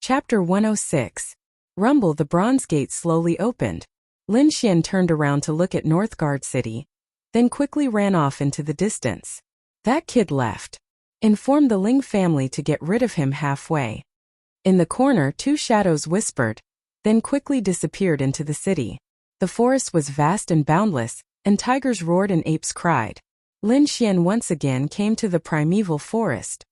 Chapter 106. Rumble. The bronze gate slowly opened. Lin Xian turned around to look at Northgard City, then quickly ran off into the distance. That kid left. Informed the Ling family to get rid of him halfway. In the corner, two shadows whispered, then quickly disappeared into the city. The forest was vast and boundless, and tigers roared and apes cried. Lin Xian once again came to the primeval forest.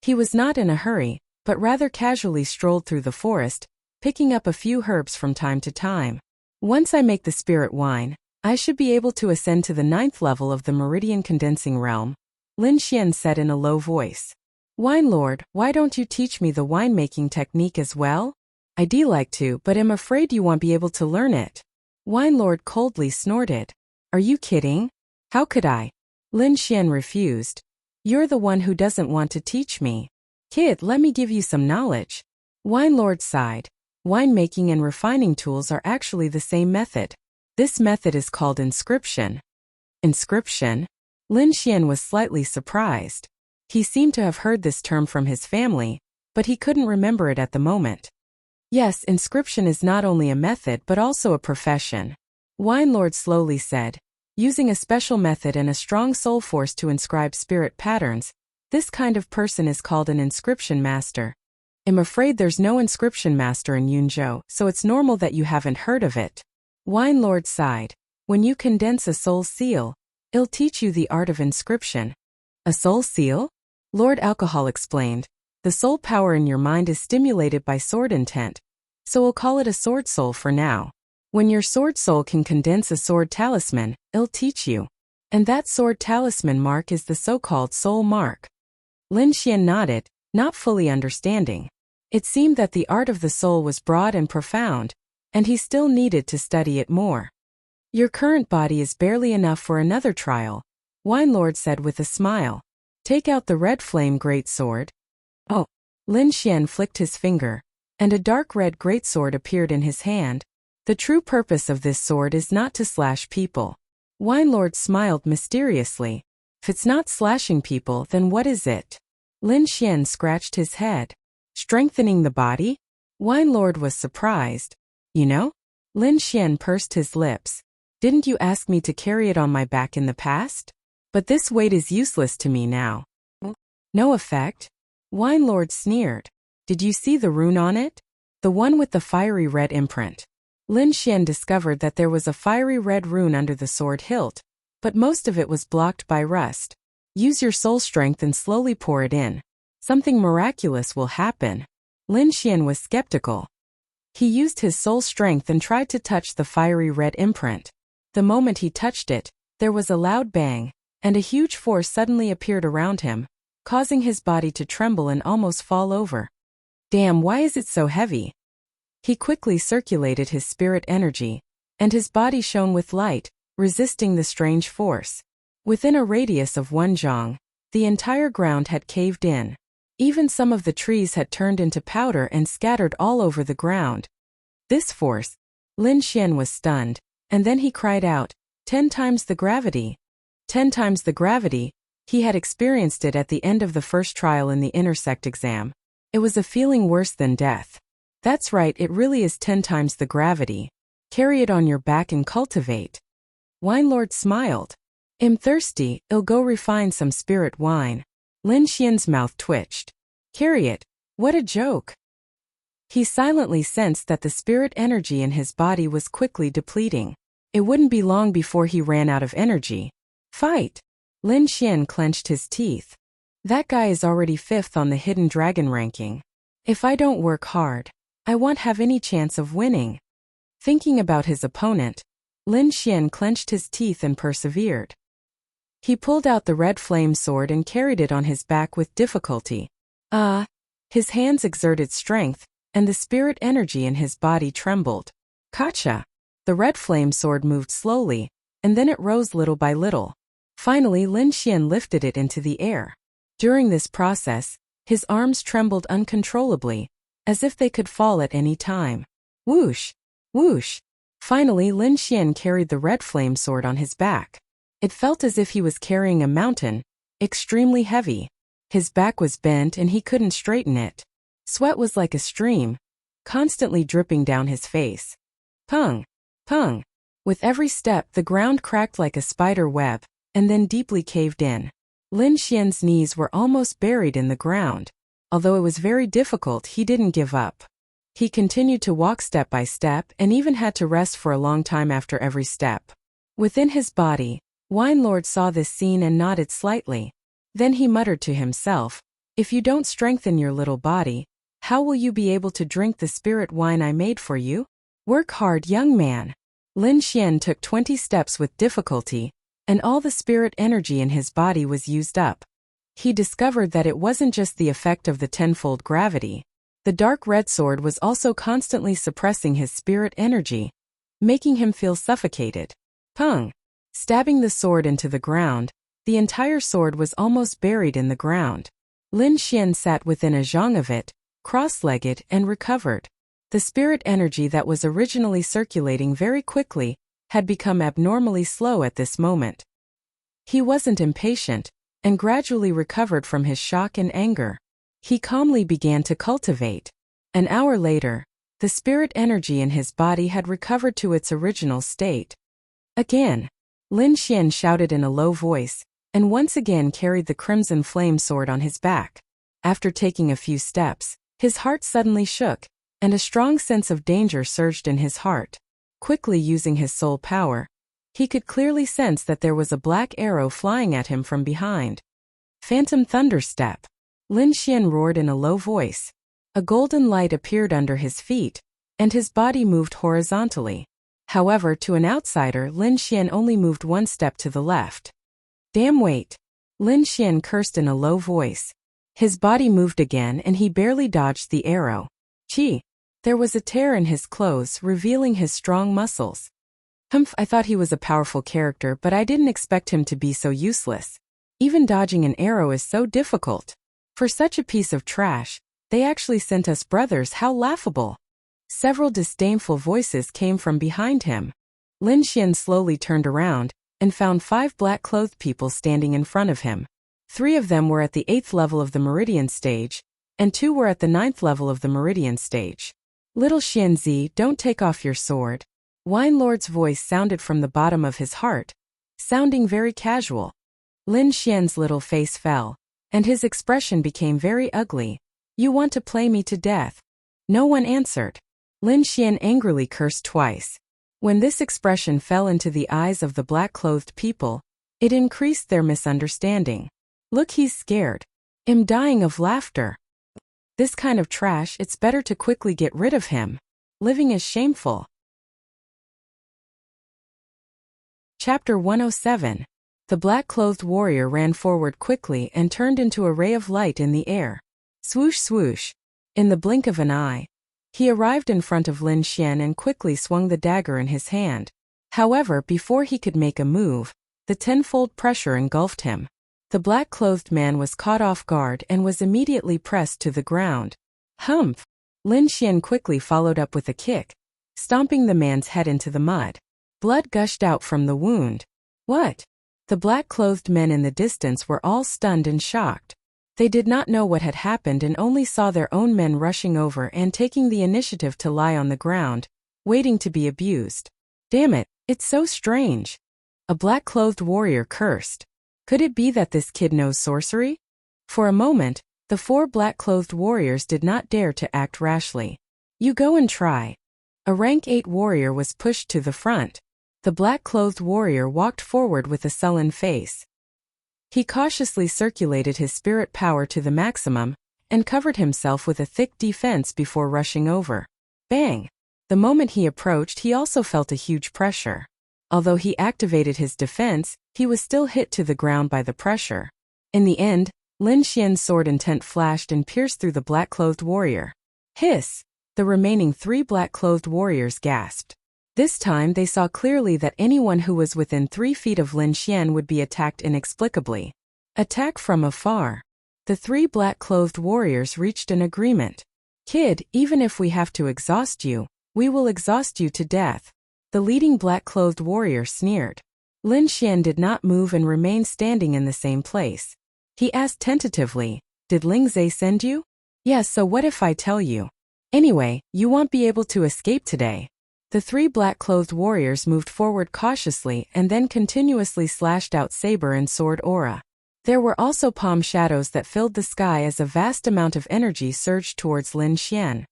He was not in a hurry, but rather casually strolled through the forest, picking up a few herbs from time to time. Once I make the spirit wine, I should be able to ascend to the 9th level of the meridian condensing realm, Lin Xian said in a low voice. Wine Lord, why don't you teach me the winemaking technique as well? I'd like to, but am afraid you won't be able to learn it. Wine Lord coldly snorted. Are you kidding? How could I? Lin Xian refused. You're the one who doesn't want to teach me. Kid, let me give you some knowledge. Wine Lord sighed. Winemaking and refining tools are actually the same method. This method is called inscription. Inscription? Lin Xian was slightly surprised. He seemed to have heard this term from his family, but he couldn't remember it at the moment. Yes, inscription is not only a method but also a profession. Wine Lord slowly said. Using a special method and a strong soul force to inscribe spirit patterns, this kind of person is called an inscription master. I'm afraid there's no inscription master in Yunzhou, so it's normal that you haven't heard of it. Wine Lord sighed. When you condense a soul seal, it'll teach you the art of inscription. A soul seal? Lord Alcohol explained. The soul power in your mind is stimulated by sword intent, so we'll call it a sword soul for now. When your sword soul can condense a sword talisman, it'll teach you. And that sword talisman mark is the so-called soul mark. Lin Xian nodded, not fully understanding. It seemed that the art of the soul was broad and profound, and he still needed to study it more. Your current body is barely enough for another trial, Wine Lord said with a smile. Take out the red flame greatsword. Oh. Lin Xian flicked his finger, and a dark red greatsword appeared in his hand. The true purpose of this sword is not to slash people. Wine Lord smiled mysteriously. If it's not slashing people, then what is it? Lin Xian scratched his head. Strengthening the body? Wine Lord was surprised. You know? Lin Xian pursed his lips. Didn't you ask me to carry it on my back in the past? But this weight is useless to me now. No effect? Wine Lord sneered. Did you see the rune on it? The one with the fiery red imprint. Lin Xian discovered that there was a fiery red rune under the sword hilt, but most of it was blocked by rust. Use your soul strength and slowly pour it in. Something miraculous will happen. Lin Xian was skeptical. He used his soul strength and tried to touch the fiery red imprint. The moment he touched it, there was a loud bang, and a huge force suddenly appeared around him, causing his body to tremble and almost fall over. Damn, why is it so heavy? He quickly circulated his spirit energy, and his body shone with light, resisting the strange force. Within a radius of 1 zhang, the entire ground had caved in. Even some of the trees had turned into powder and scattered all over the ground. This force? Lin Xian was stunned, and then he cried out, 10 times the gravity. 10 times the gravity. He had experienced it at the end of the first trial in the intersect exam. It was a feeling worse than death. That's right, it really is 10 times the gravity. Carry it on your back and cultivate. Wine Lord smiled. I'm thirsty, I'll go refine some spirit wine. Lin Xian's mouth twitched. Carry it. What a joke. He silently sensed that the spirit energy in his body was quickly depleting. It wouldn't be long before he ran out of energy. Fight! Lin Xian clenched his teeth. That guy is already 5th on the hidden dragon ranking. If I don't work hard, I won't have any chance of winning. Thinking about his opponent, Lin Xian clenched his teeth and persevered. He pulled out the red flame sword and carried it on his back with difficulty. His hands exerted strength, and the spirit energy in his body trembled. Kacha! The red flame sword moved slowly, and then it rose little by little. Finally, Lin Xian lifted it into the air. During this process, his arms trembled uncontrollably, as if they could fall at any time. Whoosh! Whoosh! Finally, Lin Xian carried the red flame sword on his back. It felt as if he was carrying a mountain, extremely heavy. His back was bent and he couldn't straighten it. Sweat was like a stream, constantly dripping down his face. Pung! Pung! With every step the ground cracked like a spider web, and then deeply caved in. Lin Xian's knees were almost buried in the ground. Although it was very difficult, he didn't give up. He continued to walk step by step and even had to rest for a long time after every step. Within his body, Wine Lord saw this scene and nodded slightly. Then he muttered to himself, "If you don't strengthen your little body, how will you be able to drink the spirit wine I made for you? Work hard, young man." Lin Xian took 20 steps with difficulty, and all the spirit energy in his body was used up. He discovered that it wasn't just the effect of the tenfold gravity. The dark red sword was also constantly suppressing his spirit energy, making him feel suffocated. Pung! Stabbing the sword into the ground, the entire sword was almost buried in the ground. Lin Xian sat within a zhang of it, cross-legged, and recovered. The spirit energy that was originally circulating very quickly had become abnormally slow at this moment. He wasn't impatient, and gradually recovered from his shock and anger. He calmly began to cultivate. An hour later, the spirit energy in his body had recovered to its original state. Again, Lin Xian shouted in a low voice, and once again carried the crimson flame sword on his back. After taking a few steps, his heart suddenly shook, and a strong sense of danger surged in his heart. Quickly using his soul power, he could clearly sense that there was a black arrow flying at him from behind. Phantom Thunderstep! Lin Xian roared in a low voice. A golden light appeared under his feet, and his body moved horizontally. However, to an outsider, Lin Xian only moved one step to the left. Damn, wait! Lin Xian cursed in a low voice. His body moved again and he barely dodged the arrow. Gee! There was a tear in his clothes, revealing his strong muscles. Humph, I thought he was a powerful character, but I didn't expect him to be so useless. Even dodging an arrow is so difficult. For such a piece of trash, they actually sent us brothers, how laughable. Several disdainful voices came from behind him. Lin Xian slowly turned around, and found 5 black-clothed people standing in front of him. 3 of them were at the 8th level of the Meridian stage, and 2 were at the 9th level of the Meridian stage. Little Xianzi, don't take off your sword. Wine Lord's voice sounded from the bottom of his heart, sounding very casual. Lin Xian's little face fell, and his expression became very ugly. You want to play me to death? No one answered. Lin Xian angrily cursed twice. When this expression fell into the eyes of the black-clothed people, it increased their misunderstanding. Look, he's scared. I'm dying of laughter. This kind of trash, it's better to quickly get rid of him. Living is shameful. Chapter 107. The black-clothed warrior ran forward quickly and turned into a ray of light in the air. Swoosh swoosh. In the blink of an eye, he arrived in front of Lin Xian and quickly swung the dagger in his hand. However, before he could make a move, the tenfold pressure engulfed him. The black-clothed man was caught off guard and was immediately pressed to the ground. Humph! Lin Xian quickly followed up with a kick, stomping the man's head into the mud. Blood gushed out from the wound. What? The black-clothed men in the distance were all stunned and shocked. They did not know what had happened and only saw their own men rushing over and taking the initiative to lie on the ground, waiting to be abused. Damn it, it's so strange. A black-clothed warrior cursed. Could it be that this kid knows sorcery? For a moment, the 4 black-clothed warriors did not dare to act rashly. You go and try. A rank 8 warrior was pushed to the front. The black-clothed warrior walked forward with a sullen face. He cautiously circulated his spirit power to the maximum, and covered himself with a thick defense before rushing over. Bang! The moment he approached, he also felt a huge pressure. Although he activated his defense, he was still hit to the ground by the pressure. In the end, Lin Xian's sword intent flashed and pierced through the black-clothed warrior. Hiss! The remaining 3 black-clothed warriors gasped. This time they saw clearly that anyone who was within 3 feet of Lin Xian would be attacked inexplicably. Attack from afar. The 3 black-clothed warriors reached an agreement. Kid, even if we have to exhaust you, we will exhaust you to death. The leading black-clothed warrior sneered. Lin Xian did not move and remained standing in the same place. He asked tentatively, Did Ling Zhe send you? Yeah, so what if I tell you? Anyway, you won't be able to escape today. The three black-clothed warriors moved forward cautiously and then continuously slashed out saber and sword aura. There were also palm shadows that filled the sky as a vast amount of energy surged towards Lin Xian.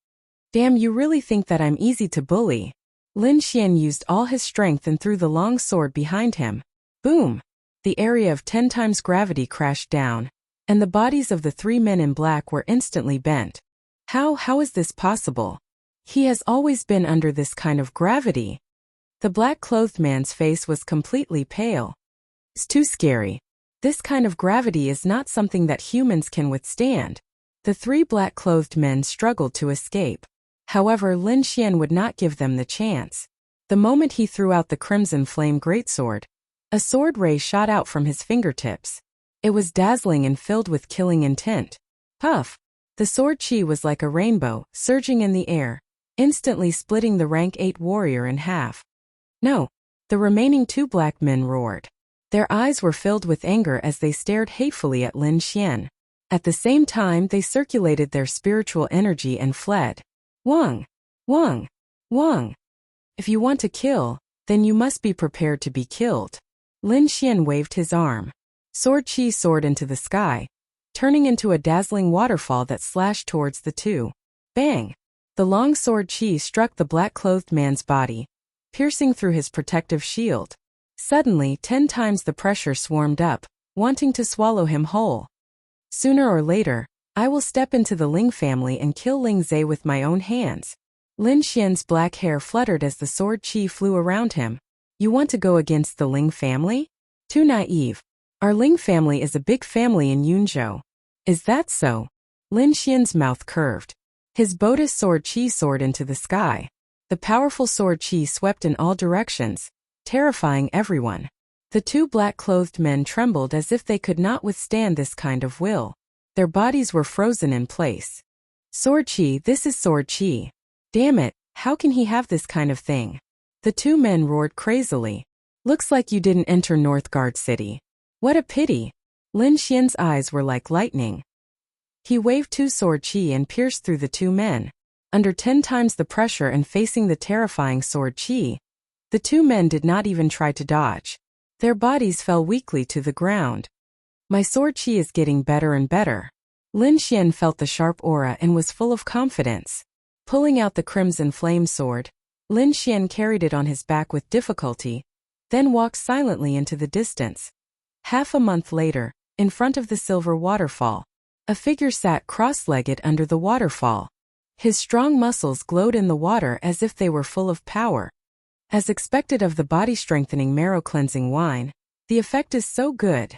Damn, you really think that I'm easy to bully? Lin Xian used all his strength and threw the long sword behind him. Boom! The area of 10 times gravity crashed down, and the bodies of the three men in black were instantly bent. How is this possible? He has always been under this kind of gravity. The black-clothed man's face was completely pale. It's too scary. This kind of gravity is not something that humans can withstand. The three black-clothed men struggled to escape. However, Lin Xian would not give them the chance. The moment he threw out the crimson flame greatsword, a sword ray shot out from his fingertips. It was dazzling and filled with killing intent. Puff! The sword chi was like a rainbow, surging in the air, instantly splitting the rank 8 warrior in half. No! The remaining two black men roared. Their eyes were filled with anger as they stared hatefully at Lin Xian. At the same time, they circulated their spiritual energy and fled. Wang! Wang! Wang! If you want to kill, then you must be prepared to be killed. Lin Xian waved his arm. Sword chi soared into the sky, turning into a dazzling waterfall that slashed towards the two. Bang! The long sword chi struck the black-clothed man's body, piercing through his protective shield. Suddenly, 10 times the pressure swarmed up, wanting to swallow him whole. Sooner or later, I will step into the Ling family and kill Ling Zhe with my own hands. Lin Xian's black hair fluttered as the sword chi flew around him. You want to go against the Ling family? Too naive. Our Ling family is a big family in Yunzhou. Is that so? Lin Xian's mouth curved. His Bodis sword chi soared into the sky. The powerful sword chi swept in all directions, terrifying everyone. The two black-clothed men trembled as if they could not withstand this kind of will. Their bodies were frozen in place. Sword chi, this is sword chi. Damn it, how can he have this kind of thing? The two men roared crazily. Looks like you didn't enter Northgard City. What a pity. Lin Xian's eyes were like lightning. He waved two sword chi and pierced through the two men. Under 10 times the pressure and facing the terrifying sword chi, the two men did not even try to dodge. Their bodies fell weakly to the ground. My sword chi is getting better and better. Lin Xian felt the sharp aura and was full of confidence. Pulling out the crimson flame sword, Lin Xian carried it on his back with difficulty, then walked silently into the distance. Half a month later, in front of the silver waterfall, a figure sat cross-legged under the waterfall. His strong muscles glowed in the water as if they were full of power. As expected of the body-strengthening marrow-cleansing wine, the effect is so good.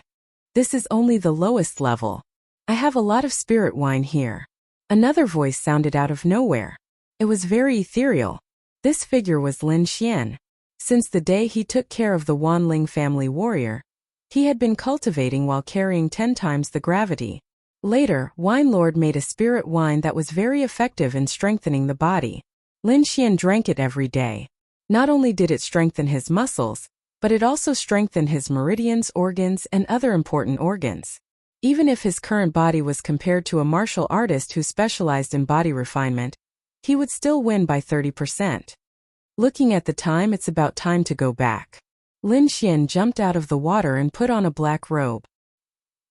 This is only the lowest level. I have a lot of spirit wine here. Another voice sounded out of nowhere. It was very ethereal. This figure was Lin Xian. Since the day he took care of the Wanling family warrior, he had been cultivating while carrying 10 times the gravity. Later, Wine Lord made a spirit wine that was very effective in strengthening the body. Lin Xian drank it every day. Not only did it strengthen his muscles, but it also strengthened his meridians, organs, and other important organs. Even if his current body was compared to a martial artist who specialized in body refinement, he would still win by 30%. Looking at the time, it's about time to go back. Lin Xian jumped out of the water and put on a black robe.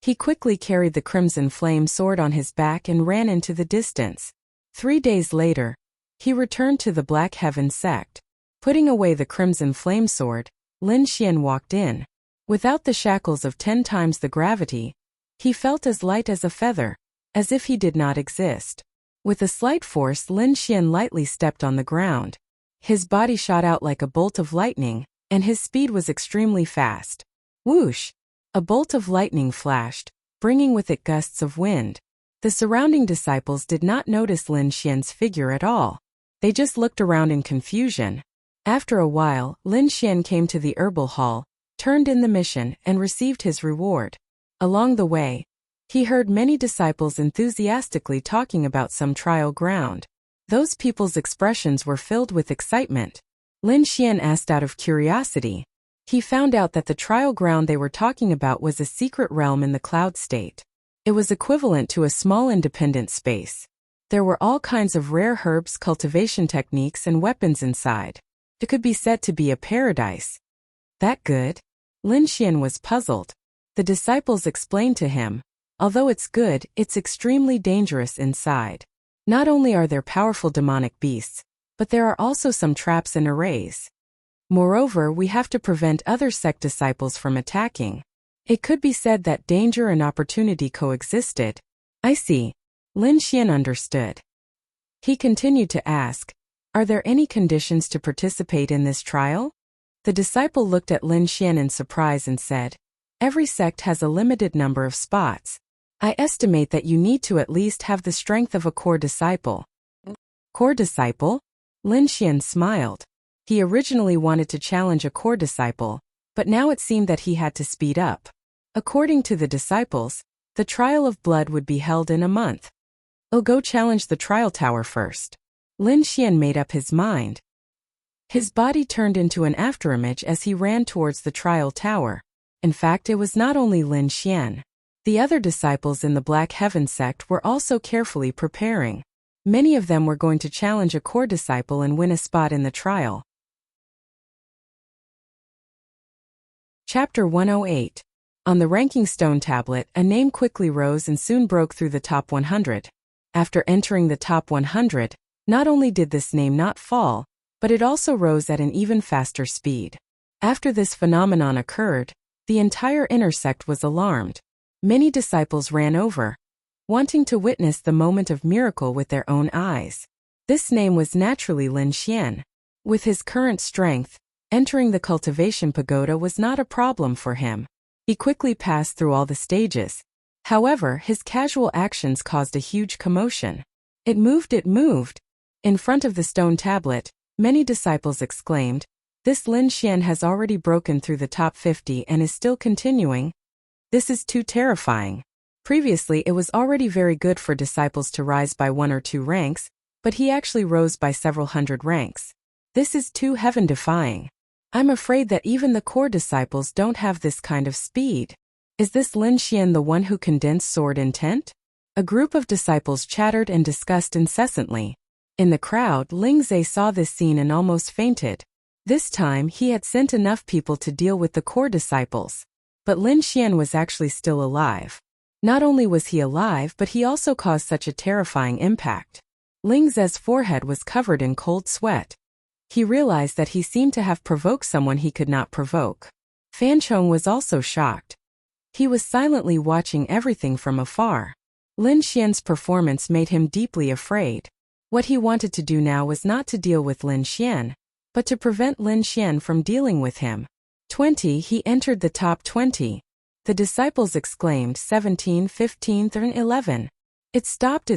He quickly carried the crimson flame sword on his back and ran into the distance. 3 days later, he returned to the Black Heaven sect. Putting away the crimson flame sword, Lin Xian walked in. Without the shackles of 10 times the gravity, he felt as light as a feather, as if he did not exist. With a slight force, Lin Xian lightly stepped on the ground. His body shot out like a bolt of lightning, and his speed was extremely fast. Whoosh! A bolt of lightning flashed, bringing with it gusts of wind. The surrounding disciples did not notice Lin Xian's figure at all. They just looked around in confusion. After a while, Lin Xian came to the herbal hall, turned in the mission, and received his reward. Along the way, he heard many disciples enthusiastically talking about some trial ground. Those people's expressions were filled with excitement. Lin Xian asked out of curiosity. He found out that the trial ground they were talking about was a secret realm in the cloud state. It was equivalent to a small independent space. There were all kinds of rare herbs, cultivation techniques, and weapons inside. It could be said to be a paradise. That good? Lin Xian was puzzled. The disciples explained to him, although it's good, it's extremely dangerous inside. Not only are there powerful demonic beasts, but there are also some traps and arrays. Moreover, we have to prevent other sect disciples from attacking. It could be said that danger and opportunity coexisted. I see. Lin Xian understood. He continued to ask, are there any conditions to participate in this trial? The disciple looked at Lin Xian in surprise and said, every sect has a limited number of spots. I estimate that you need to at least have the strength of a core disciple. Core disciple? Lin Xian smiled. He originally wanted to challenge a core disciple, but now it seemed that he had to speed up. According to the disciples, the trial of blood would be held in a month. I'll go challenge the trial tower first. Lin Xian made up his mind. His body turned into an afterimage as he ran towards the trial tower. In fact, it was not only Lin Xian. The other disciples in the Black Heaven sect were also carefully preparing. Many of them were going to challenge a core disciple and win a spot in the trial. Chapter 108. On the ranking stone tablet, a name quickly rose and soon broke through the top 100. After entering the top 100, not only did this name not fall, but it also rose at an even faster speed. After this phenomenon occurred, the entire inner sect was alarmed. Many disciples ran over, wanting to witness the moment of miracle with their own eyes. This name was naturally Lin Xian. With his current strength, entering the cultivation pagoda was not a problem for him. He quickly passed through all the stages. However, his casual actions caused a huge commotion. It moved. In front of the stone tablet, many disciples exclaimed, this Lin Xian has already broken through the top 50 and is still continuing. This is too terrifying. Previously, it was already very good for disciples to rise by 1 or 2 ranks, but he actually rose by several hundred ranks. This is too heaven-defying. I'm afraid that even the core disciples don't have this kind of speed. Is this Lin Xian the one who condensed sword intent? A group of disciples chattered and discussed incessantly. In the crowd, Ling Zhe saw this scene and almost fainted. This time, he had sent enough people to deal with the core disciples. But Lin Xian was actually still alive. Not only was he alive, but he also caused such a terrifying impact. Ling Zhe's forehead was covered in cold sweat. He realized that he seemed to have provoked someone he could not provoke. Fan Chong was also shocked. He was silently watching everything from afar. Lin Xian's performance made him deeply afraid. What he wanted to do now was not to deal with Lin Xian, but to prevent Lin Xian from dealing with him. 20. He entered the top 20. The disciples exclaimed 17, 15, 11. It stopped.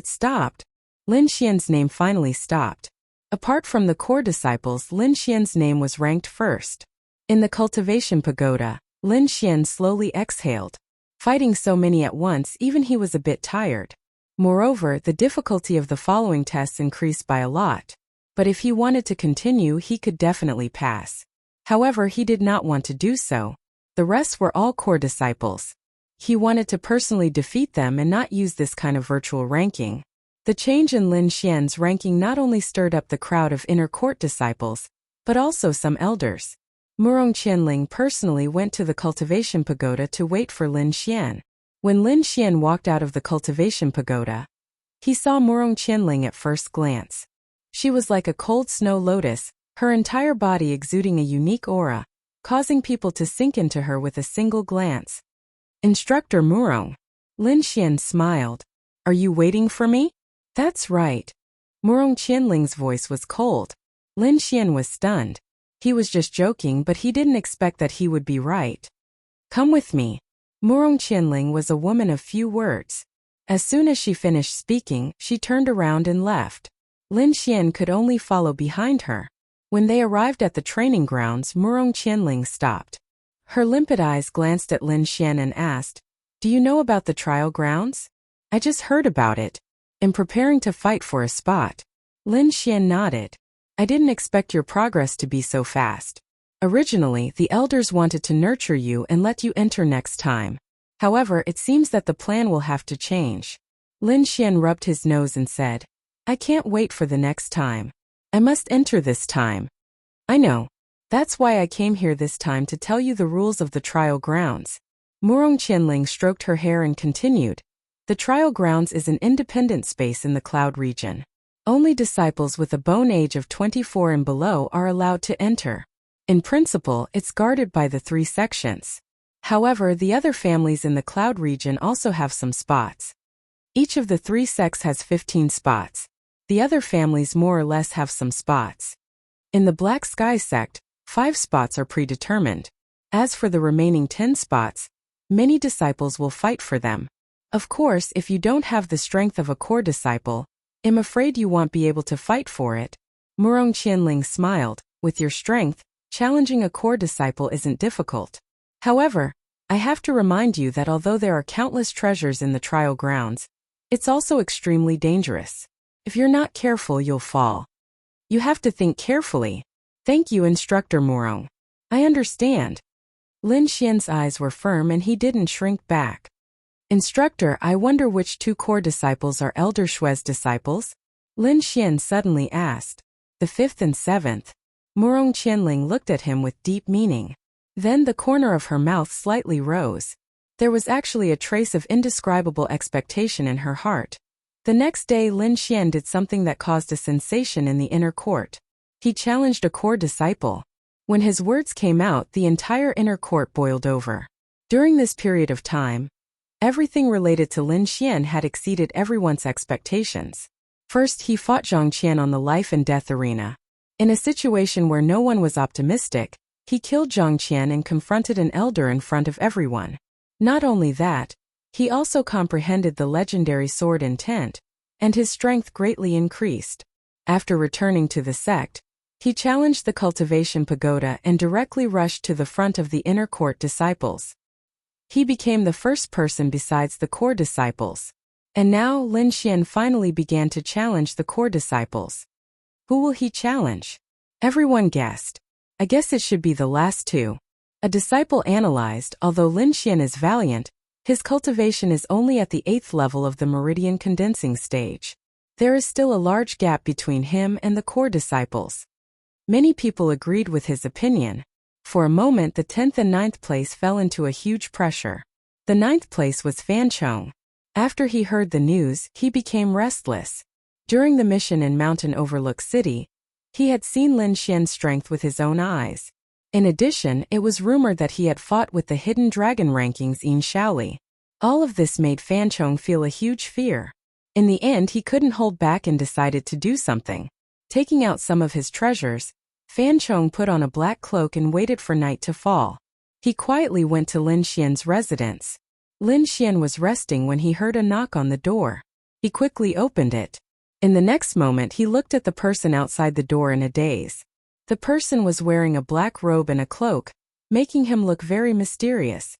Lin Xian's name finally stopped. Apart from the core disciples, Lin Xian's name was ranked first. In the cultivation pagoda, Lin Xian slowly exhaled. Fighting so many at once, even he was a bit tired. Moreover, the difficulty of the following tests increased by a lot. But if he wanted to continue, he could definitely pass. However, he did not want to do so. The rest were all core disciples. He wanted to personally defeat them and not use this kind of virtual ranking. The change in Lin Xian's ranking not only stirred up the crowd of inner court disciples, but also some elders. Murong Qianling personally went to the cultivation pagoda to wait for Lin Xian. When Lin Xian walked out of the cultivation pagoda, he saw Murong Qianling at first glance. She was like a cold snow lotus, her entire body exuding a unique aura, causing people to sink into her with a single glance. Instructor Murong. Lin Xian smiled. Are you waiting for me? That's right. Murong Qianling's voice was cold. Lin Xian was stunned. He was just joking, but he didn't expect that he would be right. Come with me. Murong Qianling was a woman of few words. As soon as she finished speaking, she turned around and left. Lin Xian could only follow behind her. When they arrived at the training grounds, Murong Qianling stopped. Her limpid eyes glanced at Lin Xian and asked, Do you know about the trial grounds? I just heard about it. I'm preparing to fight for a spot. Lin Xian nodded. I didn't expect your progress to be so fast. Originally, the elders wanted to nurture you and let you enter next time. However, it seems that the plan will have to change. Lin Xian rubbed his nose and said, I can't wait for the next time. I must enter this time. I know. That's why I came here this time to tell you the rules of the trial grounds. Murong Qianling stroked her hair and continued, the trial grounds is an independent space in the cloud region. Only disciples with a bone age of 24 and below are allowed to enter. In principle, it's guarded by the 3 sections. However, the other families in the cloud region also have some spots. Each of the 3 sects has 15 spots. The other families more or less have some spots. In the Black Sky sect, 5 spots are predetermined. As for the remaining 10 spots, many disciples will fight for them. Of course, if you don't have the strength of a core disciple, I'm afraid you won't be able to fight for it. Murong Qianling smiled. With your strength, challenging a core disciple isn't difficult. However, I have to remind you that although there are countless treasures in the trial grounds, it's also extremely dangerous. If you're not careful, you'll fall. You have to think carefully. Thank you, Instructor Murong. I understand. Lin Xian's eyes were firm and he didn't shrink back. Instructor, I wonder which 2 core disciples are Elder Shui's disciples? Lin Xian suddenly asked. The 5th and 7th. Murong Qianling looked at him with deep meaning. Then the corner of her mouth slightly rose. There was actually a trace of indescribable expectation in her heart. The next day Lin Xian did something that caused a sensation in the inner court. He challenged a core disciple. When his words came out, the entire inner court boiled over. During this period of time, everything related to Lin Xian had exceeded everyone's expectations. First, he fought Zhang Qian on the life and death arena. In a situation where no one was optimistic, he killed Zhang Qian and confronted an elder in front of everyone. Not only that, he also comprehended the legendary sword intent, and his strength greatly increased. After returning to the sect, he challenged the cultivation pagoda and directly rushed to the front of the inner court disciples. He became the first person besides the core disciples. And now Lin Xian finally began to challenge the core disciples. Who will he challenge? Everyone guessed. I guess it should be the last 2. A disciple analyzed, although Lin Xian is valiant, his cultivation is only at the 8th level of the meridian condensing stage. There is still a large gap between him and the core disciples. Many people agreed with his opinion. For a moment the 10th and 9th place fell into a huge pressure. The 9th place was Fan Chong. After he heard the news, he became restless. During the mission in Mountain Overlook City, he had seen Lin Xian's strength with his own eyes. In addition, it was rumored that he had fought with the hidden dragon rankings in Shaoli. All of this made Fan Chong feel a huge fear. In the end, he couldn't hold back and decided to do something. Taking out some of his treasures, Fan Chong put on a black cloak and waited for night to fall. He quietly went to Lin Xian's residence. Lin Xian was resting when he heard a knock on the door. He quickly opened it. In the next moment, he looked at the person outside the door in a daze. The person was wearing a black robe and a cloak, making him look very mysterious.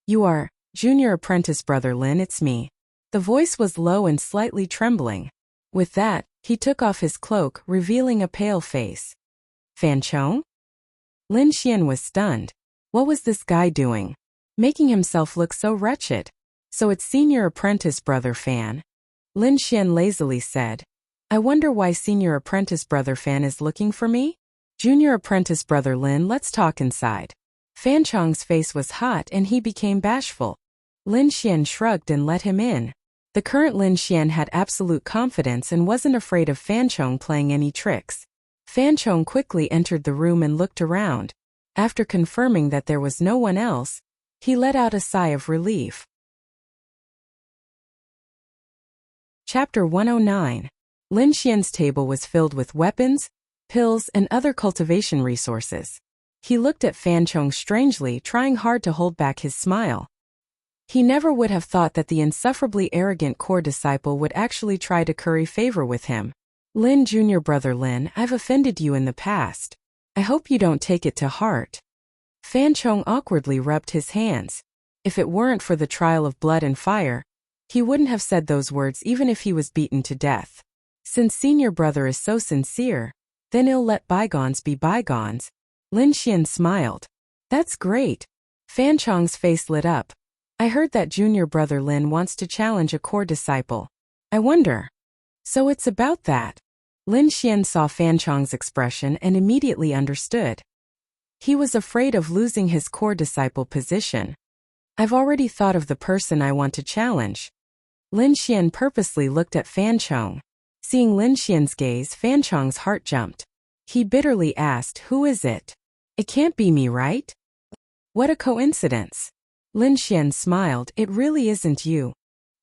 You are Junior Apprentice Brother Lin, it's me. The voice was low and slightly trembling. With that, he took off his cloak, revealing a pale face. Fan Chong? Lin Xian was stunned. What was this guy doing? Making himself look so wretched. So it's Senior Apprentice Brother Fan. Lin Xian lazily said. I wonder why Senior Apprentice Brother Fan is looking for me? Junior Apprentice Brother Lin, let's talk inside. Fan Chong's face was hot and he became bashful. Lin Xian shrugged and let him in. The current Lin Xian had absolute confidence and wasn't afraid of Fan Chong playing any tricks. Fan Chong quickly entered the room and looked around. After confirming that there was no one else, he let out a sigh of relief. Chapter 109. Lin Xian's table was filled with weapons, pills, and other cultivation resources. He looked at Fan Chong strangely, trying hard to hold back his smile. He never would have thought that the insufferably arrogant core disciple would actually try to curry favor with him. Lin, Junior Brother Lin, I've offended you in the past. I hope you don't take it to heart. Fan Chong awkwardly rubbed his hands. If it weren't for the trial of blood and fire, he wouldn't have said those words even if he was beaten to death. Since Senior Brother is so sincere, then he'll let bygones be bygones. Lin Xian smiled. That's great. Fan Chong's face lit up. I heard that junior brother Lin wants to challenge a core disciple. I wonder. So it's about that. Lin Xian saw Fan Chong's expression and immediately understood. He was afraid of losing his core disciple position. I've already thought of the person I want to challenge. Lin Xian purposely looked at Fan Chong. Seeing Lin Xian's gaze, Fan Chong's heart jumped. He bitterly asked, "Who is it? It can't be me, right?" "What a coincidence." Lin Xian smiled, "It really isn't you."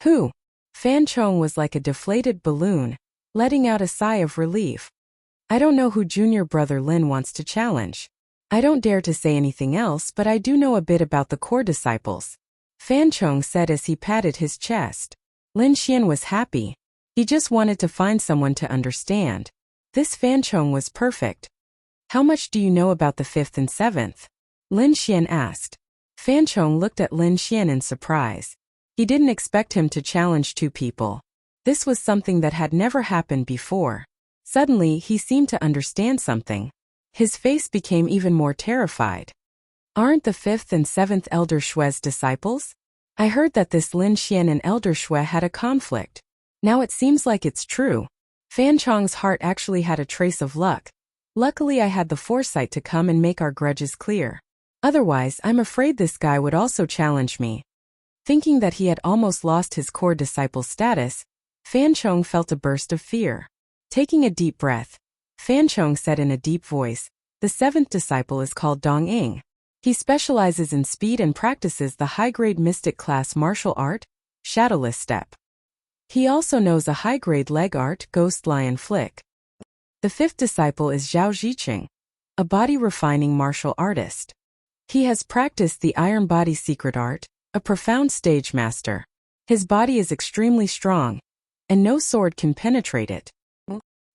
"Who?" Fan Chong was like a deflated balloon, letting out a sigh of relief. "I don't know who junior brother Lin wants to challenge. I don't dare to say anything else, but I do know a bit about the core disciples," Fan Chong said as he patted his chest. Lin Xian was happy. He just wanted to find someone to understand. This Fan Chong was perfect. "How much do you know about the 5th and 7th? Lin Xian asked. Fan Chong looked at Lin Xian in surprise. He didn't expect him to challenge two people. This was something that had never happened before. Suddenly, he seemed to understand something. His face became even more terrified. "Aren't the 5th and 7th Elder Shui's disciples? I heard that this Lin Xian and Elder Shui had a conflict. Now it seems like it's true." Fan Chong's heart actually had a trace of luck. "Luckily I had the foresight to come and make our grudges clear. Otherwise, I'm afraid this guy would also challenge me." Thinking that he had almost lost his core disciple status, Fan Chong felt a burst of fear. Taking a deep breath, Fan Chong said in a deep voice, "The 7th disciple is called Dong Ying. He specializes in speed and practices the high-grade mystic class martial art, Shadowless Step. He also knows a high-grade leg art, Ghost Lion Flick. The 5th disciple is Zhao Ziqing, a body-refining martial artist. He has practiced the Iron Body secret art, a profound stage master. His body is extremely strong, and no sword can penetrate it.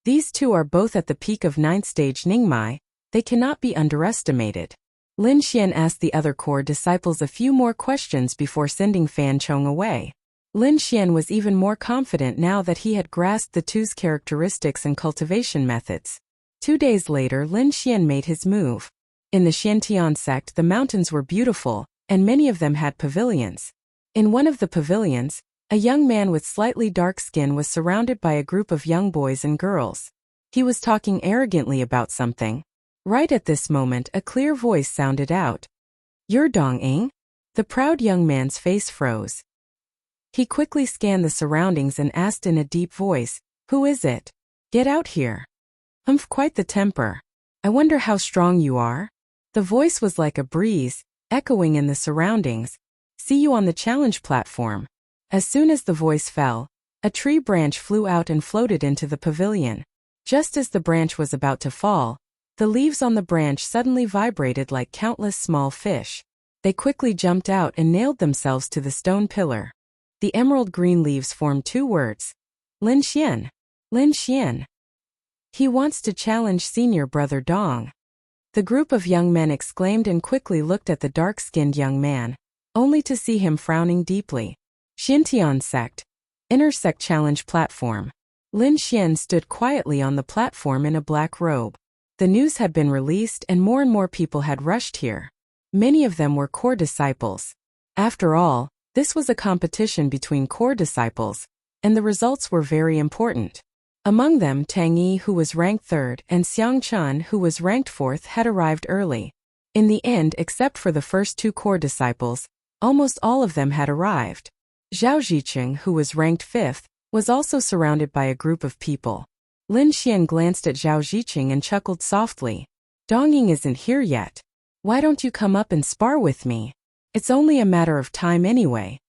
These two are both at the peak of 9th stage Ningmai. They cannot be underestimated." Lin Xian asked the other core disciples a few more questions before sending Fan Chong away. Lin Xian was even more confident now that he had grasped the two's characteristics and cultivation methods. 2 days later, Lin Xian made his move. In the Xiantian sect, the mountains were beautiful, and many of them had pavilions. In one of the pavilions, a young man with slightly dark skin was surrounded by a group of young boys and girls. He was talking arrogantly about something. Right at this moment, a clear voice sounded out. "You're Dong Ying?" The proud young man's face froze. He quickly scanned the surroundings and asked in a deep voice, "Who is it? Get out here." Quite the temper. I wonder how strong you are." The voice was like a breeze, echoing in the surroundings. "See you on the challenge platform." As soon as the voice fell, a tree branch flew out and floated into the pavilion. Just as the branch was about to fall, the leaves on the branch suddenly vibrated like countless small fish. They quickly jumped out and nailed themselves to the stone pillar. The emerald green leaves formed 2 words. Lin Xian. Lin Xian. He wants to challenge senior brother Dong. The group of young men exclaimed and quickly looked at the dark-skinned young man, only to see him frowning deeply. Xintian sect. Inner sect challenge platform. Lin Xian stood quietly on the platform in a black robe. The news had been released and more people had rushed here. Many of them were core disciples. After all, this was a competition between core disciples, and the results were very important. Among them, Tang Yi, who was ranked 3rd, and Xiang Chun, who was ranked 4th, had arrived early. In the end, except for the first 2 core disciples, almost all of them had arrived. Zhao Ziqing, who was ranked 5th, was also surrounded by a group of people. Lin Xian glanced at Zhao Ziqing and chuckled softly. "Dong Ying isn't here yet. Why don't you come up and spar with me? It's only a matter of time anyway."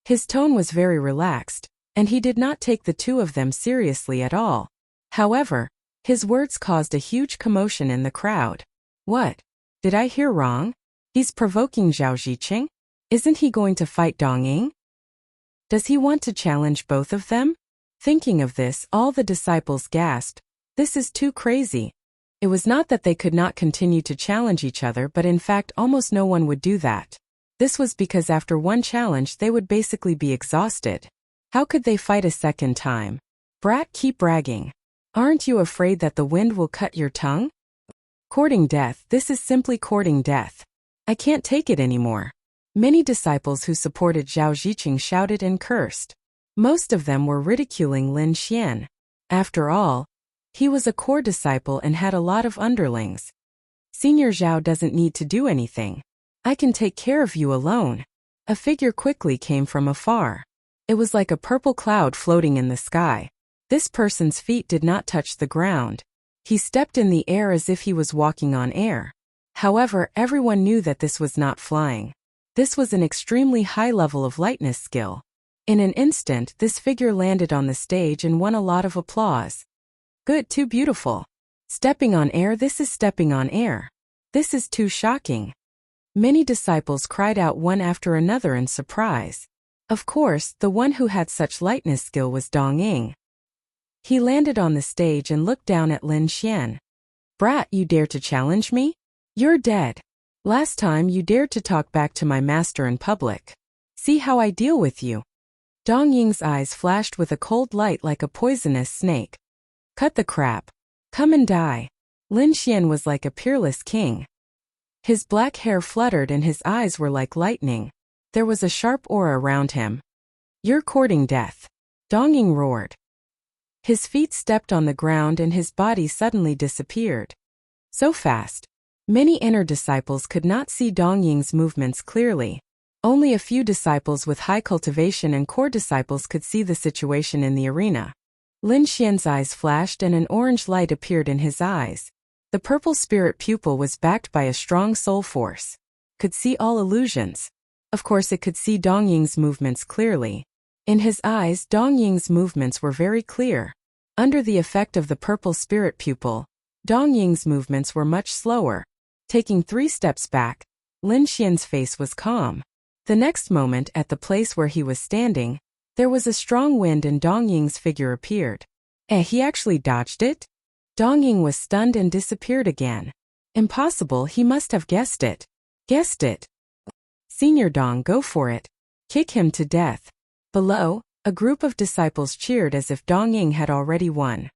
His tone was very relaxed, and he did not take the 2 of them seriously at all. However, his words caused a huge commotion in the crowd. "What? Did I hear wrong? He's provoking Zhao Ziqing? Isn't he going to fight Dong Ying? Does he want to challenge both of them?" Thinking of this, all the disciples gasped. "This is too crazy." It was not that they could not continue to challenge each other, but in fact almost no one would do that. This was because after one challenge they would basically be exhausted. How could they fight a second time? "Brat, keep bragging. Aren't you afraid that the wind will cut your tongue? Courting death, this is simply courting death. I can't take it anymore." Many disciples who supported Zhao Ziqing shouted and cursed. Most of them were ridiculing Lin Xian. After all, he was a core disciple and had a lot of underlings. Senior Zhao doesn't need to do anything. I can take care of you alone. A figure quickly came from afar. It was like a purple cloud floating in the sky. This person's feet did not touch the ground. He stepped in the air as if he was walking on air. However, everyone knew that this was not flying. This was an extremely high level of lightness skill. In an instant, this figure landed on the stage and won a lot of applause. Good, too beautiful. Stepping on air, this is stepping on air. This is too shocking. Many disciples cried out one after another in surprise. Of course, the one who had such lightness skill was Dong Ying. He landed on the stage and looked down at Lin Xian. Brat, you dare to challenge me? You're dead. Last time you dared to talk back to my master in public. See how I deal with you. Dong Ying's eyes flashed with a cold light like a poisonous snake. Cut the crap. Come and die. Lin Xian was like a peerless king. His black hair fluttered and his eyes were like lightning. There was a sharp aura around him. You're courting death. Dong Ying roared. His feet stepped on the ground and his body suddenly disappeared. So fast. Many inner disciples could not see Dong Ying's movements clearly. Only a few disciples with high cultivation and core disciples could see the situation in the arena. Lin Xian's eyes flashed and an orange light appeared in his eyes. The purple spirit pupil was backed by a strong soul force. Could see all illusions. Of course it could see Dong Ying's movements clearly. In his eyes, Dong Ying's movements were very clear. Under the effect of the purple spirit pupil, Dong Ying's movements were much slower. Taking 3 steps back, Lin Xian's face was calm. The next moment, at the place where he was standing, there was a strong wind and Dong Ying's figure appeared. He actually dodged it? Dong Ying was stunned and disappeared again. Impossible, he must have guessed it. Guessed it. Senior Dong, go for it. Kick him to death. Below, a group of disciples cheered as if Dong Ying had already won.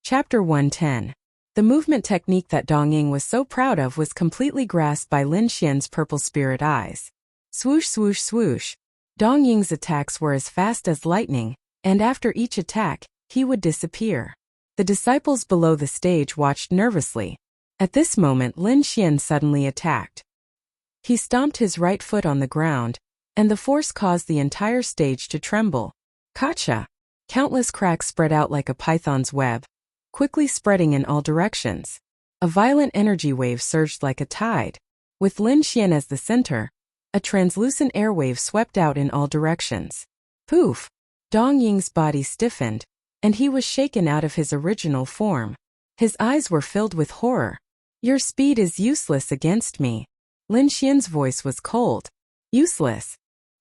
Chapter 110. The movement technique that Dong Ying was so proud of was completely grasped by Lin Xian's purple spirit eyes. Swoosh swoosh swoosh. Dong Ying's attacks were as fast as lightning, and after each attack, he would disappear. The disciples below the stage watched nervously. At this moment, Lin Xian suddenly attacked. He stomped his right foot on the ground, and the force caused the entire stage to tremble. Gotcha! Countless cracks spread out like a python's web, quickly spreading in all directions. A violent energy wave surged like a tide. With Lin Xian as the center, a translucent airwave swept out in all directions. Poof! Dong Ying's body stiffened, and he was shaken out of his original form. His eyes were filled with horror. Your speed is useless against me. Lin Xian's voice was cold. Useless.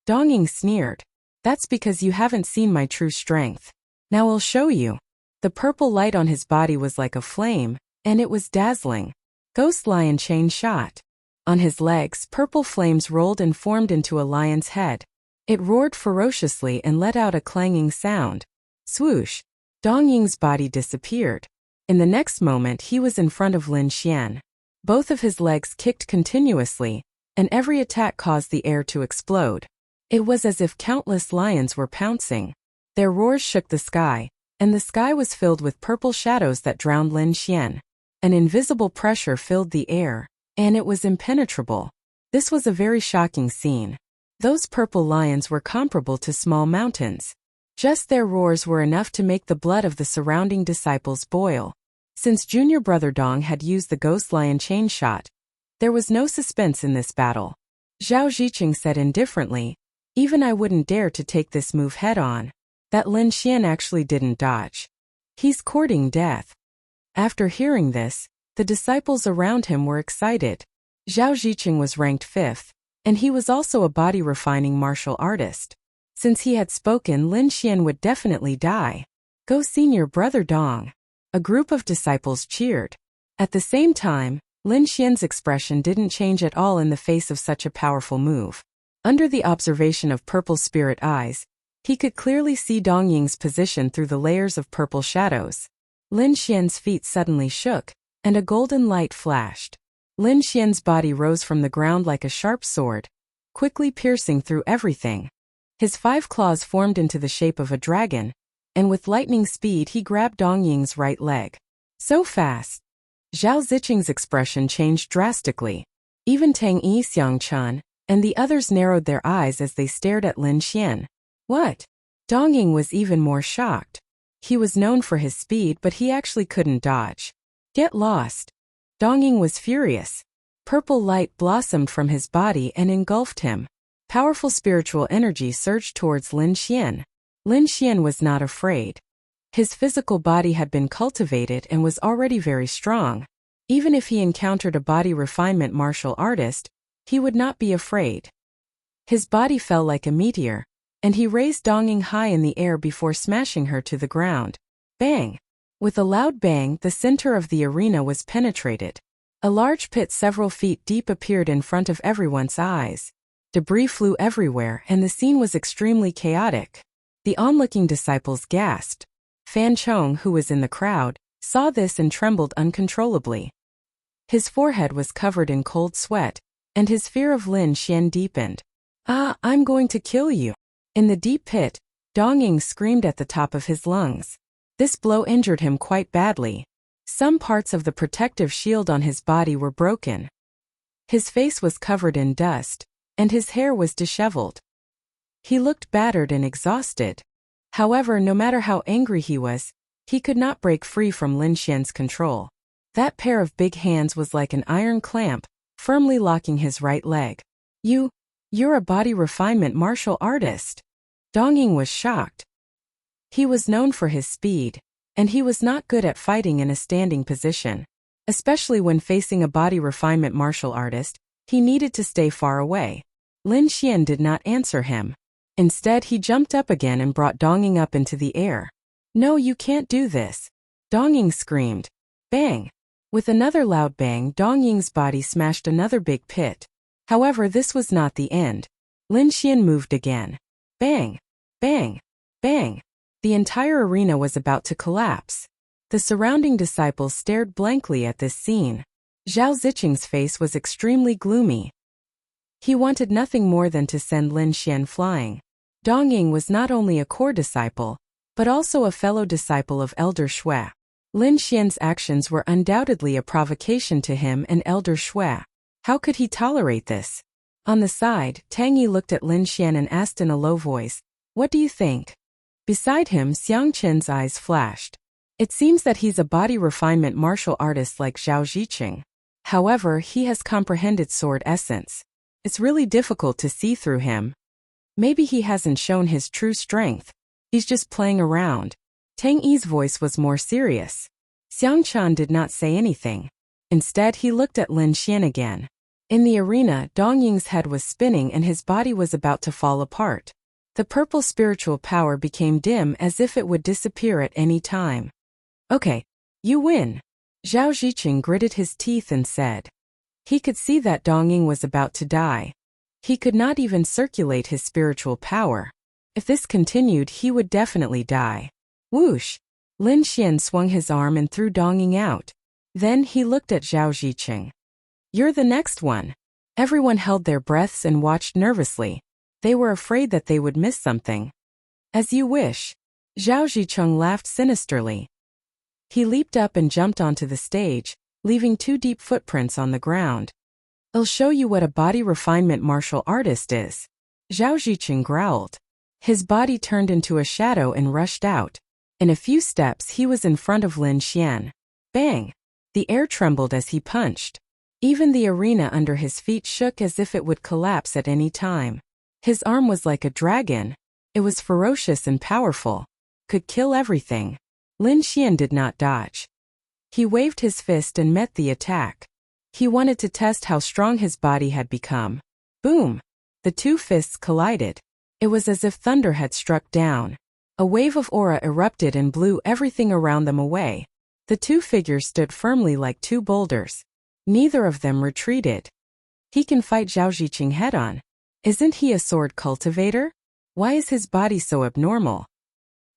Dong Ying sneered. That's because you haven't seen my true strength. Now I'll show you. The purple light on his body was like a flame, and it was dazzling. Ghost lion chain shot. On his legs, purple flames rolled and formed into a lion's head. It roared ferociously and let out a clanging sound. Swoosh! Dong Ying's body disappeared. In the next moment he was in front of Lin Xian. Both of his legs kicked continuously, and every attack caused the air to explode. It was as if countless lions were pouncing. Their roars shook the sky, and the sky was filled with purple shadows that drowned Lin Xian. An invisible pressure filled the air, and it was impenetrable. This was a very shocking scene. Those purple lions were comparable to small mountains. Just their roars were enough to make the blood of the surrounding disciples boil. Since junior brother Dong had used the ghost lion chain shot, there was no suspense in this battle. Zhao Ziqing said indifferently, even I wouldn't dare to take this move head on. That Lin Xian actually didn't dodge. He's courting death. After hearing this, the disciples around him were excited. Zhao Ziqing was ranked 5th, and he was also a body-refining martial artist. Since he had spoken, Lin Xian would definitely die. Go senior brother Dong. A group of disciples cheered. At the same time, Lin Xian's expression didn't change at all in the face of such a powerful move. Under the observation of purple spirit eyes, he could clearly see Dong Ying's position through the layers of purple shadows. Lin Xian's feet suddenly shook, and a golden light flashed. Lin Xian's body rose from the ground like a sharp sword, quickly piercing through everything. His 5 claws formed into the shape of a dragon, and with lightning speed he grabbed Dong Ying's right leg. So fast! Zhao Ziqing's expression changed drastically. Even Tang Yi, Xiangchen, and the others narrowed their eyes as they stared at Lin Xian. What? Dong Ying was even more shocked. He was known for his speed, but he actually couldn't dodge. Get lost! Dong Ying was furious. Purple light blossomed from his body and engulfed him. Powerful spiritual energy surged towards Lin Xian. Lin Xian was not afraid. His physical body had been cultivated and was already very strong. Even if he encountered a body refinement martial artist, he would not be afraid. His body fell like a meteor, and he raised Dong Ying high in the air before smashing her to the ground. Bang! With a loud bang, the center of the arena was penetrated. A large pit several feet deep appeared in front of everyone's eyes. Debris flew everywhere and the scene was extremely chaotic. The onlooking disciples gasped. Fan Chong, who was in the crowd, saw this and trembled uncontrollably. His forehead was covered in cold sweat, and his fear of Lin Xian deepened. "Ah, I'm going to kill you." In the deep pit, Dong Ying screamed at the top of his lungs. This blow injured him quite badly. Some parts of the protective shield on his body were broken. His face was covered in dust, and his hair was disheveled. He looked battered and exhausted. However, no matter how angry he was, he could not break free from Lin Xian's control. That pair of big hands was like an iron clamp, firmly locking his right leg. You're a body refinement martial artist." Dong Ying was shocked. He was known for his speed, and he was not good at fighting in a standing position. Especially when facing a body refinement martial artist, he needed to stay far away. Lin Xian did not answer him. Instead, he jumped up again and brought Dong Ying up into the air. "No, you can't do this!" Dong Ying screamed. Bang! With another loud bang, Dong Ying's body smashed another big pit. However, this was not the end. Lin Xian moved again. Bang! Bang! Bang! The entire arena was about to collapse. The surrounding disciples stared blankly at this scene. Zhao Ziqing's face was extremely gloomy. He wanted nothing more than to send Lin Xian flying. Dong Ying was not only a core disciple, but also a fellow disciple of Elder Shui. Lin Xian's actions were undoubtedly a provocation to him and Elder Shui. How could he tolerate this? On the side, Tang Yi looked at Lin Xian and asked in a low voice, "What do you think?" Beside him, Xiang Chen's eyes flashed. It seems that he's a body refinement martial artist like Zhao Ziqing. However, he has comprehended sword essence. It's really difficult to see through him. Maybe he hasn't shown his true strength. He's just playing around. Tang Yi's voice was more serious. Xiang Chen did not say anything. Instead, he looked at Lin Xian again. In the arena, Dong Ying's head was spinning and his body was about to fall apart. The purple spiritual power became dim as if it would disappear at any time. "Okay, you win." Zhao Ziqing gritted his teeth and said. He could see that Dong Ying was about to die. He could not even circulate his spiritual power. If this continued, he would definitely die. Whoosh! Lin Xian swung his arm and threw Dong Ying out. Then he looked at Zhao Ziqing. "You're the next one." Everyone held their breaths and watched nervously. They were afraid that they would miss something. "As you wish." Zhao Ziqing laughed sinisterly. He leaped up and jumped onto the stage, leaving 2 deep footprints on the ground. "I'll show you what a body refinement martial artist is." Zhao Ziqing growled. His body turned into a shadow and rushed out. In a few steps, he was in front of Lin Xian. Bang! The air trembled as he punched. Even the arena under his feet shook as if it would collapse at any time. His arm was like a dragon. It was ferocious and powerful. Could kill everything. Lin Xian did not dodge. He waved his fist and met the attack. He wanted to test how strong his body had become. Boom! The 2 fists collided. It was as if thunder had struck down. A wave of aura erupted and blew everything around them away. The 2 figures stood firmly like 2 boulders. Neither of them retreated. He can fight Zhao Ziqing head-on. Isn't he a sword cultivator? Why is his body so abnormal?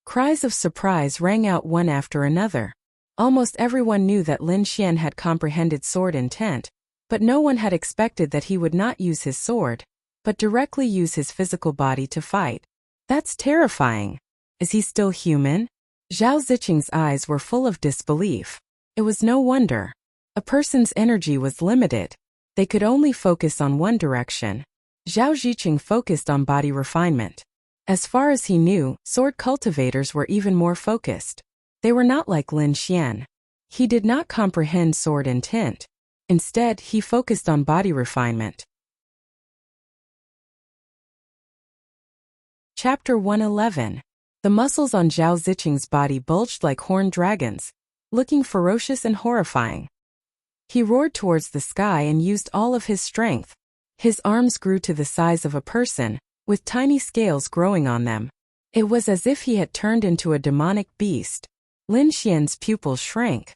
Cries of surprise rang out one after another. Almost everyone knew that Lin Xian had comprehended sword intent, But no one had expected that he would not use his sword, but directly use his physical body to fight. That's terrifying. Is he still human? Zhao Ziqing's eyes were full of disbelief. It was no wonder. A person's energy was limited. They could only focus on one direction. Zhao Ziqing focused on body refinement. As far as he knew, sword cultivators were even more focused. They were not like Lin Xian. He did not comprehend sword intent. Instead, he focused on body refinement. Chapter 111. The muscles on Zhao Ziqing's body bulged like horned dragons, looking ferocious and horrifying. He roared towards the sky and used all of his strength. His arms grew to the size of a person, with tiny scales growing on them. It was as if he had turned into a demonic beast. Lin Xian's pupils shrank.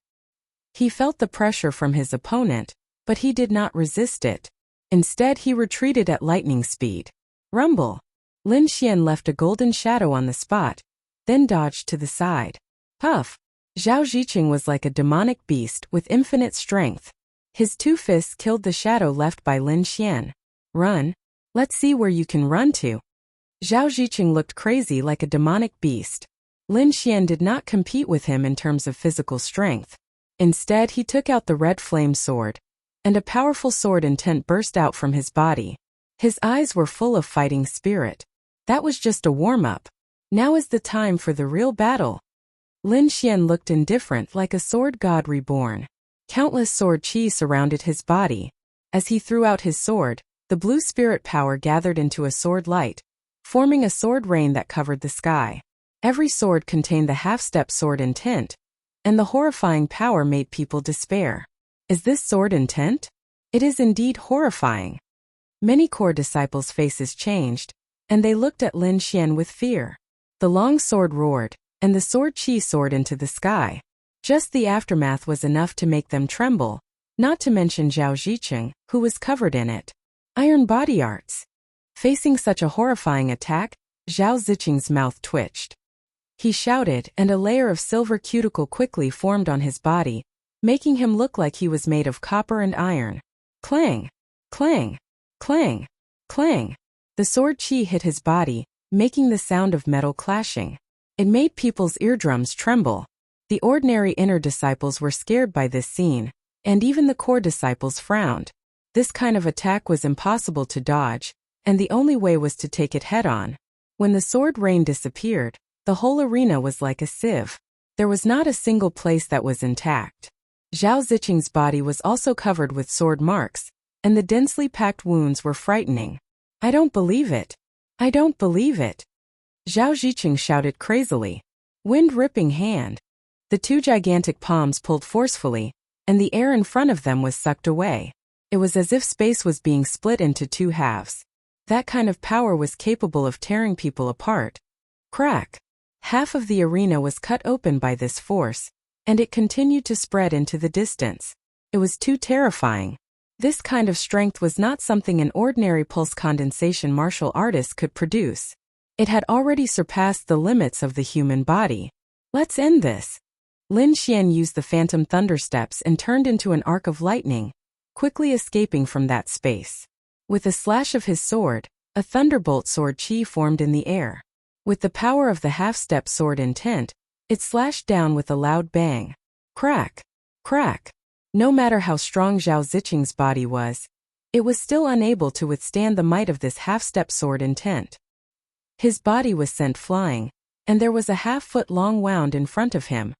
He felt the pressure from his opponent, but he did not resist it. Instead, he retreated at lightning speed. Rumble! Lin Xian left a golden shadow on the spot, then dodged to the side. Puff! Zhao Ziqing was like a demonic beast with infinite strength. His two fists killed the shadow left by Lin Xian. Run! Let's see where you can run to. Zhao Ziqing looked crazy like a demonic beast. Lin Xian did not compete with him in terms of physical strength. Instead, he took out the red flame sword, and a powerful sword intent burst out from his body. His eyes were full of fighting spirit. That was just a warm-up. Now is the time for the real battle. Lin Xian looked indifferent like a sword god reborn. Countless sword chi surrounded his body. As he threw out his sword, the blue spirit power gathered into a sword light, forming a sword rain that covered the sky. Every sword contained the half-step sword intent, and the horrifying power made people despair. Is this sword intent? It is indeed horrifying. Many core disciples' faces changed, and they looked at Lin Xian with fear. The long sword roared, and the sword chi soared into the sky. Just the aftermath was enough to make them tremble, not to mention Zhao Ziqing, who was covered in it. Iron body arts. Facing such a horrifying attack, Zhao Ziqing's mouth twitched. He shouted, and a layer of silver cuticle quickly formed on his body, making him look like he was made of copper and iron. Clang! Clang! Clang! Clang! The sword chi hit his body, making the sound of metal clashing. It made people's eardrums tremble. The ordinary inner disciples were scared by this scene, and even the core disciples frowned. This kind of attack was impossible to dodge, and the only way was to take it head-on. When the sword rain disappeared, the whole arena was like a sieve. There was not a single place that was intact. Zhao Ziqing's body was also covered with sword marks, and the densely packed wounds were frightening. I don't believe it. I don't believe it. Zhao Ziqing shouted crazily. Wind-ripping hand. The two gigantic palms pulled forcefully, and the air in front of them was sucked away. It was as if space was being split into two halves. That kind of power was capable of tearing people apart. Crack! Half of the arena was cut open by this force, and it continued to spread into the distance. It was too terrifying. This kind of strength was not something an ordinary pulse condensation martial artist could produce. It had already surpassed the limits of the human body. Let's end this. Lin Xian used the phantom thunder steps and turned into an arc of lightning, quickly escaping from that space. With a slash of his sword, a thunderbolt sword chi formed in the air. With the power of the half-step sword intent, it slashed down with a loud bang. Crack! Crack! No matter how strong Zhao Ziqing's body was, it was still unable to withstand the might of this half-step sword intent. His body was sent flying, and there was a half-foot-long wound in front of him.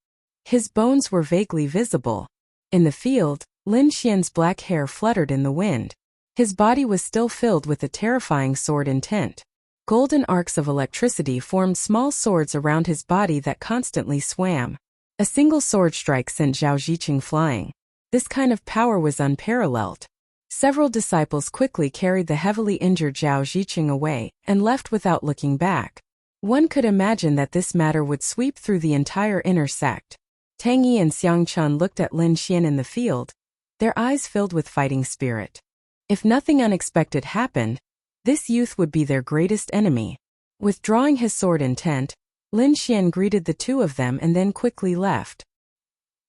His bones were vaguely visible. In the field, Lin Xian's black hair fluttered in the wind. His body was still filled with a terrifying sword intent. Golden arcs of electricity formed small swords around his body that constantly swam. A single sword strike sent Zhao Ziqing flying. This kind of power was unparalleled. Several disciples quickly carried the heavily injured Zhao Ziqing away and left without looking back. One could imagine that this matter would sweep through the entire inner sect. Tang Yi and Xiang Chun looked at Lin Xian in the field, their eyes filled with fighting spirit. If nothing unexpected happened, this youth would be their greatest enemy. Withdrawing his sword intent, Lin Xian greeted the two of them and then quickly left.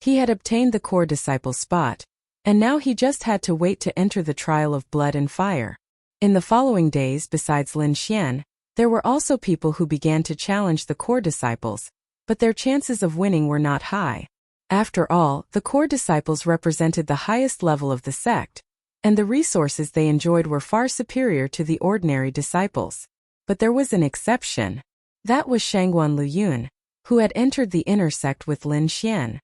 He had obtained the core disciple spot, and now he just had to wait to enter the trial of blood and fire. In the following days, besides Lin Xian, there were also people who began to challenge the core disciples, but their chances of winning were not high. After all, the core disciples represented the highest level of the sect, and the resources they enjoyed were far superior to the ordinary disciples. But there was an exception. That was Shangguan Luyun, who had entered the inner sect with Lin Xian.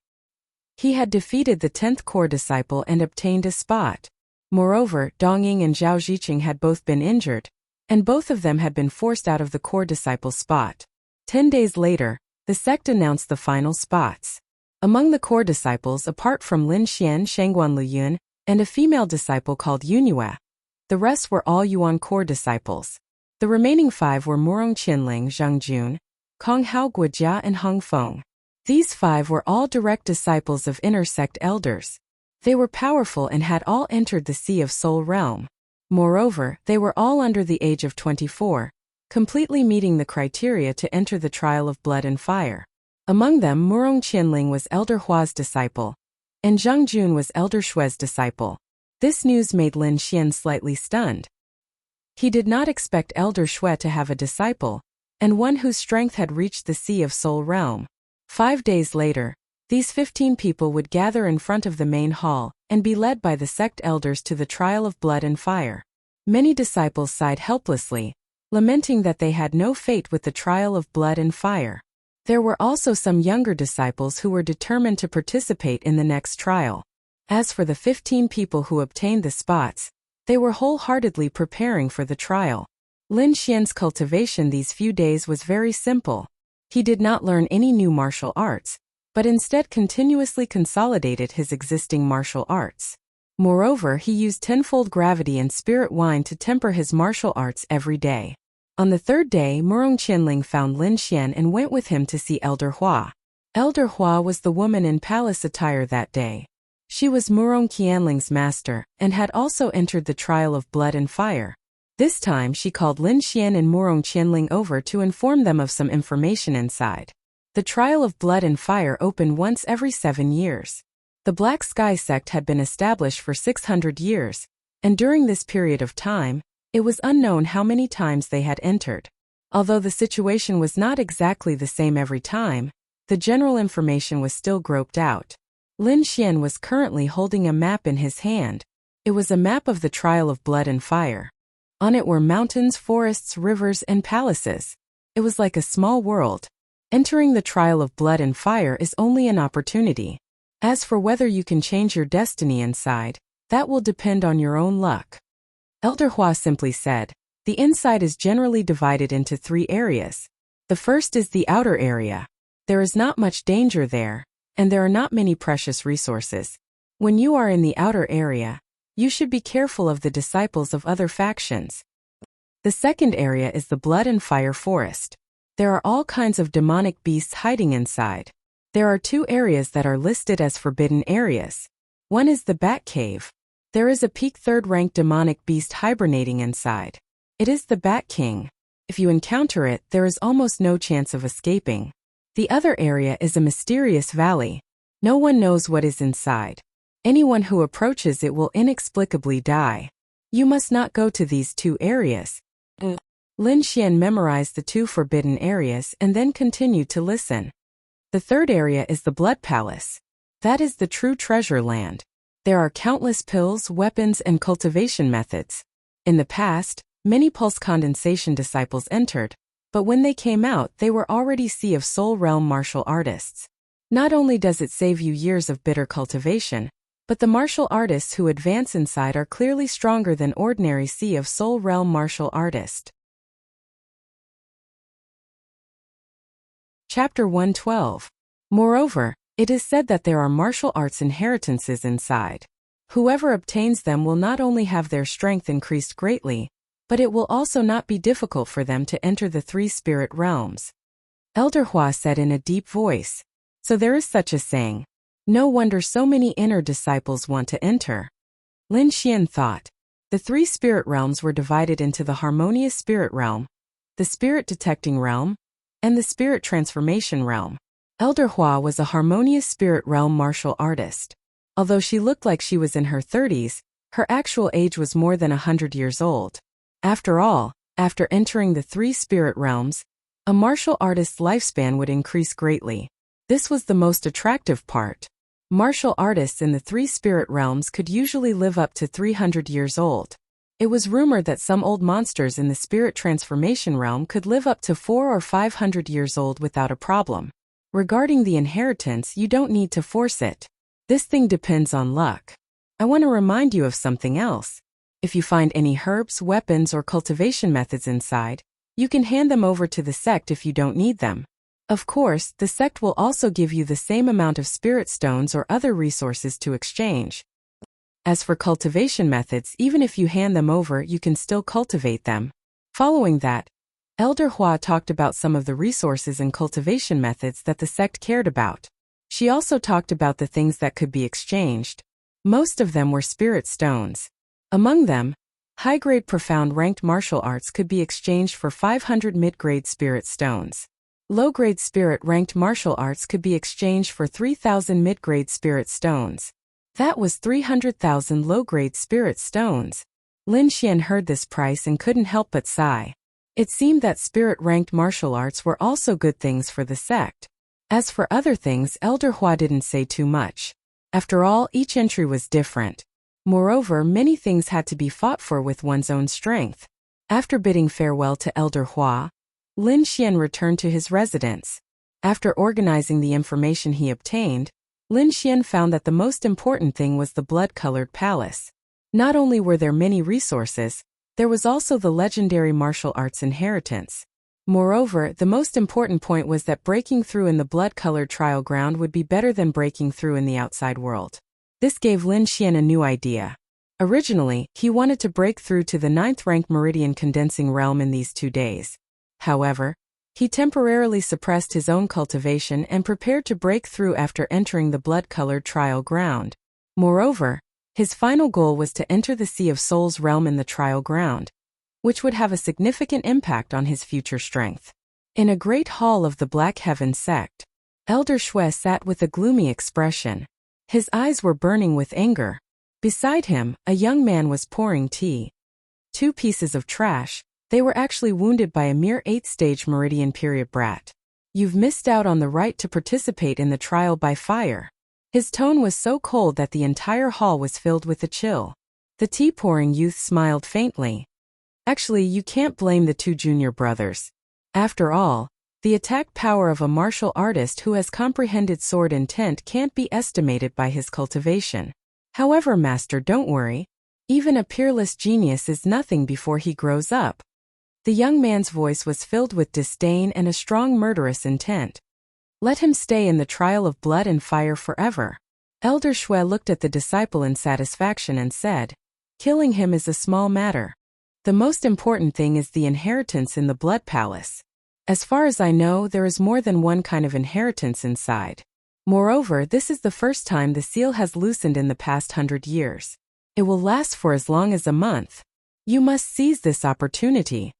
He had defeated the 10th core disciple and obtained a spot. Moreover, Dongying and Zhao Ziqing had both been injured, and both of them had been forced out of the core disciple's spot. 10 days later, the sect announced the final spots. Among the core disciples, apart from Lin Xian, Shangguan Luyun, and a female disciple called Yunyue, the rest were all Yuan core disciples. The remaining 5 were Murong Qinling, Zhang Jun, Kong Hao Guojia, and Heng Feng. These 5 were all direct disciples of inner sect elders. They were powerful and had all entered the Sea of Soul realm. Moreover, they were all under the age of 24, completely meeting the criteria to enter the trial of blood and fire. Among them, Murong Qinling was Elder Hua's disciple, and Zhang Jun was Elder Shui's disciple. This news made Lin Xian slightly stunned. He did not expect Elder Shui to have a disciple, and one whose strength had reached the Sea of Soul realm. 5 days later, these 15 people would gather in front of the main hall and be led by the sect elders to the trial of blood and fire. Many disciples sighed helplessly, lamenting that they had no fate with the trial of blood and fire. There were also some younger disciples who were determined to participate in the next trial. As for the 15 people who obtained the spots, they were wholeheartedly preparing for the trial. Lin Xian's cultivation these few days was very simple. He did not learn any new martial arts, but instead continuously consolidated his existing martial arts. Moreover, he used tenfold gravity and spirit wine to temper his martial arts every day. On the 3rd day, Murong Qinling found Lin Xian and went with him to see Elder Hua. Elder Hua was the woman in palace attire that day. She was Murong Qianling's master, and had also entered the trial of blood and fire. This time she called Lin Xian and Murong Qinling over to inform them of some information inside. The trial of blood and fire opened once every 7 years. The Black Sky sect had been established for 600 years, and during this period of time, it was unknown how many times they had entered. Although the situation was not exactly the same every time, the general information was still groped out. Lin Xian was currently holding a map in his hand. It was a map of the trial of blood and fire. On it were mountains, forests, rivers, and palaces. It was like a small world. Entering the trial of blood and fire is only an opportunity. As for whether you can change your destiny inside, that will depend on your own luck. Elder Hua simply said, the inside is generally divided into 3 areas. The first is the outer area. There is not much danger there, and there are not many precious resources. When you are in the outer area, you should be careful of the disciples of other factions. The second area is the blood and fire forest. There are all kinds of demonic beasts hiding inside. There are 2 areas that are listed as forbidden areas. One is the Bat Cave. There is a peak 3rd rank demonic beast hibernating inside. It is the Bat King. If you encounter it, there is almost no chance of escaping. The other area is a mysterious valley. No one knows what is inside. Anyone who approaches it will inexplicably die. You must not go to these 2 areas. Lin Xian memorized the 2 forbidden areas and then continued to listen. The 3rd area is the Blood Palace. That is the true treasure land. There are countless pills, weapons, and cultivation methods. In the past, many pulse condensation disciples entered, but when they came out, they were already Sea of Soul realm martial artists. Not only does it save you years of bitter cultivation, but the martial artists who advance inside are clearly stronger than ordinary Sea of Soul realm martial artists. Chapter 112. Moreover, it is said that there are martial arts inheritances inside. Whoever obtains them will not only have their strength increased greatly, but it will also not be difficult for them to enter the 3 spirit realms. Elder Hua said in a deep voice, so there is such a saying. No wonder so many inner disciples want to enter. Lin Xian thought. The 3 spirit realms were divided into the harmonious spirit realm, the spirit detecting realm, and the spirit transformation realm. Elder Hua was a harmonious spirit realm martial artist. Although she looked like she was in her 30s, her actual age was more than 100 years old. After all, after entering the 3 spirit realms, a martial artist's lifespan would increase greatly. This was the most attractive part. Martial artists in the 3 spirit realms could usually live up to 300 years old. It was rumored that some old monsters in the spirit transformation realm could live up to 400 or 500 years old without a problem. Regarding the inheritance, you don't need to force it. This thing depends on luck. I want to remind you of something else. If you find any herbs, weapons, or cultivation methods inside, you can hand them over to the sect if you don't need them. Of course, the sect will also give you the same amount of spirit stones or other resources to exchange. As for cultivation methods, even if you hand them over, you can still cultivate them. Following that, Elder Hua talked about some of the resources and cultivation methods that the sect cared about. She also talked about the things that could be exchanged. Most of them were spirit stones. Among them, high-grade profound ranked martial arts could be exchanged for 500 mid-grade spirit stones. Low-grade spirit ranked martial arts could be exchanged for 3,000 mid-grade spirit stones. That was 300,000 low-grade spirit stones. Lin Xian heard this price and couldn't help but sigh. It seemed that spirit-ranked martial arts were also good things for the sect. As for other things, Elder Hua didn't say too much. After all, each entry was different. Moreover, many things had to be fought for with one's own strength. After bidding farewell to Elder Hua, Lin Xian returned to his residence. After organizing the information he obtained, Lin Xian found that the most important thing was the blood-colored palace. Not only were there many resources, there was also the legendary martial arts inheritance. Moreover, the most important point was that breaking through in the blood-colored trial ground would be better than breaking through in the outside world. This gave Lin Xian a new idea. Originally, he wanted to break through to the 9th-ranked meridian condensing realm in these 2 days. However, he temporarily suppressed his own cultivation and prepared to break through after entering the blood-colored trial ground. Moreover, his final goal was to enter the Sea of Souls realm in the trial ground, which would have a significant impact on his future strength. In a great hall of the Black Heaven sect, Elder Shui sat with a gloomy expression. His eyes were burning with anger. Beside him, a young man was pouring tea. 2 pieces of trash. They were actually wounded by a mere 8th-stage meridian period brat. You've missed out on the right to participate in the trial by fire. His tone was so cold that the entire hall was filled with a chill. The tea-pouring youth smiled faintly. Actually, you can't blame the 2 junior brothers. After all, the attack power of a martial artist who has comprehended sword intent can't be estimated by his cultivation. However, master, don't worry. Even a peerless genius is nothing before he grows up. The young man's voice was filled with disdain and a strong murderous intent. Let him stay in the trial of blood and fire forever. Elder Shui looked at the disciple in satisfaction and said, killing him is a small matter. The most important thing is the inheritance in the Blood Palace. As far as I know, there is more than one kind of inheritance inside. Moreover, this is the first time the seal has loosened in the past 100 years. It will last for as long as a month. You must seize this opportunity.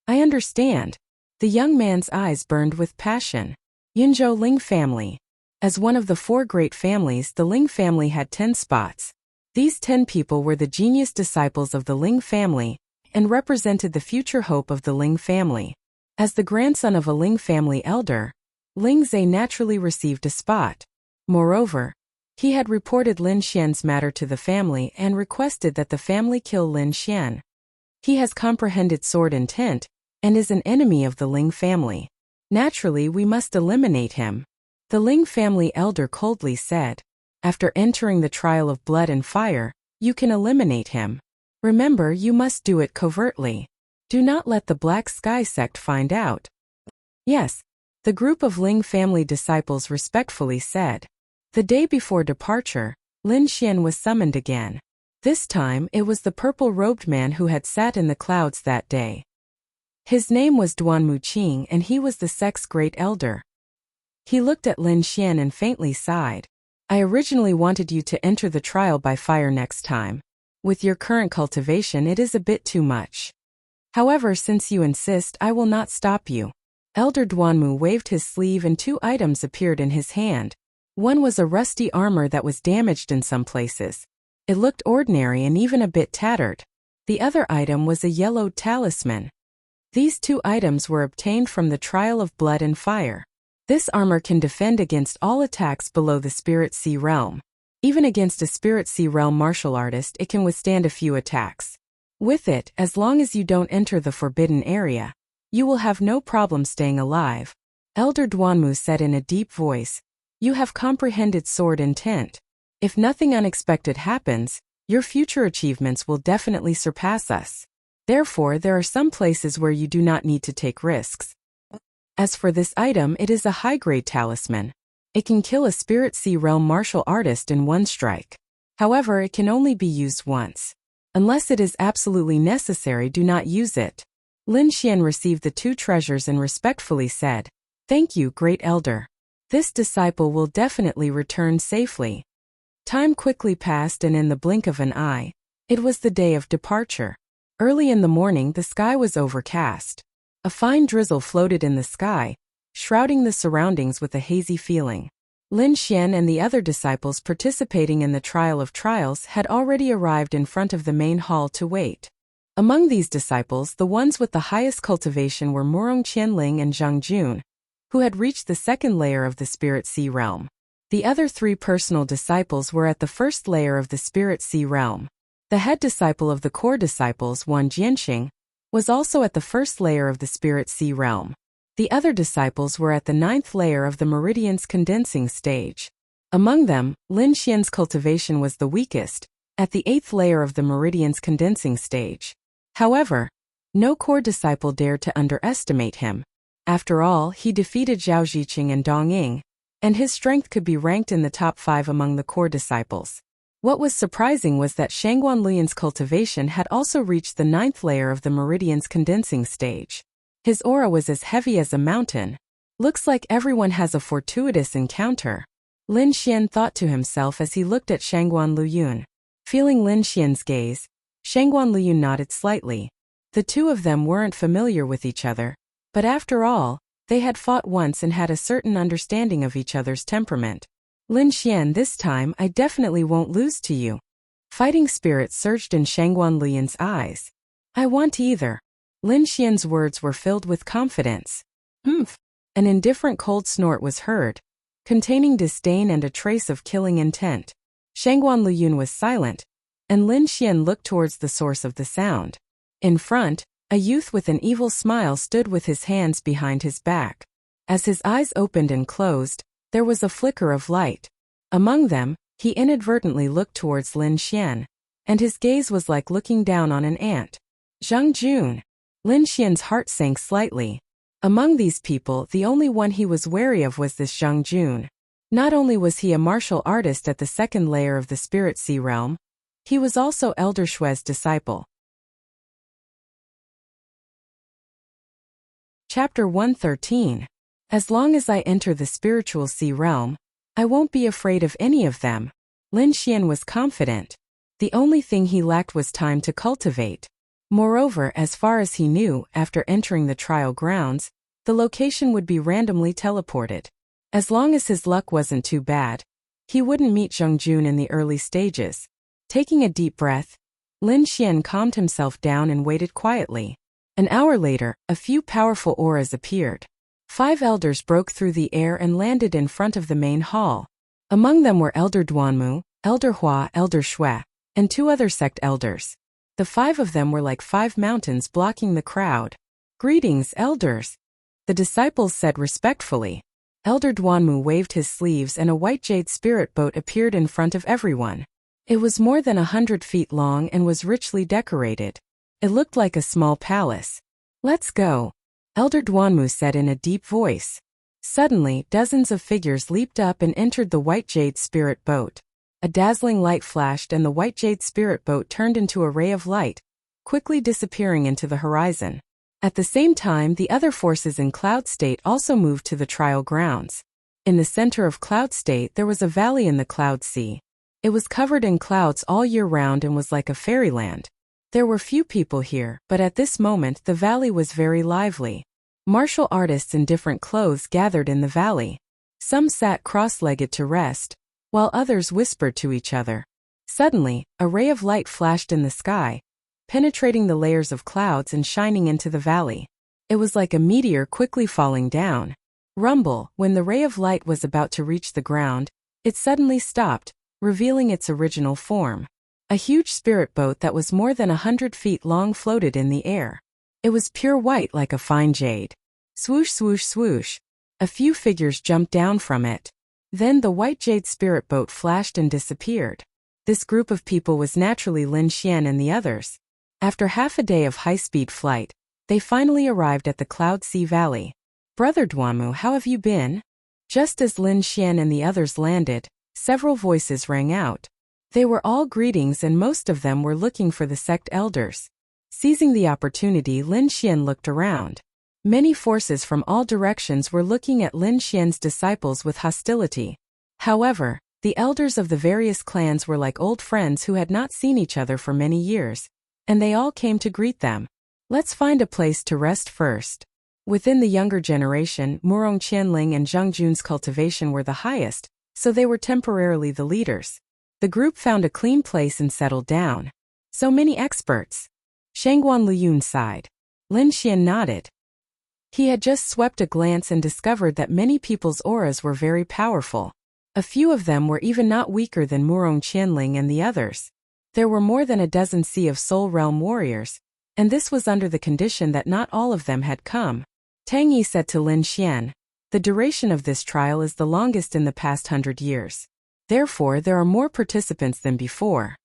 I understand. The young man's eyes burned with passion. Yinzhou Ling family. As one of the 4 great families, the Ling family had 10 spots. These 10 people were the genius disciples of the Ling family, and represented the future hope of the Ling family. As the grandson of a Ling family elder, Ling Zhe naturally received a spot. Moreover, he had reported Lin Xian's matter to the family and requested that the family kill Lin Xian. He has comprehended sword intent, and is an enemy of the Ling family. Naturally, we must eliminate him. The Ling family elder coldly said. After entering the trial of blood and fire, you can eliminate him. Remember, you must do it covertly. Do not let the Black Sky sect find out. Yes, the group of Ling family disciples respectfully said. The day before departure, Lin Xian was summoned again. This time, it was the purple-robed man who had sat in the clouds that day. His name was Duan Muqing, and he was the sect's great elder. He looked at Lin Xian and faintly sighed. I originally wanted you to enter the trial by fire next time. With your current cultivation, it is a bit too much. However, since you insist, I will not stop you. Elder Duanmu waved his sleeve and 2 items appeared in his hand. One was a rusty armor that was damaged in some places. It looked ordinary and even a bit tattered. The other item was a yellowed talisman. These two items were obtained from the trial of blood and fire. This armor can defend against all attacks below the Spirit Sea realm. Even against a Spirit Sea realm martial artist, it can withstand a few attacks. With it, as long as you don't enter the forbidden area, you will have no problem staying alive. Elder Duanmu said in a deep voice, "You have comprehended sword intent. If nothing unexpected happens, your future achievements will definitely surpass us. Therefore, there are some places where you do not need to take risks. As for this item, it is a high-grade talisman. It can kill a Spirit Sea realm martial artist in one strike. However, it can only be used once. Unless it is absolutely necessary, do not use it." Lin Xian received the two treasures and respectfully said, "Thank you, Great Elder. This disciple will definitely return safely." Time quickly passed, and in the blink of an eye, it was the day of departure. Early in the morning, the sky was overcast. A fine drizzle floated in the sky, shrouding the surroundings with a hazy feeling. Lin Xian and the other disciples participating in the Trial of Trials had already arrived in front of the main hall to wait. Among these disciples, the ones with the highest cultivation were Murong Qianling and Zhang Jun, who had reached the second layer of the Spirit Sea realm. The other three personal disciples were at the first layer of the Spirit Sea realm. The head disciple of the core disciples, Wan Jianxing, was also at the first layer of the Spirit Sea realm. The other disciples were at the 9th layer of the Meridian's condensing stage. Among them, Lin Xian's cultivation was the weakest, at the 8th layer of the Meridian's condensing stage. However, no core disciple dared to underestimate him. After all, he defeated Zhao Ziqing and Dong Ying, and his strength could be ranked in the top 5 among the core disciples. What was surprising was that Shangguan Luyan's cultivation had also reached the 9th layer of the Meridian's condensing stage. His aura was as heavy as a mountain. Looks like everyone has a fortuitous encounter, Lin Xian thought to himself as he looked at Shangguan Luyun. Feeling Lin Xian's gaze, Shangguan Luyun nodded slightly. The two of them weren't familiar with each other, but after all, they had fought once and had a certain understanding of each other's temperament. "Lin Xian, this time I definitely won't lose to you." Fighting spirit surged in Shangguan Luyun's eyes. "I want either." Lin Xian's words were filled with confidence. "Humph." An indifferent cold snort was heard, containing disdain and a trace of killing intent. Shangguan Luyun was silent, and Lin Xian looked towards the source of the sound. In front, a youth with an evil smile stood with his hands behind his back. As his eyes opened and closed, there was a flicker of light. Among them, he inadvertently looked towards Lin Xian, and his gaze was like looking down on an ant. Zhang Jun. Lin Xian's heart sank slightly. Among these people, the only one he was wary of was this Zhang Jun. Not only was he a martial artist at the second layer of the Spirit Sea realm, he was also Elder Shue's disciple. Chapter 113. As long as I enter the Spiritual Sea realm, I won't be afraid of any of them. Lin Xian was confident. The only thing he lacked was time to cultivate. Moreover, as far as he knew, after entering the trial grounds, the location would be randomly teleported. As long as his luck wasn't too bad, he wouldn't meet Zhang Jun in the early stages. Taking a deep breath, Lin Xian calmed himself down and waited quietly. An hour later, a few powerful auras appeared. 5 elders broke through the air and landed in front of the main hall. Among them were Elder Duanmu, Elder Hua, Elder Shui, and 2 other sect elders. The 5 of them were like 5 mountains blocking the crowd. "Greetings, elders," the disciples said respectfully. Elder Duanmu waved his sleeves and a white jade spirit boat appeared in front of everyone. It was more than 100 feet long and was richly decorated. It looked like a small palace. "Let's go," Elder Duanmu said in a deep voice. Suddenly, dozens of figures leaped up and entered the white jade spirit boat. A dazzling light flashed and the white jade spirit boat turned into a ray of light, quickly disappearing into the horizon. At the same time, the other forces in Cloud State also moved to the trial grounds. In the center of Cloud State, there was a valley in the Cloud Sea. It was covered in clouds all year round and was like a fairyland. There were few people here, but at this moment the valley was very lively. Martial artists in different clothes gathered in the valley. Some sat cross-legged to rest, while others whispered to each other. Suddenly, a ray of light flashed in the sky, penetrating the layers of clouds and shining into the valley. It was like a meteor quickly falling down. Rumble, when the ray of light was about to reach the ground, it suddenly stopped, revealing its original form. A huge spirit boat that was more than 100 feet long floated in the air. It was pure white like a fine jade. Swoosh, swoosh, swoosh. A few figures jumped down from it. Then the white jade spirit boat flashed and disappeared. This group of people was naturally Lin Xian and the others. After half a day of high-speed flight, they finally arrived at the Cloud Sea Valley. "Brother Duamu, how have you been?" Just as Lin Xian and the others landed, several voices rang out. They were all greetings and most of them were looking for the sect elders. Seizing the opportunity, Lin Xian looked around. Many forces from all directions were looking at Lin Xian's disciples with hostility. However, the elders of the various clans were like old friends who had not seen each other for many years, and they all came to greet them. "Let's find a place to rest first." Within the younger generation, Murong Qianling and Zhang Jun's cultivation were the highest, so they were temporarily the leaders. The group found a clean place and settled down. "So many experts." Shangguan Liyun sighed. Lin Xian nodded. He had just swept a glance and discovered that many people's auras were very powerful. A few of them were even not weaker than Murong Qianling and the others. There were more than a dozen Sea of Soul Realm warriors, and this was under the condition that not all of them had come. Tang Yi said to Lin Xian, "The duration of this trial is the longest in the past 100 years. Therefore, there are more participants than before."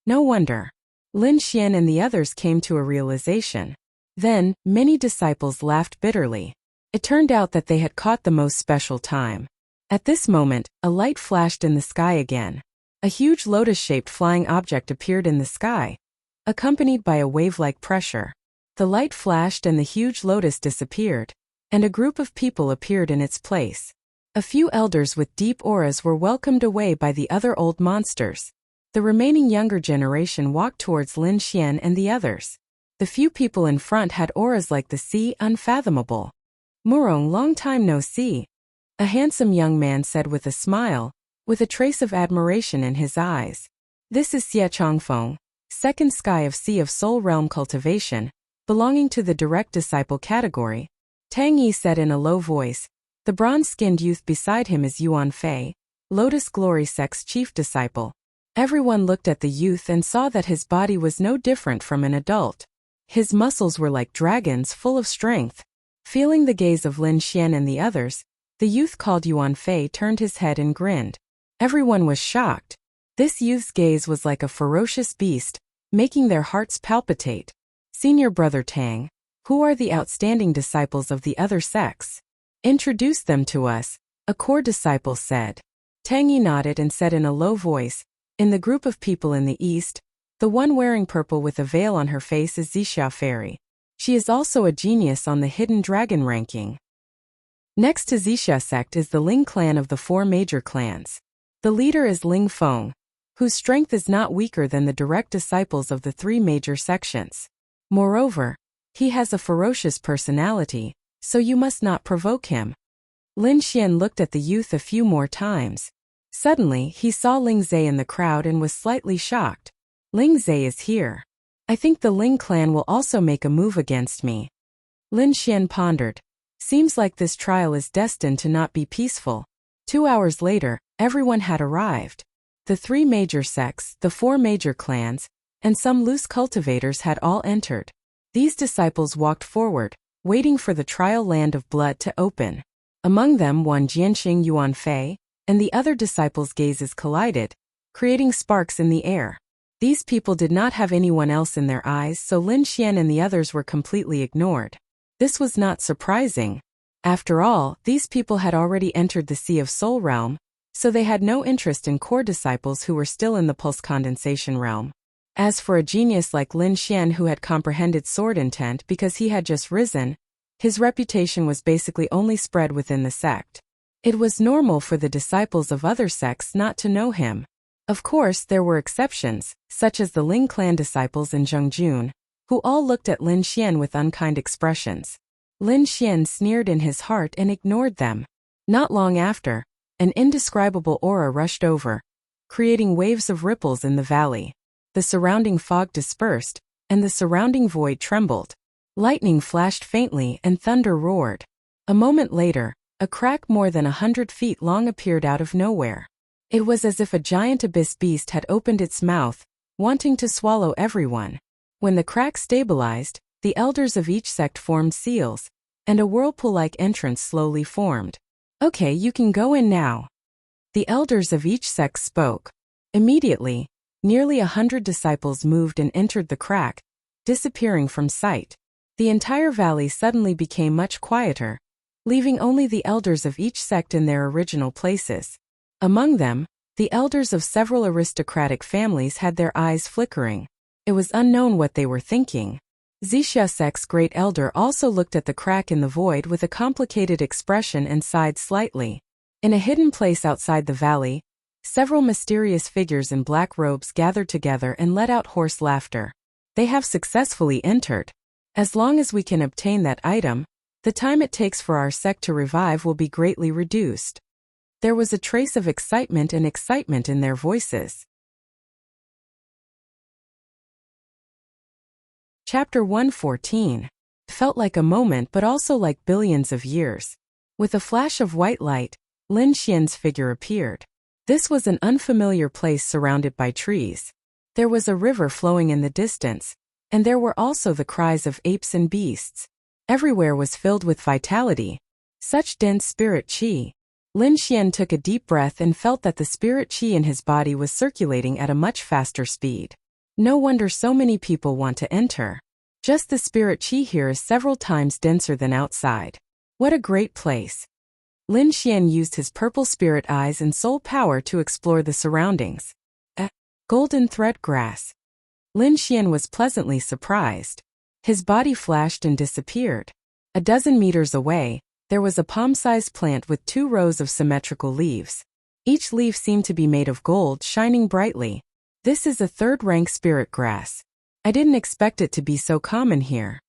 No wonder. Lin Xian and the others came to a realization. Then, many disciples laughed bitterly. It turned out that they had caught the most special time. At this moment, a light flashed in the sky again. A huge lotus-shaped flying object appeared in the sky, accompanied by a wave-like pressure. The light flashed and the huge lotus disappeared, and a group of people appeared in its place. A few elders with deep auras were welcomed away by the other old monsters. The remaining younger generation walked towards Lin Xian and the others. The few people in front had auras like the sea, unfathomable. "Murong, long time no see," a handsome young man said with a smile, with a trace of admiration in his eyes. "This is Xie Changfeng, second sky of Sea of Soul Realm cultivation, belonging to the direct disciple category," Tang Yi said in a low voice. The bronze-skinned youth beside him is Yuan Fei, Lotus Glory Sect's chief disciple. Everyone looked at the youth and saw that his body was no different from an adult. His muscles were like dragons full of strength. Feeling the gaze of Lin Xian and the others, the youth called Yuan Fei turned his head and grinned. Everyone was shocked. This youth's gaze was like a ferocious beast, making their hearts palpitate. "Senior brother Tang, who are the outstanding disciples of the other sects? Introduce them to us," a core disciple said. Tang Yi nodded and said in a low voice, "In the group of people in the east, the one wearing purple with a veil on her face is Zixia Fairy. She is also a genius on the hidden dragon ranking." Next to Zixia sect is the Ling clan of the 4 major clans. The leader is Ling Feng, whose strength is not weaker than the direct disciples of the 3 major sections. Moreover, he has a ferocious personality, so you must not provoke him. Lin Xian looked at the youth a few more times. Suddenly, he saw Ling Zhe in the crowd and was slightly shocked. "Ling Zhe is here. I think the Ling clan will also make a move against me." Lin Xian pondered. Seems like this trial is destined to not be peaceful. 2 hours later, everyone had arrived. The 3 major sects, the 4 major clans, and some loose cultivators had all entered. These disciples walked forward, waiting for the trial land of blood to open. Among them one Jianxing Yuan Fei, and the other disciples' gazes collided, creating sparks in the air. These people did not have anyone else in their eyes, so Lin Xian and the others were completely ignored. This was not surprising. After all, these people had already entered the Sea of Soul Realm, so they had no interest in core disciples who were still in the Pulse Condensation Realm. As for a genius like Lin Xian who had comprehended sword intent because he had just risen, his reputation was basically only spread within the sect. It was normal for the disciples of other sects not to know him. Of course, there were exceptions, such as the Ling clan disciples and Zheng Jun, who all looked at Lin Xian with unkind expressions. Lin Xian sneered in his heart and ignored them. Not long after, an indescribable aura rushed over, creating waves of ripples in the valley. The surrounding fog dispersed, and the surrounding void trembled. Lightning flashed faintly and thunder roared. A moment later, a crack more than 100 feet long appeared out of nowhere. It was as if a giant abyss beast had opened its mouth, wanting to swallow everyone. When the crack stabilized, the elders of each sect formed seals, and a whirlpool-like entrance slowly formed. "Okay, you can go in now." The elders of each sect spoke. Immediately, nearly 100 disciples moved and entered the crack, disappearing from sight. The entire valley suddenly became much quieter, leaving only the elders of each sect in their original places. Among them, the elders of several aristocratic families had their eyes flickering. It was unknown what they were thinking. Wuxia sect's great elder also looked at the crack in the void with a complicated expression and sighed slightly. In a hidden place outside the valley, several mysterious figures in black robes gathered together and let out hoarse laughter. "They have successfully entered. As long as we can obtain that item, the time it takes for our sect to revive will be greatly reduced." There was a trace of excitement in their voices. Chapter 114. Felt like a moment but also like billions of years. With a flash of white light, Lin Xian's figure appeared. This was an unfamiliar place surrounded by trees. There was a river flowing in the distance, and there were also the cries of apes and beasts. Everywhere was filled with vitality. Such dense spirit qi. Lin Xian took a deep breath and felt that the spirit qi in his body was circulating at a much faster speed. No wonder so many people want to enter. Just the spirit qi here is several times denser than outside. What a great place. Lin Xian used his purple spirit eyes and soul power to explore the surroundings. Golden thread grass. Lin Xian was pleasantly surprised. His body flashed and disappeared. A dozen meters away, there was a palm-sized plant with 2 rows of symmetrical leaves. Each leaf seemed to be made of gold, shining brightly. "This is a 3rd-rank spirit grass. I didn't expect it to be so common here."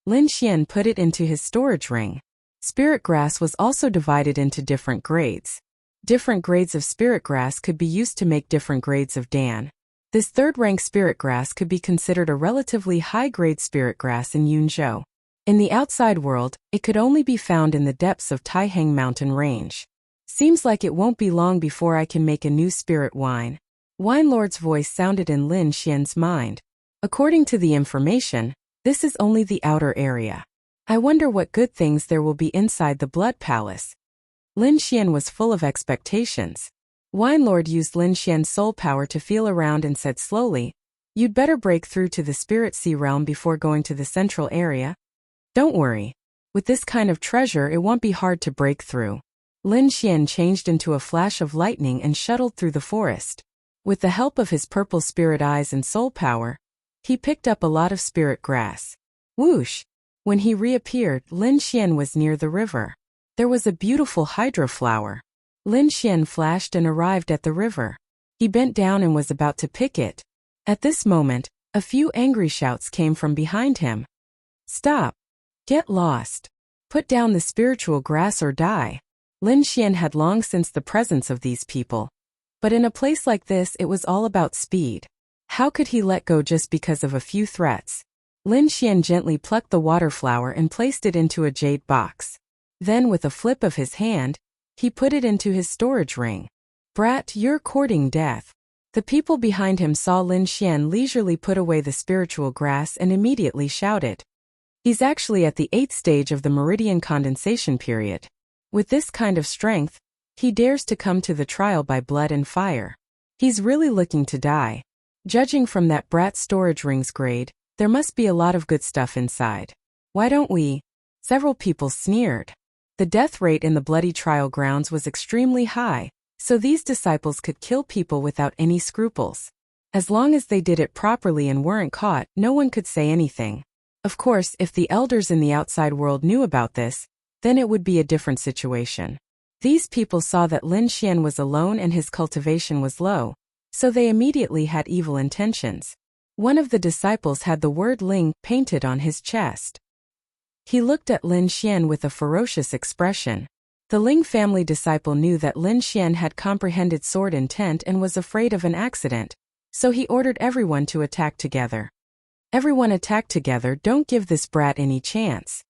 Lin Xian put it into his storage ring. Spirit grass was also divided into different grades. Different grades of spirit grass could be used to make different grades of dan. This 3rd-rank spirit grass could be considered a relatively high-grade spirit grass in Yunzhou. In the outside world, it could only be found in the depths of Taihang mountain range. "Seems like it won't be long before I can make a new spirit wine." Wine Lord's voice sounded in Lin Xian's mind. "According to the information, this is only the outer area. I wonder what good things there will be inside the Blood Palace." Lin Xian was full of expectations. Wine Lord used Lin Xian's soul power to feel around and said slowly, "You'd better break through to the Spirit Sea realm before going to the central area." "Don't worry. With this kind of treasure it won't be hard to break through." Lin Xian changed into a flash of lightning and shuttled through the forest. With the help of his purple spirit eyes and soul power, he picked up a lot of spirit grass. Whoosh! When he reappeared, Lin Xian was near the river. There was a beautiful hydra flower. Lin Xian flashed and arrived at the river. He bent down and was about to pick it. At this moment, a few angry shouts came from behind him. "Stop! Get lost! Put down the spiritual grass or die!" Lin Xian had long sensed the presence of these people. But in a place like this it was all about speed. How could he let go just because of a few threats? Lin Xian gently plucked the water flower and placed it into a jade box. Then with a flip of his hand, he put it into his storage ring. "Brat, you're courting death." The people behind him saw Lin Xian leisurely put away the spiritual grass and immediately shouted. He's actually at the 8th stage of the meridian condensation period. With this kind of strength, he dares to come to the trial by blood and fire. He's really looking to die. Judging from that brat storage ring's grade, there must be a lot of good stuff inside. Why don't we? Several people sneered. The death rate in the bloody trial grounds was extremely high, so these disciples could kill people without any scruples. As long as they did it properly and weren't caught, no one could say anything. Of course, if the elders in the outside world knew about this, then it would be a different situation. These people saw that Lin Xian was alone and his cultivation was low, so they immediately had evil intentions. One of the disciples had the word Ling painted on his chest. He looked at Lin Xian with a ferocious expression. The Ling family disciple knew that Lin Xian had comprehended sword intent and was afraid of an accident, so he ordered everyone to attack together. Everyone attack together, don't give this brat any chance.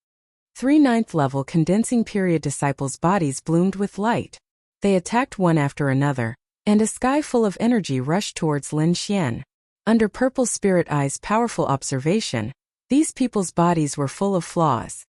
3 9th level condensing period disciples' bodies bloomed with light. They attacked one after another, and a sky full of energy rushed towards Lin Xian. Under purple spirit eyes' powerful observation, these people's bodies were full of flaws.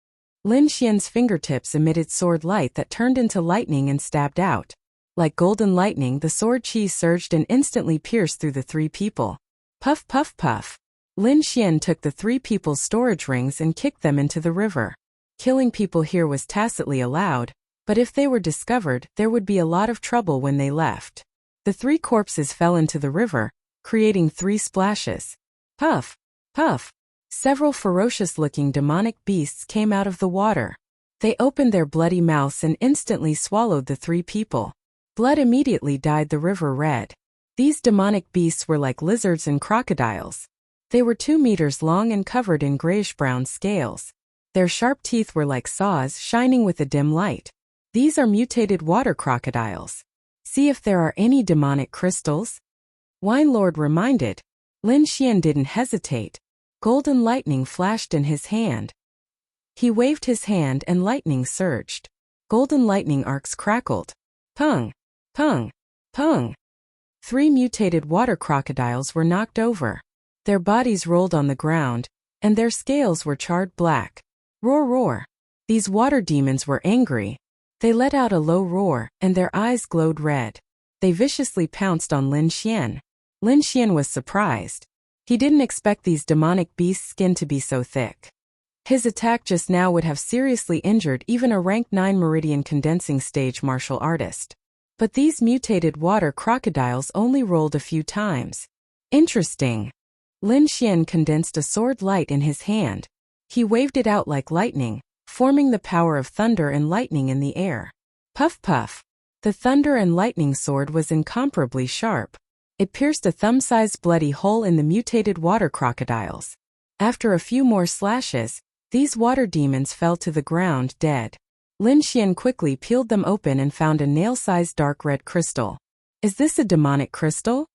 Lin Xian's fingertips emitted sword light that turned into lightning and stabbed out. Like golden lightning, the sword chi surged and instantly pierced through the 3 people. Puff puff puff. Lin Xian took the 3 people's storage rings and kicked them into the river. Killing people here was tacitly allowed, but if they were discovered, there would be a lot of trouble when they left. The 3 corpses fell into the river, creating 3 splashes. Puff, puff. Several ferocious-looking demonic beasts came out of the water. They opened their bloody mouths and instantly swallowed the 3 people. Blood immediately dyed the river red. These demonic beasts were like lizards and crocodiles. They were 2 meters long and covered in grayish-brown scales. Their sharp teeth were like saws shining with a dim light. These are mutated water crocodiles. See if there are any demonic crystals? Wine Lord reminded. Lin Xian didn't hesitate. Golden lightning flashed in his hand. He waved his hand and lightning surged. Golden lightning arcs crackled. Pung, pung, pung. 3 mutated water crocodiles were knocked over. Their bodies rolled on the ground, and their scales were charred black. Roar roar. These water demons were angry. They let out a low roar, and their eyes glowed red. They viciously pounced on Lin Xian. Lin Xian was surprised. He didn't expect these demonic beasts' skin to be so thick. His attack just now would have seriously injured even a rank 9 meridian condensing stage martial artist. But these mutated water crocodiles only rolled a few times. Interesting. Lin Xian condensed a sword light in his hand. He waved it out like lightning, forming the power of thunder and lightning in the air. Puff puff. The thunder and lightning sword was incomparably sharp. It pierced a thumb-sized bloody hole in the mutated water crocodiles. After a few more slashes, these water demons fell to the ground dead. Lin Xian quickly peeled them open and found a nail-sized dark red crystal. Is this a demonic crystal?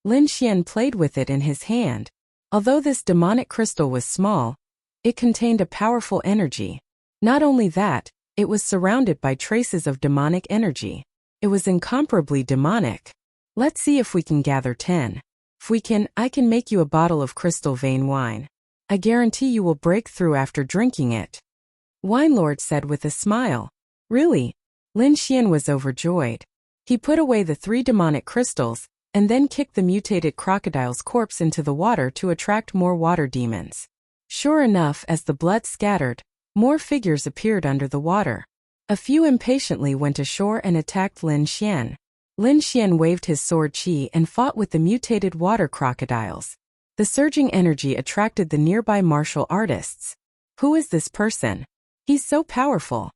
Lin Xian played with it in his hand. Although this demonic crystal was small, it contained a powerful energy. Not only that, it was surrounded by traces of demonic energy. It was incomparably demonic. Let's see if we can gather 10. If we can, I can make you a bottle of crystal vein wine. I guarantee you will break through after drinking it. Wine Lord said with a smile. Really? Lin Xian was overjoyed. He put away the 3 demonic crystals, and then kicked the mutated crocodile's corpse into the water to attract more water demons. Sure enough, as the blood scattered, more figures appeared under the water. A few impatiently went ashore and attacked Lin Xian. Lin Xian waved his sword qi and fought with the mutated water crocodiles. The surging energy attracted the nearby martial artists. Who is this person? He's so powerful.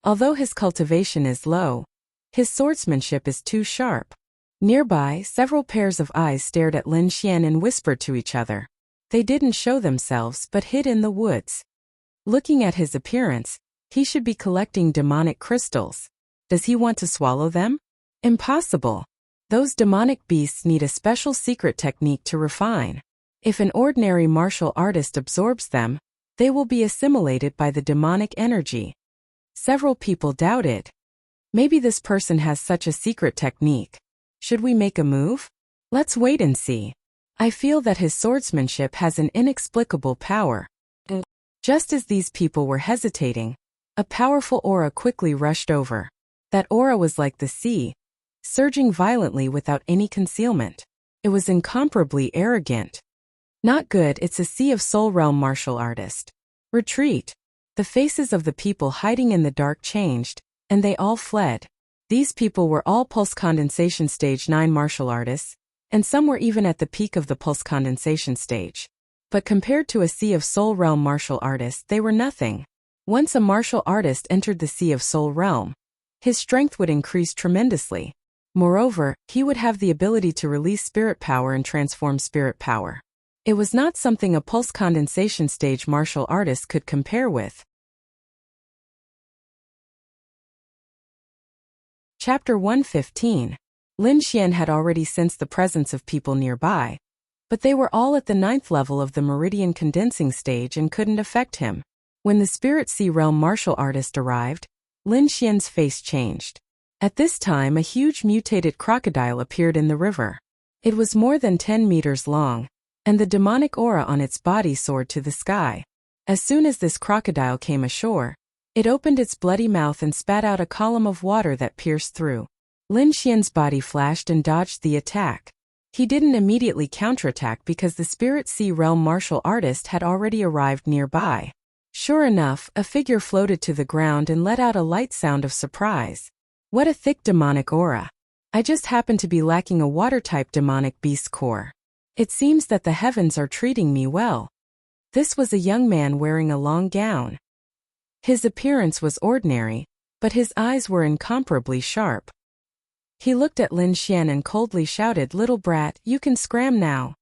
Although his cultivation is low, his swordsmanship is too sharp. Nearby, several pairs of eyes stared at Lin Xian and whispered to each other. They didn't show themselves but hid in the woods. Looking at his appearance, he should be collecting demonic crystals. Does he want to swallow them? Impossible. Those demonic beasts need a special secret technique to refine. If an ordinary martial artist absorbs them, they will be assimilated by the demonic energy. Several people doubted. Maybe this person has such a secret technique. Should we make a move? Let's wait and see. I feel that his swordsmanship has an inexplicable power. Just as these people were hesitating, a powerful aura quickly rushed over. That aura was like the sea, surging violently without any concealment. It was incomparably arrogant. Not good, it's a Sea of Soul Realm martial artist. Retreat. The faces of the people hiding in the dark changed, and they all fled. These people were all pulse condensation stage 9 martial artists, and some were even at the peak of the pulse condensation stage. But compared to a Sea of Soul Realm martial artist, they were nothing. Once a martial artist entered the Sea of Soul Realm, his strength would increase tremendously. Moreover, he would have the ability to release spirit power and transform spirit power. It was not something a pulse condensation stage martial artist could compare with. Chapter 115. Lin Xian had already sensed the presence of people nearby, but they were all at the 9th level of the meridian condensing stage and couldn't affect him. When the Spirit Sea Realm martial artist arrived, Lin Xian's face changed. At this time, a huge mutated crocodile appeared in the river. It was more than 10 meters long, and the demonic aura on its body soared to the sky. As soon as this crocodile came ashore, it opened its bloody mouth and spat out a column of water that pierced through. Lin Xian's body flashed and dodged the attack. He didn't immediately counterattack because the Spirit Sea Realm martial artist had already arrived nearby. Sure enough, a figure floated to the ground and let out a light sound of surprise. What a thick demonic aura. I just happen to be lacking a water-type demonic beast core. It seems that the heavens are treating me well. This was a young man wearing a long gown. His appearance was ordinary, but his eyes were incomparably sharp. He looked at Lin Xian and coldly shouted, "Little brat, you can scram now."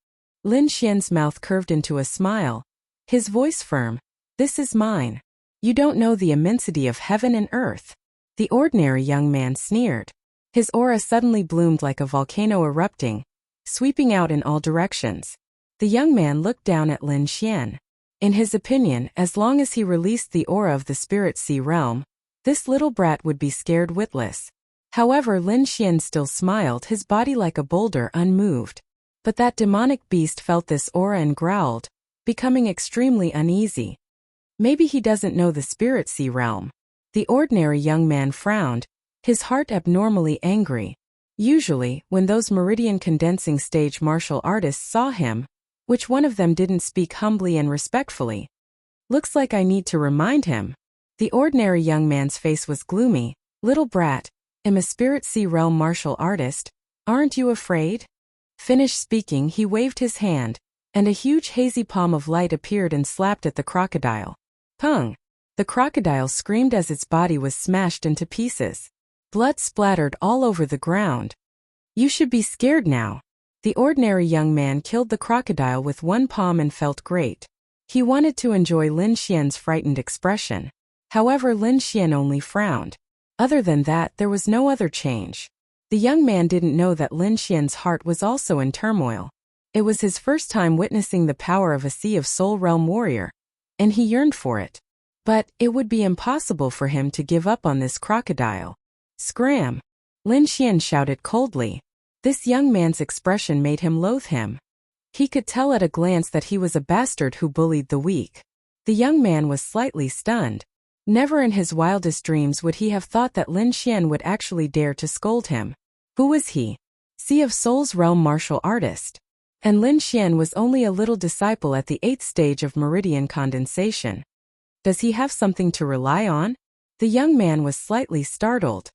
Lin Xian's mouth curved into a smile, his voice firm. "This is mine. You don't know the immensity of heaven and earth." The ordinary young man sneered. His aura suddenly bloomed like a volcano erupting, sweeping out in all directions. The young man looked down at Lin Xian. In his opinion, as long as he released the aura of the Spirit Sea Realm, this little brat would be scared witless. However, Lin Xian still smiled, his body like a boulder, unmoved. But that demonic beast felt this aura and growled, becoming extremely uneasy. Maybe he doesn't know the Spirit Sea Realm. The ordinary young man frowned, his heart abnormally angry. Usually, when those meridian condensing stage martial artists saw him, which one of them didn't speak humbly and respectfully? Looks like I need to remind him. The ordinary young man's face was gloomy. "Little brat, I'm a Spirit Sea Realm martial artist. Aren't you afraid?" Finished speaking, he waved his hand, and a huge hazy palm of light appeared and slapped at the crocodile. Pung! The crocodile screamed as its body was smashed into pieces. Blood splattered all over the ground. "You should be scared now." The ordinary young man killed the crocodile with one palm and felt great. He wanted to enjoy Lin Xian's frightened expression. However, Lin Xian only frowned. Other than that, there was no other change. The young man didn't know that Lin Xian's heart was also in turmoil. It was his first time witnessing the power of a Sea of Soul Realm warrior, and he yearned for it. But it would be impossible for him to give up on this crocodile. "Scram!" Lin Xian shouted coldly. This young man's expression made him loathe him. He could tell at a glance that he was a bastard who bullied the weak. The young man was slightly stunned. Never in his wildest dreams would he have thought that Lin Xian would actually dare to scold him. Who was he? Sea of Souls Realm martial artist. And Lin Xian was only a little disciple at the 8th stage of meridian condensation. Does he have something to rely on? The young man was slightly startled.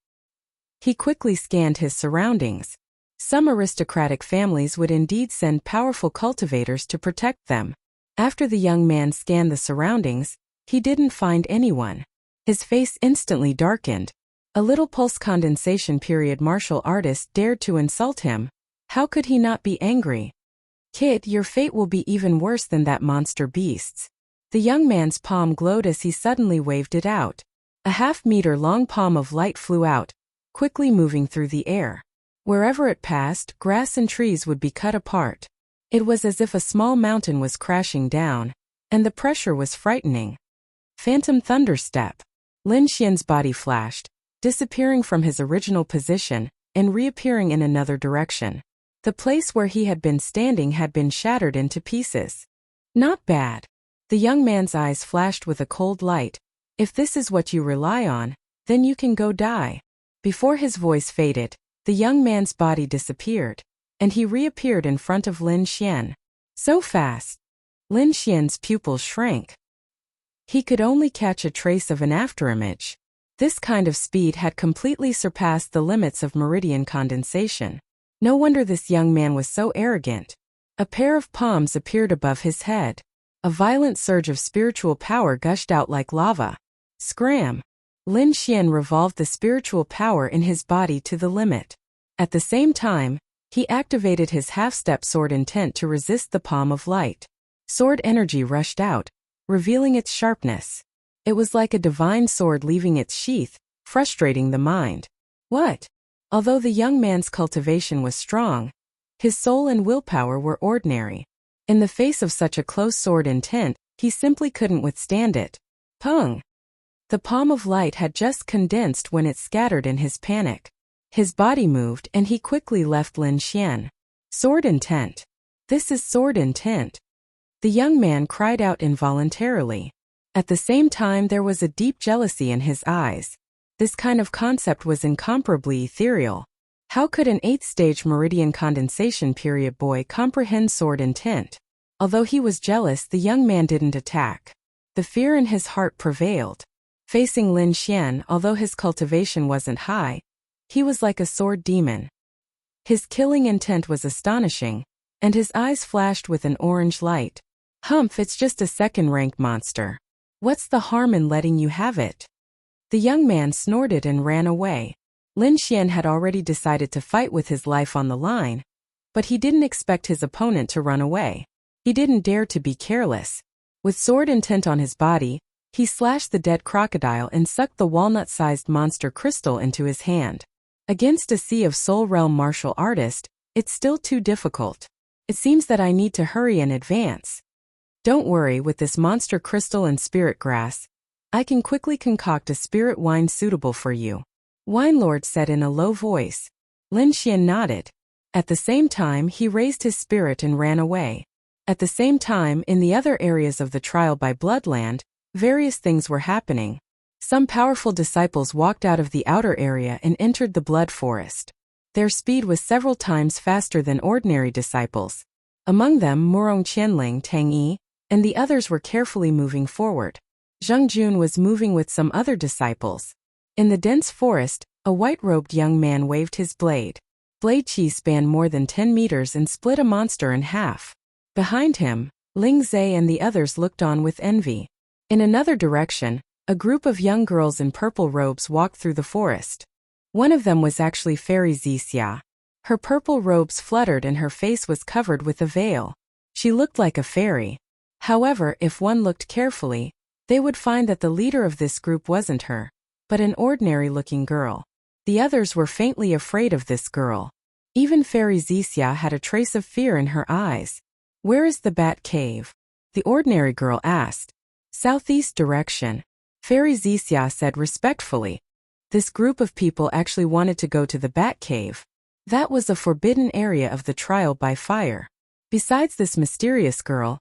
He quickly scanned his surroundings. Some aristocratic families would indeed send powerful cultivators to protect them. After the young man scanned the surroundings, he didn't find anyone. His face instantly darkened. A little pulse condensation period martial artist dared to insult him. How could he not be angry? "Kid, your fate will be even worse than that monster beast's." The young man's palm glowed as he suddenly waved it out. A half-meter-long palm of light flew out, quickly moving through the air. Wherever it passed, grass and trees would be cut apart. It was as if a small mountain was crashing down, and the pressure was frightening. Phantom thunderstep. Lin Xian's body flashed, disappearing from his original position and reappearing in another direction. The place where he had been standing had been shattered into pieces. Not bad. The young man's eyes flashed with a cold light. "If this is what you rely on, then you can go die." Before his voice faded, the young man's body disappeared, and he reappeared in front of Lin Xian. So fast. Lin Xian's pupils shrank. He could only catch a trace of an afterimage. This kind of speed had completely surpassed the limits of meridian condensation. No wonder this young man was so arrogant. A pair of palms appeared above his head. A violent surge of spiritual power gushed out like lava. Scram! Lin Xian revolved the spiritual power in his body to the limit. At the same time, he activated his half-step sword intent to resist the palm of light. Sword energy rushed out, revealing its sharpness. It was like a divine sword leaving its sheath, frustrating the mind. What? Although the young man's cultivation was strong, his soul and willpower were ordinary. In the face of such a close sword intent, he simply couldn't withstand it. Pung! The palm of light had just condensed when it scattered in his panic. His body moved and he quickly left Lin Xian. Sword intent. This is sword intent. The young man cried out involuntarily. At the same time there was a deep jealousy in his eyes. This kind of concept was incomparably ethereal. How could an 8th-stage meridian condensation period boy comprehend sword intent? Although he was jealous, the young man didn't attack. The fear in his heart prevailed. Facing Lin Xian, although his cultivation wasn't high, he was like a sword demon. His killing intent was astonishing, and his eyes flashed with an orange light. Humph, it's just a second-rank monster. What's the harm in letting you have it? The young man snorted and ran away. Lin Xian had already decided to fight with his life on the line, but he didn't expect his opponent to run away. He didn't dare to be careless. With sword intent on his body, he slashed the dead crocodile and sucked the walnut-sized monster crystal into his hand. Against a sea of Soul Realm martial artist, it's still too difficult. It seems that I need to hurry and advance. Don't worry, with this monster crystal and spirit grass, I can quickly concoct a spirit wine suitable for you. Wine Lord said in a low voice. Lin Xian nodded. At the same time, he raised his spirit and ran away. At the same time, in the other areas of the trial by Bloodland, various things were happening. Some powerful disciples walked out of the outer area and entered the Blood Forest. Their speed was several times faster than ordinary disciples. Among them, Murong Qianling, Tang Yi, and the others were carefully moving forward. Zheng Jun was moving with some other disciples. In the dense forest, a white-robed young man waved his blade. Blade chi spanned more than 10 meters and split a monster in half. Behind him, Ling Zhe and the others looked on with envy. In another direction, a group of young girls in purple robes walked through the forest. One of them was actually Fairy Wuxia. Her purple robes fluttered and her face was covered with a veil. She looked like a fairy. However, if one looked carefully, they would find that the leader of this group wasn't her, but an ordinary-looking girl. The others were faintly afraid of this girl. Even Fairy Wuxia had a trace of fear in her eyes. Where is the Bat Cave? The ordinary girl asked. Southeast direction. Fairy Wuxia said respectfully. This group of people actually wanted to go to the Bat Cave. That was a forbidden area of the trial by fire. Besides this mysterious girl,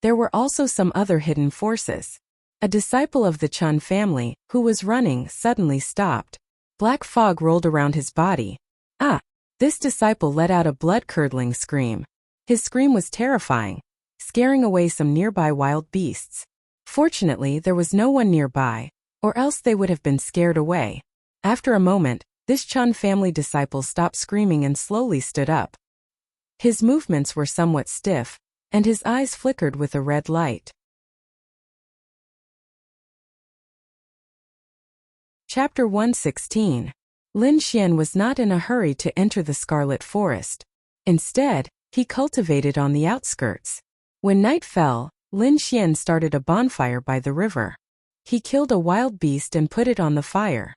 there were also some other hidden forces. A disciple of the Chun family, who was running, suddenly stopped. Black fog rolled around his body. Ah! This disciple let out a blood-curdling scream. His scream was terrifying, scaring away some nearby wild beasts. Fortunately, there was no one nearby, or else they would have been scared away. After a moment, this Chun family disciple stopped screaming and slowly stood up. His movements were somewhat stiff, and his eyes flickered with a red light. Chapter 116. Lin Xian was not in a hurry to enter the Scarlet Forest. Instead, he cultivated on the outskirts. When night fell, Lin Xian started a bonfire by the river. He killed a wild beast and put it on the fire.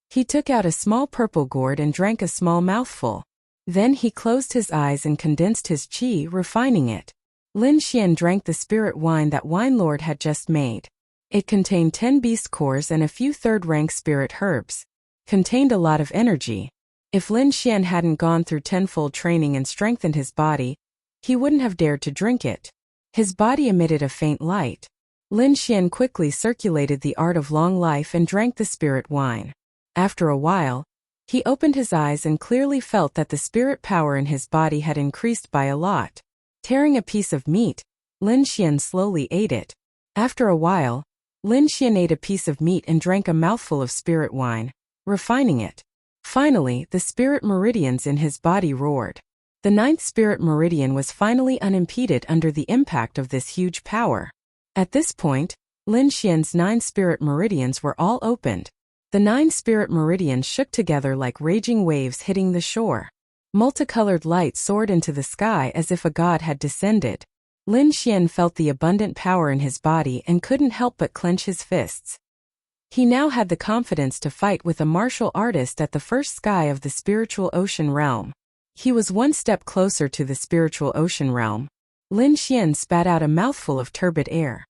He took out a small purple gourd and drank a small mouthful. Then he closed his eyes and condensed his qi, refining it. Lin Xian drank the spirit wine that Wine Lord had just made. It contained 10 beast cores and a few third-rank spirit herbs. Contained a lot of energy. If Lin Xian hadn't gone through tenfold training and strengthened his body, he wouldn't have dared to drink it. His body emitted a faint light. Lin Xian quickly circulated the art of long life and drank the spirit wine. After a while, he opened his eyes and clearly felt that the spirit power in his body had increased by a lot. Tearing a piece of meat, Lin Xian slowly ate it. After a while, Lin Xian ate a piece of meat and drank a mouthful of spirit wine, refining it. Finally, the spirit meridians in his body roared. The 9th spirit meridian was finally unimpeded under the impact of this huge power. At this point, Lin Xian's 9 spirit meridians were all opened. The 9 spirit meridians shook together like raging waves hitting the shore. Multicolored light soared into the sky as if a god had descended. Lin Xian felt the abundant power in his body and couldn't help but clench his fists. He now had the confidence to fight with a martial artist at the first sky of the spiritual ocean realm. He was one step closer to the spiritual ocean realm. Lin Xian spat out a mouthful of turbid air.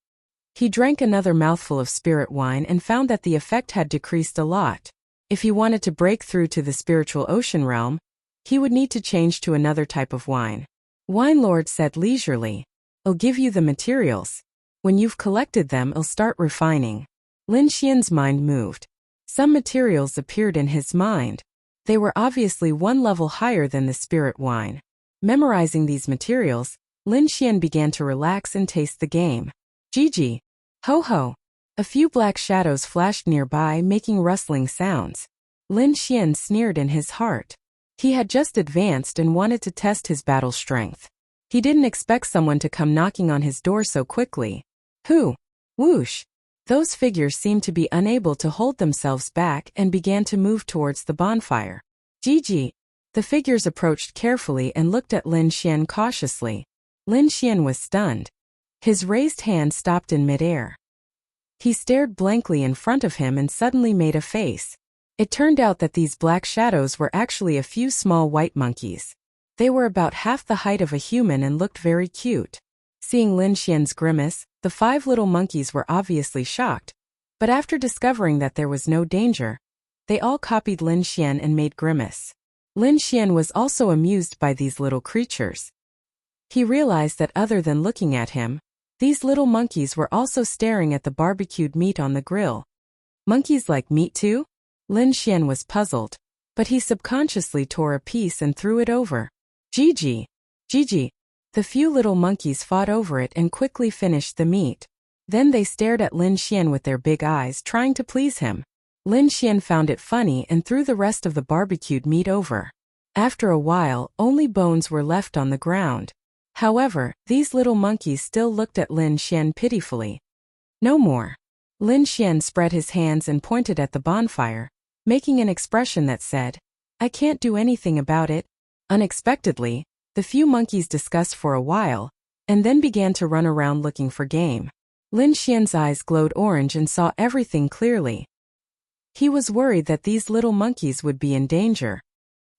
He drank another mouthful of spirit wine and found that the effect had decreased a lot. If he wanted to break through to the spiritual ocean realm, he would need to change to another type of wine. Wine Lord said leisurely, "I'll give you the materials. When you've collected them, I'll start refining." Lin Xian's mind moved. Some materials appeared in his mind. They were obviously one level higher than the spirit wine. Memorizing these materials, Lin Xian began to relax and taste the game. Gigi. Ho ho. A few black shadows flashed nearby, making rustling sounds. Lin Xian sneered in his heart. He had just advanced and wanted to test his battle strength. He didn't expect someone to come knocking on his door so quickly. Who? Whoosh. Those figures seemed to be unable to hold themselves back and began to move towards the bonfire. Gigi. The figures approached carefully and looked at Lin Xian cautiously. Lin Xian was stunned. His raised hand stopped in midair. He stared blankly in front of him and suddenly made a face. It turned out that these black shadows were actually a few small white monkeys. They were about half the height of a human and looked very cute. Seeing Lin Xian's grimace, the 5 little monkeys were obviously shocked, but after discovering that there was no danger, they all copied Lin Xian and made grimace. Lin Xian was also amused by these little creatures. He realized that other than looking at him, these little monkeys were also staring at the barbecued meat on the grill. Monkeys like meat too? Lin Xian was puzzled, but he subconsciously tore a piece and threw it over. Gigi. Gigi. The few little monkeys fought over it and quickly finished the meat. Then they stared at Lin Xian with their big eyes, trying to please him. Lin Xian found it funny and threw the rest of the barbecued meat over. After a while, only bones were left on the ground. However, these little monkeys still looked at Lin Xian pitifully. No more. Lin Xian spread his hands and pointed at the bonfire, making an expression that said, "I can't do anything about it." Unexpectedly, the few monkeys discussed for a while, and then began to run around looking for game. Lin Xian's eyes glowed orange and saw everything clearly. He was worried that these little monkeys would be in danger.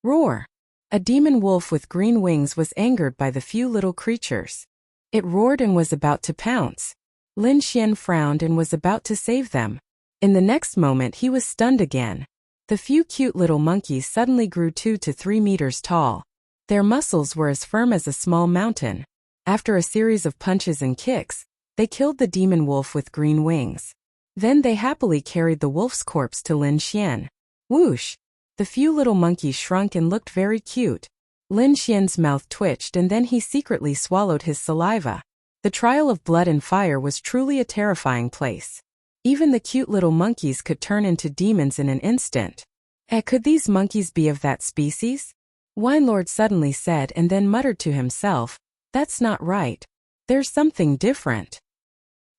Roar! A demon wolf with green wings was angered by the few little creatures. It roared and was about to pounce. Lin Xian frowned and was about to save them. In the next moment he was stunned again. The few cute little monkeys suddenly grew 2 to 3 meters tall. Their muscles were as firm as a small mountain. After a series of punches and kicks, they killed the demon wolf with green wings. Then they happily carried the wolf's corpse to Lin Xian. Whoosh! The few little monkeys shrunk and looked very cute. Lin Xian's mouth twitched and then he secretly swallowed his saliva. The trial of blood and fire was truly a terrifying place. Even the cute little monkeys could turn into demons in an instant. Could these monkeys be of that species? Wine Lord suddenly said and then muttered to himself, "That's not right. There's something different."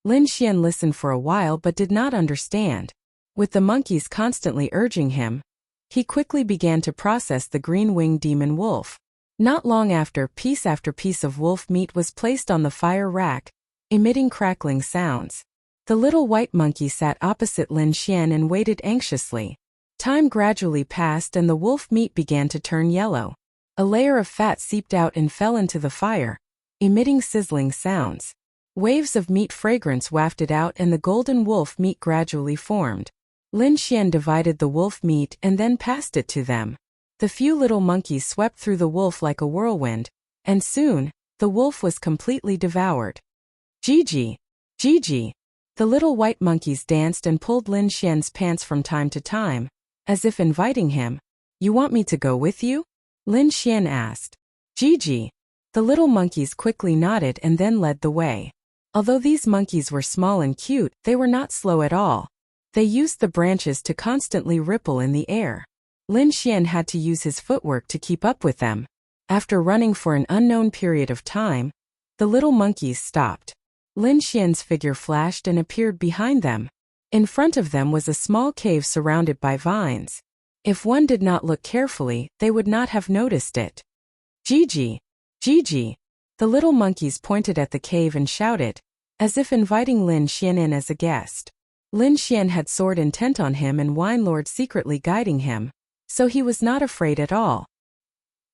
Lin Xian listened for a while but did not understand. With the monkeys constantly urging him, he quickly began to process the green-winged demon wolf. Not long after piece of wolf meat was placed on the fire rack, emitting crackling sounds. The little white monkey sat opposite Lin Xian and waited anxiously. Time gradually passed and the wolf meat began to turn yellow. A layer of fat seeped out and fell into the fire, emitting sizzling sounds. Waves of meat fragrance wafted out and the golden wolf meat gradually formed. Lin Xian divided the wolf meat and then passed it to them. The few little monkeys swept through the wolf like a whirlwind, and soon, the wolf was completely devoured. Gigi! Gigi! The little white monkeys danced and pulled Lin Xian's pants from time to time, as if inviting him. "You want me to go with you?" Lin Xian asked. Gigi! The little monkeys quickly nodded and then led the way. Although these monkeys were small and cute, they were not slow at all. They used the branches to constantly ripple in the air. Lin Xian had to use his footwork to keep up with them. After running for an unknown period of time, the little monkeys stopped. Lin Xian's figure flashed and appeared behind them. In front of them was a small cave surrounded by vines. If one did not look carefully, they would not have noticed it. Gigi! Gigi! The little monkeys pointed at the cave and shouted, as if inviting Lin Xian in as a guest. Lin Xian had sword intent on him and Wine Lord secretly guiding him, so he was not afraid at all.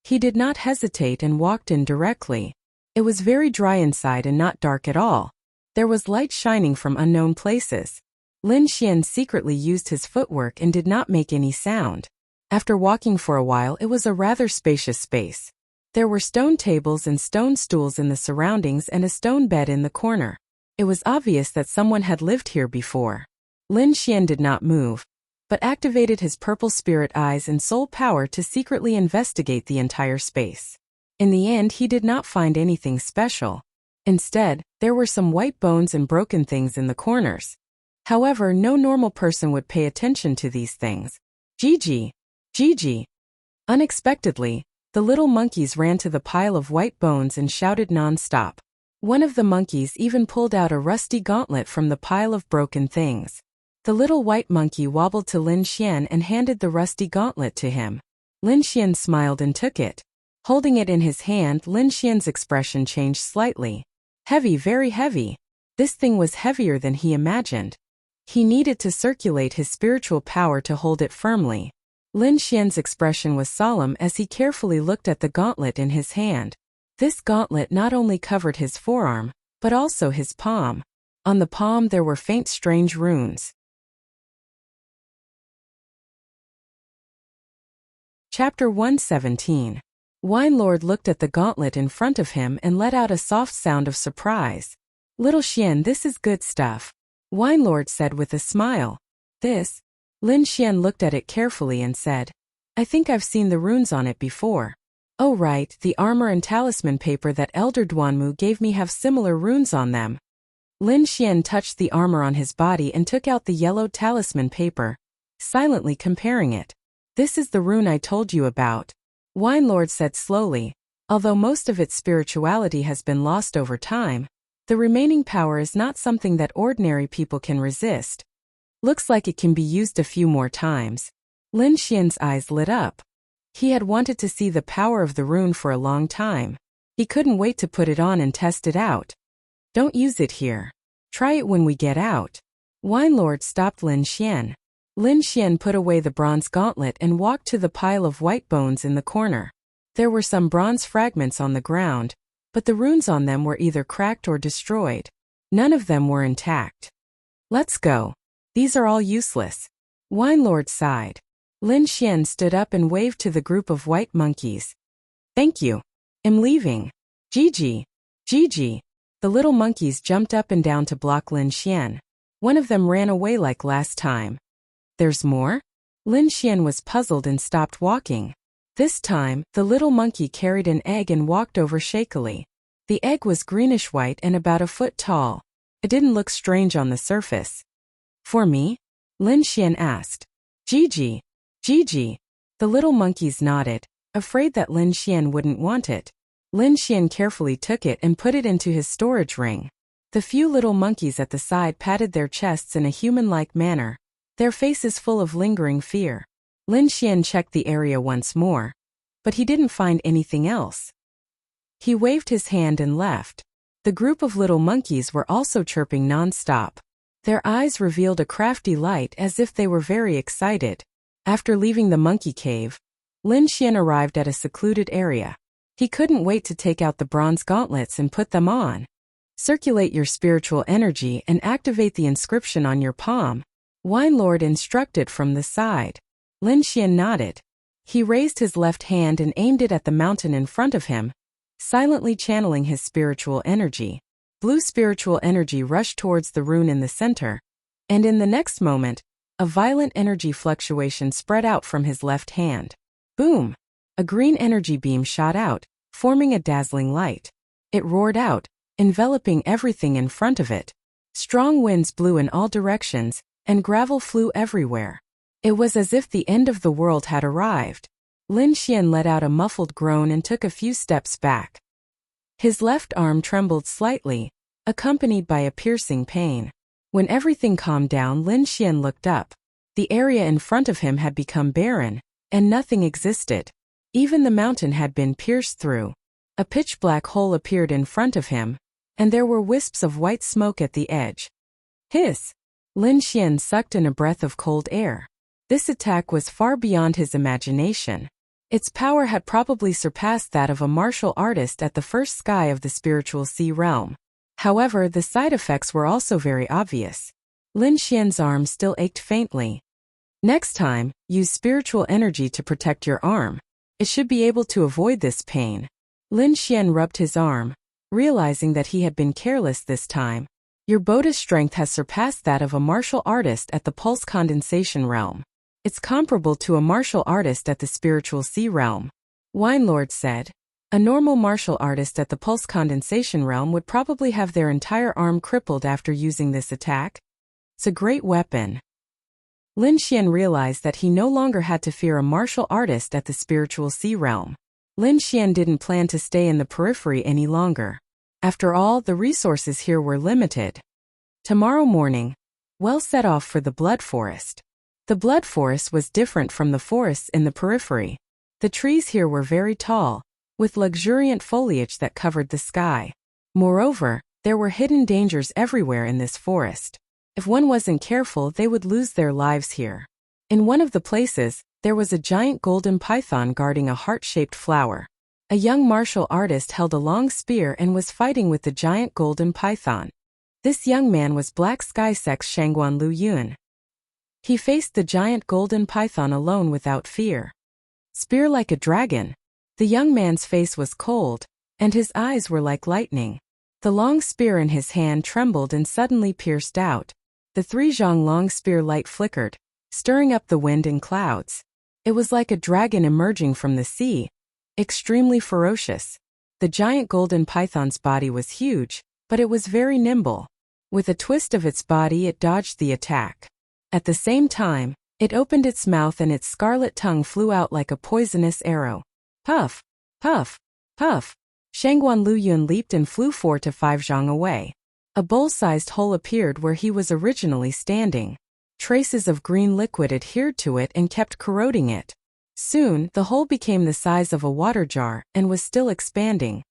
He did not hesitate and walked in directly. It was very dry inside and not dark at all. There was light shining from unknown places. Lin Xian secretly used his footwork and did not make any sound. After walking for a while, it was a rather spacious space. There were stone tables and stone stools in the surroundings and a stone bed in the corner. It was obvious that someone had lived here before. Lin Xian did not move, but activated his purple spirit eyes and soul power to secretly investigate the entire space. In the end, he did not find anything special. Instead, there were some white bones and broken things in the corners. However, no normal person would pay attention to these things. Gigi! Gigi! Unexpectedly, the little monkeys ran to the pile of white bones and shouted non-stop. One of the monkeys even pulled out a rusty gauntlet from the pile of broken things. The little white monkey wobbled to Lin Xian and handed the rusty gauntlet to him. Lin Xian smiled and took it. Holding it in his hand, Lin Xian's expression changed slightly. Heavy, very heavy. This thing was heavier than he imagined. He needed to circulate his spiritual power to hold it firmly. Lin Xian's expression was solemn as he carefully looked at the gauntlet in his hand. This gauntlet not only covered his forearm, but also his palm. On the palm there were faint strange runes. Chapter 117. Wine Lord looked at the gauntlet in front of him and let out a soft sound of surprise. Little Xian, this is good stuff, Wine Lord said with a smile. This? Lin Xian looked at it carefully and said, I think I've seen the runes on it before. Oh right, the armor and talisman paper that Elder Duanmu gave me have similar runes on them. Lin Xian touched the armor on his body and took out the yellow talisman paper, silently comparing it. This is the rune I told you about, Wine Lord said slowly. Although most of its spirituality has been lost over time, the remaining power is not something that ordinary people can resist. Looks like it can be used a few more times. Lin Xian's eyes lit up. He had wanted to see the power of the rune for a long time. He couldn't wait to put it on and test it out. Don't use it here. Try it when we get out. Wine Lord stopped Lin Xian. Lin Xian put away the bronze gauntlet and walked to the pile of white bones in the corner. There were some bronze fragments on the ground, but the runes on them were either cracked or destroyed. None of them were intact. Let's go. These are all useless. Wine Lord sighed. Lin Xian stood up and waved to the group of white monkeys. Thank you. I'm leaving. Gigi. Gigi. The little monkeys jumped up and down to block Lin Xian. One of them ran away like last time. There's more? Lin Xian was puzzled and stopped walking. This time, the little monkey carried an egg and walked over shakily. The egg was greenish-white and about a foot tall. It didn't look strange on the surface. For me? Lin Xian asked. Gigi. Gigi. The little monkeys nodded, afraid that Lin Xian wouldn't want it. Lin Xian carefully took it and put it into his storage ring. The few little monkeys at the side patted their chests in a human-like manner, their faces full of lingering fear. Lin Xian checked the area once more, but he didn't find anything else. He waved his hand and left. The group of little monkeys were also chirping non-stop. Their eyes revealed a crafty light as if they were very excited. After leaving the monkey cave, Lin Xian arrived at a secluded area. He couldn't wait to take out the bronze gauntlets and put them on. Circulate your spiritual energy and activate the inscription on your palm, Wine Lord instructed from the side. Lin Xian nodded. He raised his left hand and aimed it at the mountain in front of him, silently channeling his spiritual energy. Blue spiritual energy rushed towards the rune in the center, and in the next moment, a violent energy fluctuation spread out from his left hand. Boom! A green energy beam shot out, forming a dazzling light. It roared out, enveloping everything in front of it. Strong winds blew in all directions, and gravel flew everywhere. It was as if the end of the world had arrived. Lin Xian let out a muffled groan and took a few steps back. His left arm trembled slightly, accompanied by a piercing pain. When everything calmed down, Lin Xian looked up. The area in front of him had become barren, and nothing existed. Even the mountain had been pierced through. A pitch-black hole appeared in front of him, and there were wisps of white smoke at the edge. Hiss! Lin Xian sucked in a breath of cold air. This attack was far beyond his imagination. Its power had probably surpassed that of a martial artist at the first sky of the spiritual sea realm. However, the side effects were also very obvious. Lin Xian's arm still ached faintly. Next time, use spiritual energy to protect your arm. It should be able to avoid this pain. Lin Xian rubbed his arm, realizing that he had been careless this time. Your Boda's strength has surpassed that of a martial artist at the pulse condensation realm. It's comparable to a martial artist at the spiritual sea realm. Wine Lord said. A normal martial artist at the pulse condensation realm would probably have their entire arm crippled after using this attack. It's a great weapon. Lin Xian realized that he no longer had to fear a martial artist at the spiritual sea realm. Lin Xian didn't plan to stay in the periphery any longer. After all, the resources here were limited. Tomorrow morning, Well set off for the Blood Forest. The Blood Forest was different from the forests in the periphery. The trees here were very tall, with luxuriant foliage that covered the sky. Moreover, there were hidden dangers everywhere in this forest. If one wasn't careful, they would lose their lives here. In one of the places, there was a giant golden python guarding a heart-shaped flower. A young martial artist held a long spear and was fighting with the giant golden python. This young man was Black Sky Sex Shangguan Lu Yun. He faced the giant golden python alone without fear. Spear like a dragon. The young man's face was cold, and his eyes were like lightning. The long spear in his hand trembled and suddenly pierced out. The 3 zhang long spear light flickered, stirring up the wind and clouds. It was like a dragon emerging from the sea, extremely ferocious. The giant golden python's body was huge, but it was very nimble. With a twist of its body, it dodged the attack. At the same time, it opened its mouth and its scarlet tongue flew out like a poisonous arrow. Puff, puff, puff. Shangguan Lu Yun leaped and flew 4 to 5 zhang away. A bowl-sized hole appeared where he was originally standing. Traces of green liquid adhered to it and kept corroding it. Soon, the hole became the size of a water jar and was still expanding.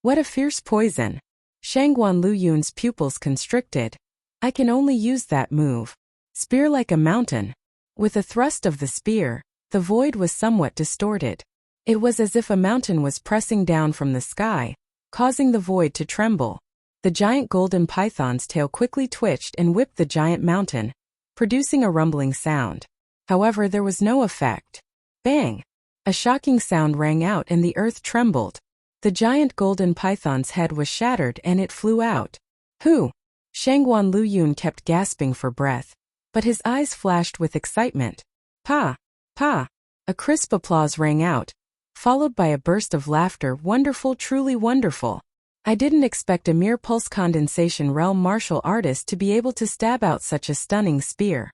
What a fierce poison! Shangguan Lu Yun's pupils constricted. I can only use that move. Spear like a mountain. With a thrust of the spear, the void was somewhat distorted. It was as if a mountain was pressing down from the sky, causing the void to tremble. The giant golden python's tail quickly twitched and whipped the giant mountain, producing a rumbling sound. However, there was no effect. Bang! A shocking sound rang out and the earth trembled. The giant golden python's head was shattered and it flew out. Who? Shangguan Lu Yun kept gasping for breath, but his eyes flashed with excitement. Pa! Pa! A crisp applause rang out, followed by a burst of laughter. Wonderful, truly wonderful. I didn't expect a mere pulse condensation realm martial artist to be able to stab out such a stunning spear.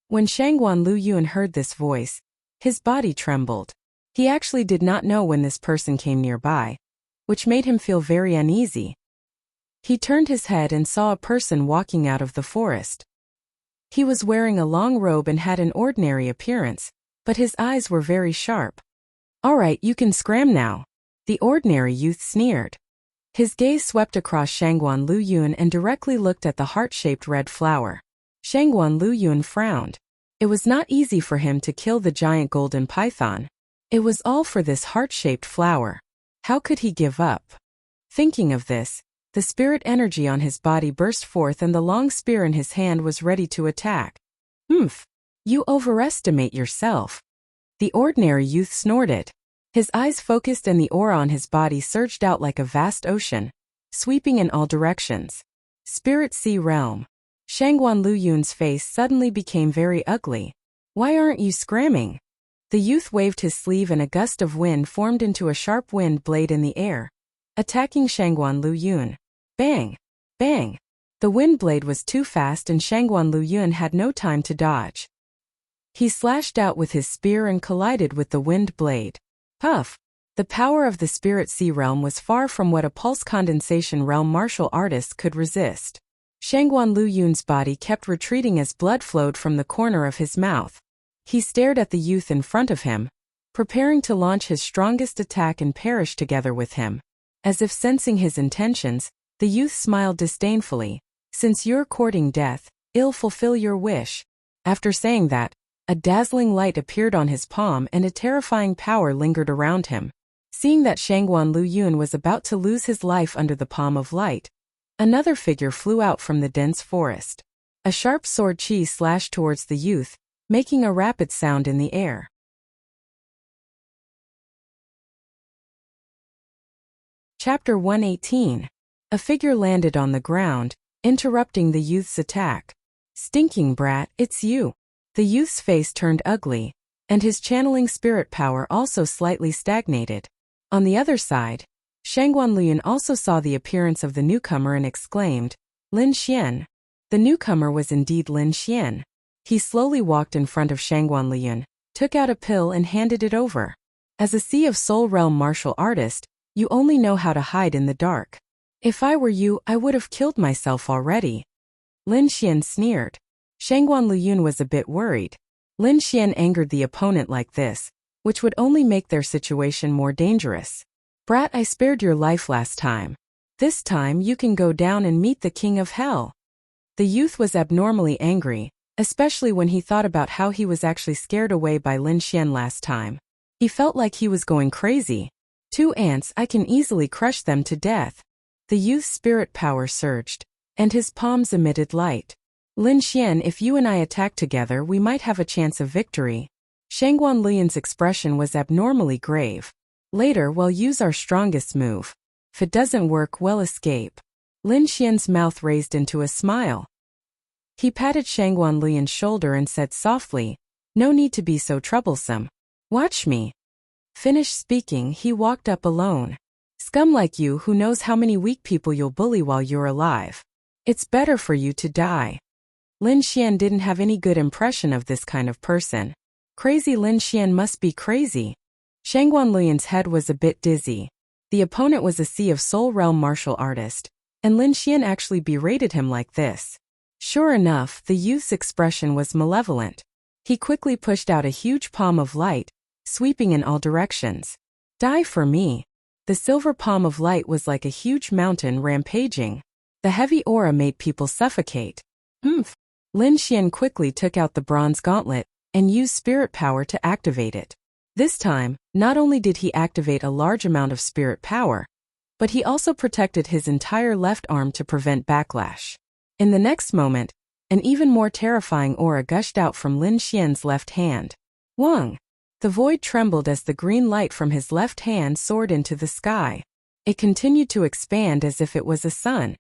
When Shangguan Lu Yun heard this voice, his body trembled. He actually did not know when this person came nearby, which made him feel very uneasy. He turned his head and saw a person walking out of the forest. He was wearing a long robe and had an ordinary appearance, but his eyes were very sharp. All right, you can scram now. The ordinary youth sneered. His gaze swept across Shangguan Lu Yun and directly looked at the heart-shaped red flower. Shangguan Lu Yun frowned. It was not easy for him to kill the giant golden python. It was all for this heart-shaped flower. How could he give up? Thinking of this, the spirit energy on his body burst forth and the long spear in his hand was ready to attack. Humph! You overestimate yourself. The ordinary youth snorted. His eyes focused and the aura on his body surged out like a vast ocean, sweeping in all directions. Spirit Sea Realm. Shangguan Lu Yun's face suddenly became very ugly. Why aren't you scramming? The youth waved his sleeve and a gust of wind formed into a sharp wind blade in the air, attacking Shangguan Lu Yun. Bang! Bang! The wind blade was too fast and Shangguan Lu Yun had no time to dodge. He slashed out with his spear and collided with the wind blade. Puff! The power of the Spirit Sea Realm was far from what a pulse condensation realm martial artist could resist. Shangguan Lu Yun's body kept retreating as blood flowed from the corner of his mouth. He stared at the youth in front of him, preparing to launch his strongest attack and perish together with him. As if sensing his intentions, the youth smiled disdainfully. Since you're courting death, I'll fulfill your wish." After saying that, a dazzling light appeared on his palm and a terrifying power lingered around him. Seeing that Shangguan Luyun was about to lose his life under the palm of light, another figure flew out from the dense forest. A sharp sword chi slashed towards the youth, making a rapid sound in the air. Chapter 118. A figure landed on the ground, interrupting the youth's attack. "Stinking brat, it's you." The youth's face turned ugly, and his channeling spirit power also slightly stagnated. On the other side, Shangguan Luyun also saw the appearance of the newcomer and exclaimed, "Lin Xian." The newcomer was indeed Lin Xian. He slowly walked in front of Shangguan Luyun, took out a pill and handed it over. "As a Sea of Soul Realm martial artist, you only know how to hide in the dark. If I were you, I would have killed myself already." Lin Xian sneered. Shangguan Luyun was a bit worried. Lin Xian angered the opponent like this, which would only make their situation more dangerous. "Brat, I spared your life last time. This time you can go down and meet the king of hell." The youth was abnormally angry, especially when he thought about how he was actually scared away by Lin Xian last time. He felt like he was going crazy. "2 ants, I can easily crush them to death." The youth's spirit power surged, and his palms emitted light. "Lin Xian, if you and I attack together, we might have a chance of victory." Shangguan Luyun's expression was abnormally grave. "Later we'll use our strongest move. If it doesn't work, we'll escape." Lin Xian's mouth raised into a smile. He patted Shangguan Luyun's shoulder and said softly, "No need to be so troublesome. Watch me." Finished speaking, he walked up alone. "Scum like you, who knows how many weak people you'll bully while you're alive? It's better for you to die." Lin Xian didn't have any good impression of this kind of person. Crazy Lin Xian must be crazy. Shangguan Luyun's head was a bit dizzy. The opponent was a Sea of Soul Realm martial artist, and Lin Xian actually berated him like this. Sure enough, the youth's expression was malevolent. He quickly pushed out a huge palm of light, sweeping in all directions. "Die for me." The silver palm of light was like a huge mountain rampaging. The heavy aura made people suffocate. "Humph." Lin Xian quickly took out the bronze gauntlet and used spirit power to activate it. This time, not only did he activate a large amount of spirit power, but he also protected his entire left arm to prevent backlash. In the next moment, an even more terrifying aura gushed out from Lin Xian's left hand. Wang! The void trembled as the green light from his left hand soared into the sky. It continued to expand as if it was a sun.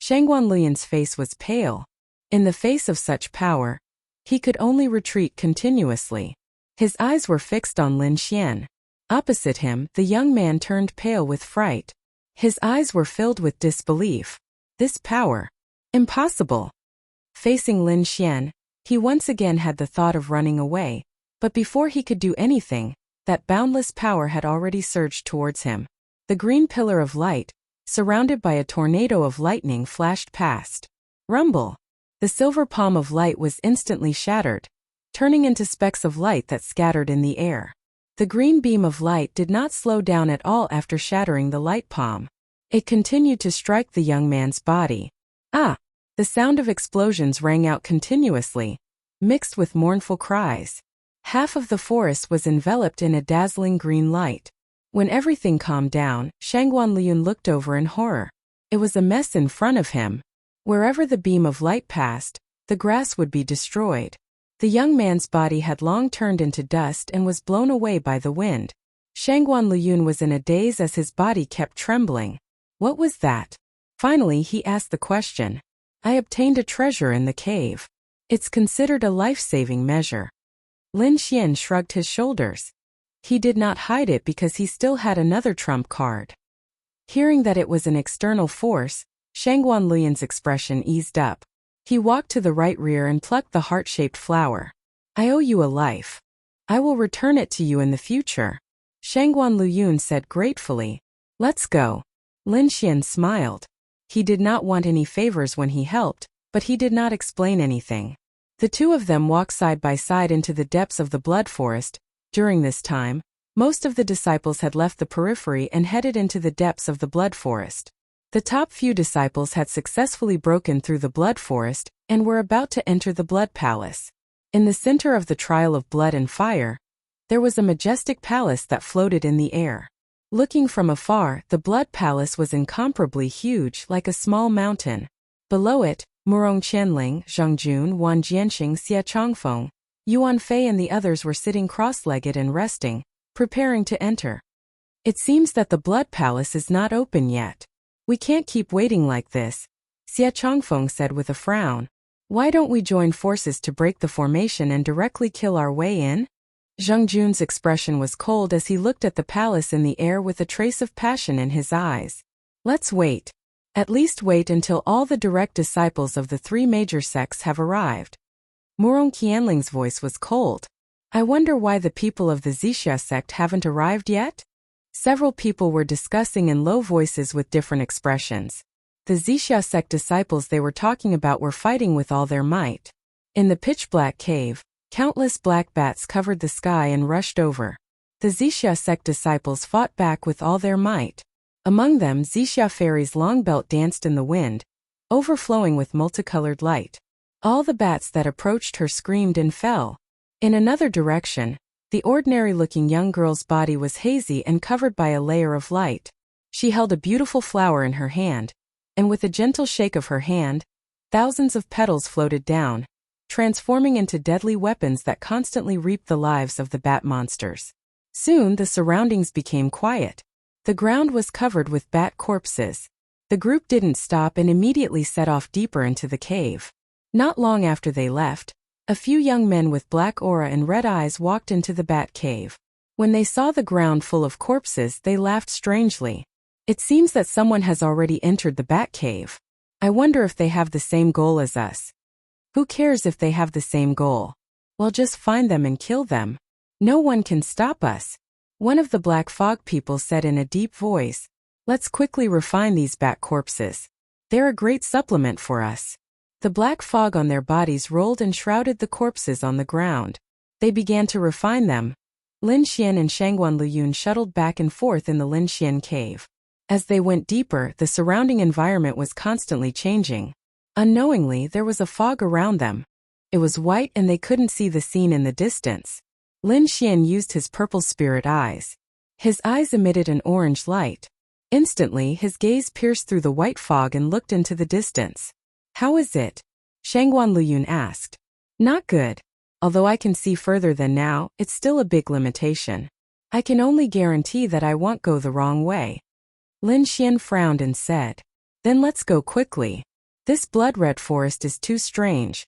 Shangguan Luyun's face was pale. In the face of such power, he could only retreat continuously. His eyes were fixed on Lin Xian. Opposite him, the young man turned pale with fright. His eyes were filled with disbelief. This power. Impossible. Facing Lin Xian, he once again had the thought of running away, but before he could do anything, that boundless power had already surged towards him. The green pillar of light, surrounded by a tornado of lightning, flashed past. Rumble! The silver palm of light was instantly shattered, turning into specks of light that scattered in the air. The green beam of light did not slow down at all after shattering the light palm. It continued to strike the young man's body. Ah! The sound of explosions rang out continuously, mixed with mournful cries. Half of the forest was enveloped in a dazzling green light. When everything calmed down, Shangguan Luyun looked over in horror. It was a mess in front of him. Wherever the beam of light passed, the grass would be destroyed. The young man's body had long turned into dust and was blown away by the wind. Shangguan Luyun was in a daze as his body kept trembling. What was that? Finally, he asked the question. I obtained a treasure in the cave. It's considered a life-saving measure. Lin Xian shrugged his shoulders. He did not hide it because he still had another trump card. Hearing that it was an external force, Shangguan Luyun's expression eased up. He walked to the right rear and plucked the heart-shaped flower. I owe you a life. I will return it to you in the future. Shangguan Luyun said gratefully. Let's go. Lin Xian smiled. He did not want any favors when he helped, but he did not explain anything. The two of them walked side by side into the depths of the blood forest. During this time, most of the disciples had left the periphery and headed into the depths of the blood forest. The top few disciples had successfully broken through the blood forest, and were about to enter the Blood Palace. In the center of the Trial of Blood and Fire, there was a majestic palace that floated in the air. Looking from afar, the Blood Palace was incomparably huge, like a small mountain. Below it, Murong Qianling, Zhangjun, Wan Jianxing, Xia Changfeng, Yuan Fei and the others were sitting cross-legged and resting, preparing to enter. It seems that the Blood Palace is not open yet. We can't keep waiting like this, Xia Changfeng said with a frown. Why don't we join forces to break the formation and directly kill our way in? Zhang Jun's expression was cold as he looked at the palace in the air with a trace of passion in his eyes. Let's wait. At least wait until all the direct disciples of the three major sects have arrived. Murong Qianling's voice was cold. I wonder why the people of the Wuxia sect haven't arrived yet? Several people were discussing in low voices with different expressions. The Wuxia sect disciples they were talking about were fighting with all their might. In the pitch-black cave, countless black bats covered the sky and rushed over. The Wuxia sect disciples fought back with all their might. Among them, Wuxia Fairy's long belt danced in the wind, overflowing with multicolored light. All the bats that approached her screamed and fell. In another direction, the ordinary-looking young girl's body was hazy and covered by a layer of light. She held a beautiful flower in her hand, and with a gentle shake of her hand, thousands of petals floated down, transforming into deadly weapons that constantly reaped the lives of the bat monsters. Soon the surroundings became quiet. The ground was covered with bat corpses. The group didn't stop and immediately set off deeper into the cave. Not long after they left, a few young men with black aura and red eyes walked into the bat cave. When they saw the ground full of corpses, they laughed strangely. It seems that someone has already entered the bat cave. I wonder if they have the same goal as us. Who cares if they have the same goal? We'll just find them and kill them. No one can stop us. One of the black fog people said in a deep voice. Let's quickly refine these bat corpses. They're a great supplement for us. The black fog on their bodies rolled and shrouded the corpses on the ground. They began to refine them. Lin Xian and Shangguan Luyun shuttled back and forth in the Lin Xian cave. As they went deeper, the surrounding environment was constantly changing. Unknowingly, there was a fog around them. It was white and they couldn't see the scene in the distance. Lin Xian used his purple spirit eyes. His eyes emitted an orange light. Instantly, his gaze pierced through the white fog and looked into the distance. How is it? Shangguan Luyun asked. Not good. Although I can see further than now, it's still a big limitation. I can only guarantee that I won't go the wrong way. Lin Xian frowned and said. Then let's go quickly. This blood-red forest is too strange.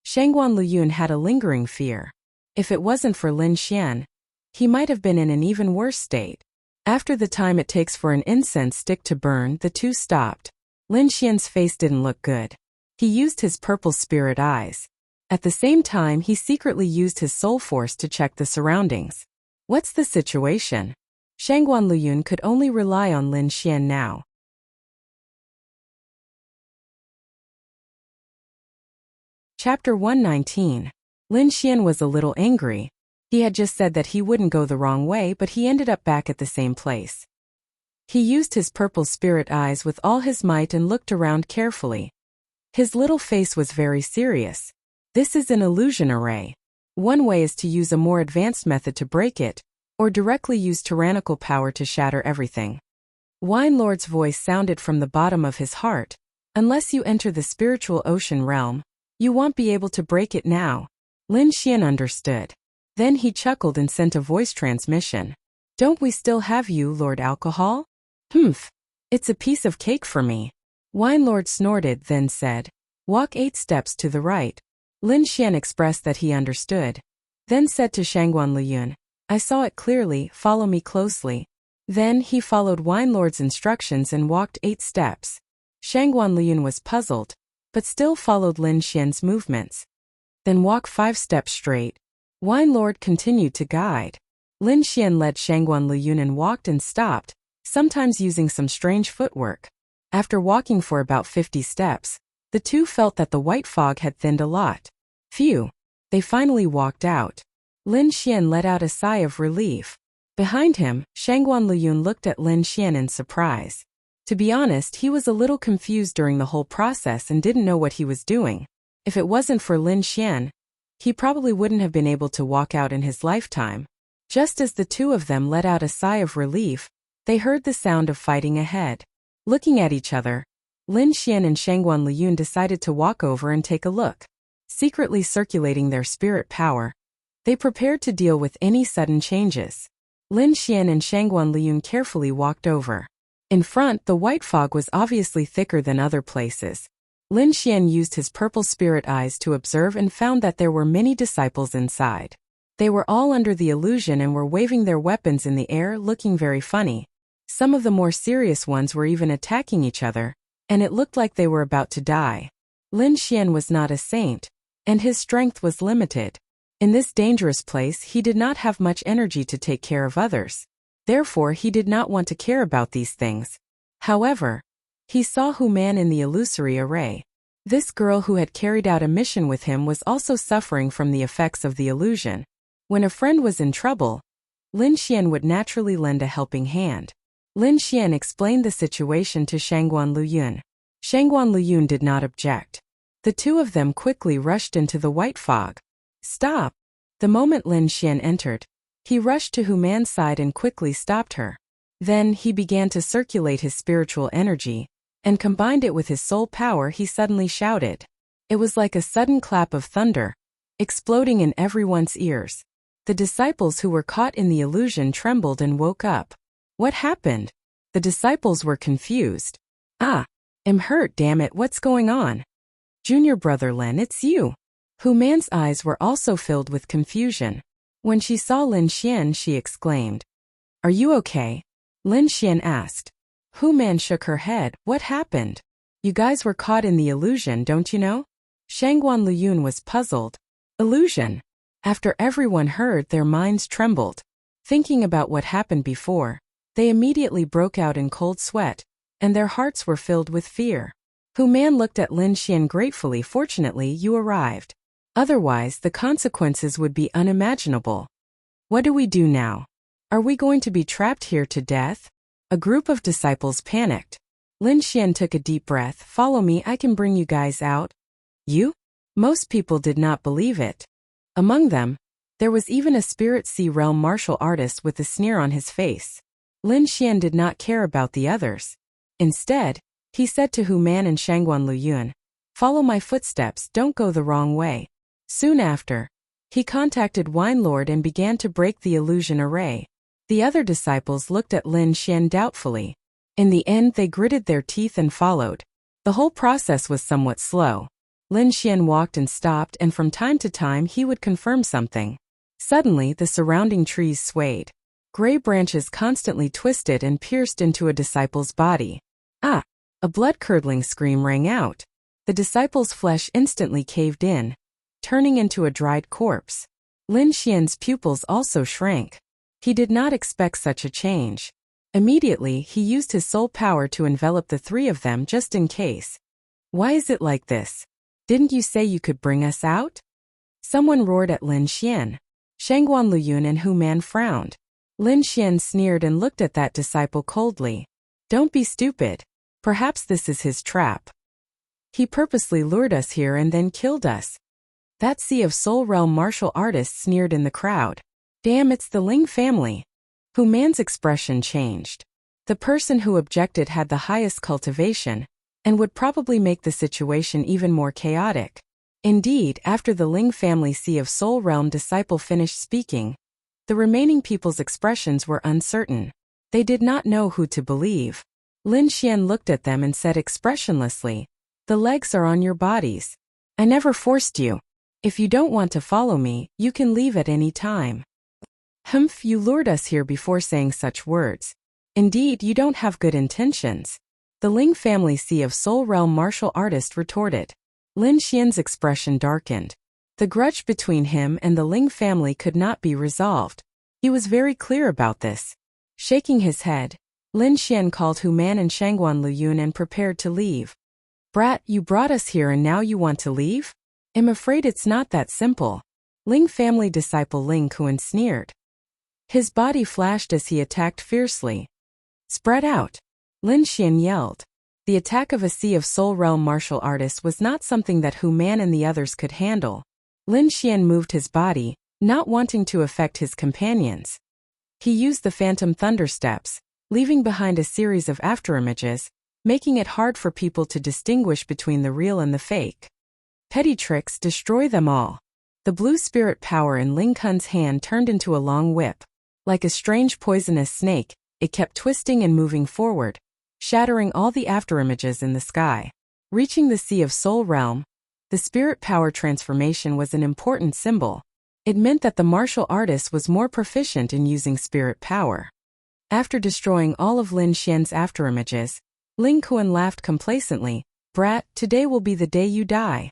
Shangguan Luyun had a lingering fear. If it wasn't for Lin Xian, he might have been in an even worse state. After the time it takes for an incense stick to burn, the two stopped. Lin Xian's face didn't look good. He used his purple spirit eyes. At the same time, he secretly used his soul force to check the surroundings. What's the situation? Shangguan Luyun could only rely on Lin Xian now. Chapter 119. Lin Xian was a little angry. He had just said that he wouldn't go the wrong way, but he ended up back at the same place. He used his purple spirit eyes with all his might and looked around carefully. His little face was very serious. This is an illusion array. One way is to use a more advanced method to break it, or directly use tyrannical power to shatter everything. Wine Lord's voice sounded from the bottom of his heart. Unless you enter the spiritual ocean realm, you won't be able to break it now. Lin Xian understood. Then he chuckled and sent a voice transmission. Don't we still have you, Lord Alcohol? Humph. It's a piece of cake for me. Wine Lord snorted, then said, walk 8 steps to the right. Lin Xian expressed that he understood. Then said to Shangguan Luyun, I saw it clearly, follow me closely. Then he followed Wine Lord's instructions and walked 8 steps. Shangguan Luyun was puzzled, but still followed Lin Xian's movements. Then walk 5 steps straight. Wine Lord continued to guide. Lin Xian led Shangguan Luyun and walked and stopped, sometimes using some strange footwork. After walking for about 50 steps, the two felt that the white fog had thinned a lot. Phew! They finally walked out. Lin Xian let out a sigh of relief. Behind him, Shangguan Luyun looked at Lin Xian in surprise. To be honest, he was a little confused during the whole process and didn't know what he was doing. If it wasn't for Lin Xian, he probably wouldn't have been able to walk out in his lifetime. Just as the two of them let out a sigh of relief, they heard the sound of fighting ahead. Looking at each other, Lin Xian and Shangguan Liyun decided to walk over and take a look. Secretly circulating their spirit power, they prepared to deal with any sudden changes. Lin Xian and Shangguan Liyun carefully walked over. In front, the white fog was obviously thicker than other places. Lin Xian used his purple spirit eyes to observe and found that there were many disciples inside. They were all under the illusion and were waving their weapons in the air, looking very funny. Some of the more serious ones were even attacking each other, and it looked like they were about to die. Lin Xian was not a saint, and his strength was limited. In this dangerous place, he did not have much energy to take care of others. Therefore, he did not want to care about these things. However, he saw Hu Man in the illusory array. This girl who had carried out a mission with him was also suffering from the effects of the illusion. When a friend was in trouble, Lin Xian would naturally lend a helping hand. Lin Xian explained the situation to Shangguan Liyun. Shangguan Liyun did not object. The two of them quickly rushed into the white fog. Stop! The moment Lin Xian entered, he rushed to Hu Man's side and quickly stopped her. Then he began to circulate his spiritual energy, and combined it with his soul power. He suddenly shouted. It was like a sudden clap of thunder, exploding in everyone's ears. The disciples who were caught in the illusion trembled and woke up. What happened? The disciples were confused. I'm hurt, damn it, what's going on? Junior brother Lin, it's you. Hu Man's eyes were also filled with confusion. When she saw Lin Xian, she exclaimed, Are you okay? Lin Xian asked. Hu Man shook her head. What happened? You guys were caught in the illusion, don't you know? Shangguan Liyun was puzzled. Illusion? After everyone heard, their minds trembled. Thinking about what happened before, they immediately broke out in cold sweat, and their hearts were filled with fear. Hu Man looked at Lin Xian gratefully. Fortunately, you arrived. Otherwise, the consequences would be unimaginable. What do we do now? Are we going to be trapped here to death? A group of disciples panicked. Lin Xian took a deep breath. Follow me, I can bring you guys out. You? Most people did not believe it. Among them, there was even a Spirit Sea Realm martial artist with a sneer on his face. Lin Xian did not care about the others. Instead, he said to Hu Man and Shangguan Liyun, Follow my footsteps, don't go the wrong way. Soon after, he contacted Wine Lord and began to break the illusion array. The other disciples looked at Lin Xian doubtfully. In the end, they gritted their teeth and followed. The whole process was somewhat slow. Lin Xian walked and stopped, and from time to time he would confirm something. Suddenly, the surrounding trees swayed. Gray branches constantly twisted and pierced into a disciple's body. A blood-curdling scream rang out. The disciple's flesh instantly caved in, turning into a dried corpse. Lin Xian's pupils also shrank. He did not expect such a change. Immediately, he used his soul power to envelop the three of them just in case. Why is it like this? Didn't you say you could bring us out? Someone roared at Lin Xian. Shangguan Liyun and Hu Man frowned. Lin Xian sneered and looked at that disciple coldly. Don't be stupid. Perhaps this is his trap. He purposely lured us here and then killed us. That Sea of Soul Realm martial artist sneered in the crowd. Damn, it's the Ling family. Hu Man's expression changed. The person who objected had the highest cultivation, and would probably make the situation even more chaotic. Indeed, after the Ling family Sea of Soul Realm disciple finished speaking, the remaining people's expressions were uncertain. They did not know who to believe. Lin Xian looked at them and said expressionlessly, The legs are on your bodies. I never forced you. If you don't want to follow me, you can leave at any time. Humph, you lured us here before saying such words. Indeed, you don't have good intentions. The Ling family Sea of Soul Realm martial artist retorted. Lin Xian's expression darkened. The grudge between him and the Ling family could not be resolved. He was very clear about this. Shaking his head, Lin Xian called Hu Man and Shangguan Liyun and prepared to leave. Brat, you brought us here and now you want to leave? I'm afraid it's not that simple. Ling family disciple Ling Kuan sneered. His body flashed as he attacked fiercely. Spread out! Lin Xian yelled. The attack of a Sea of Soul Realm martial artist was not something that Hu Man and the others could handle. Lin Xian moved his body, not wanting to affect his companions. He used the Phantom Thunder Steps, leaving behind a series of afterimages, making it hard for people to distinguish between the real and the fake. Petty tricks, destroy them all. The blue spirit power in Ling Kun's hand turned into a long whip. Like a strange poisonous snake, it kept twisting and moving forward, shattering all the afterimages in the sky. Reaching the Sea of Soul Realm, the spirit power transformation was an important symbol. It meant that the martial artist was more proficient in using spirit power. After destroying all of Lin Xian's afterimages, Ling Kuan laughed complacently. Brat, today will be the day you die.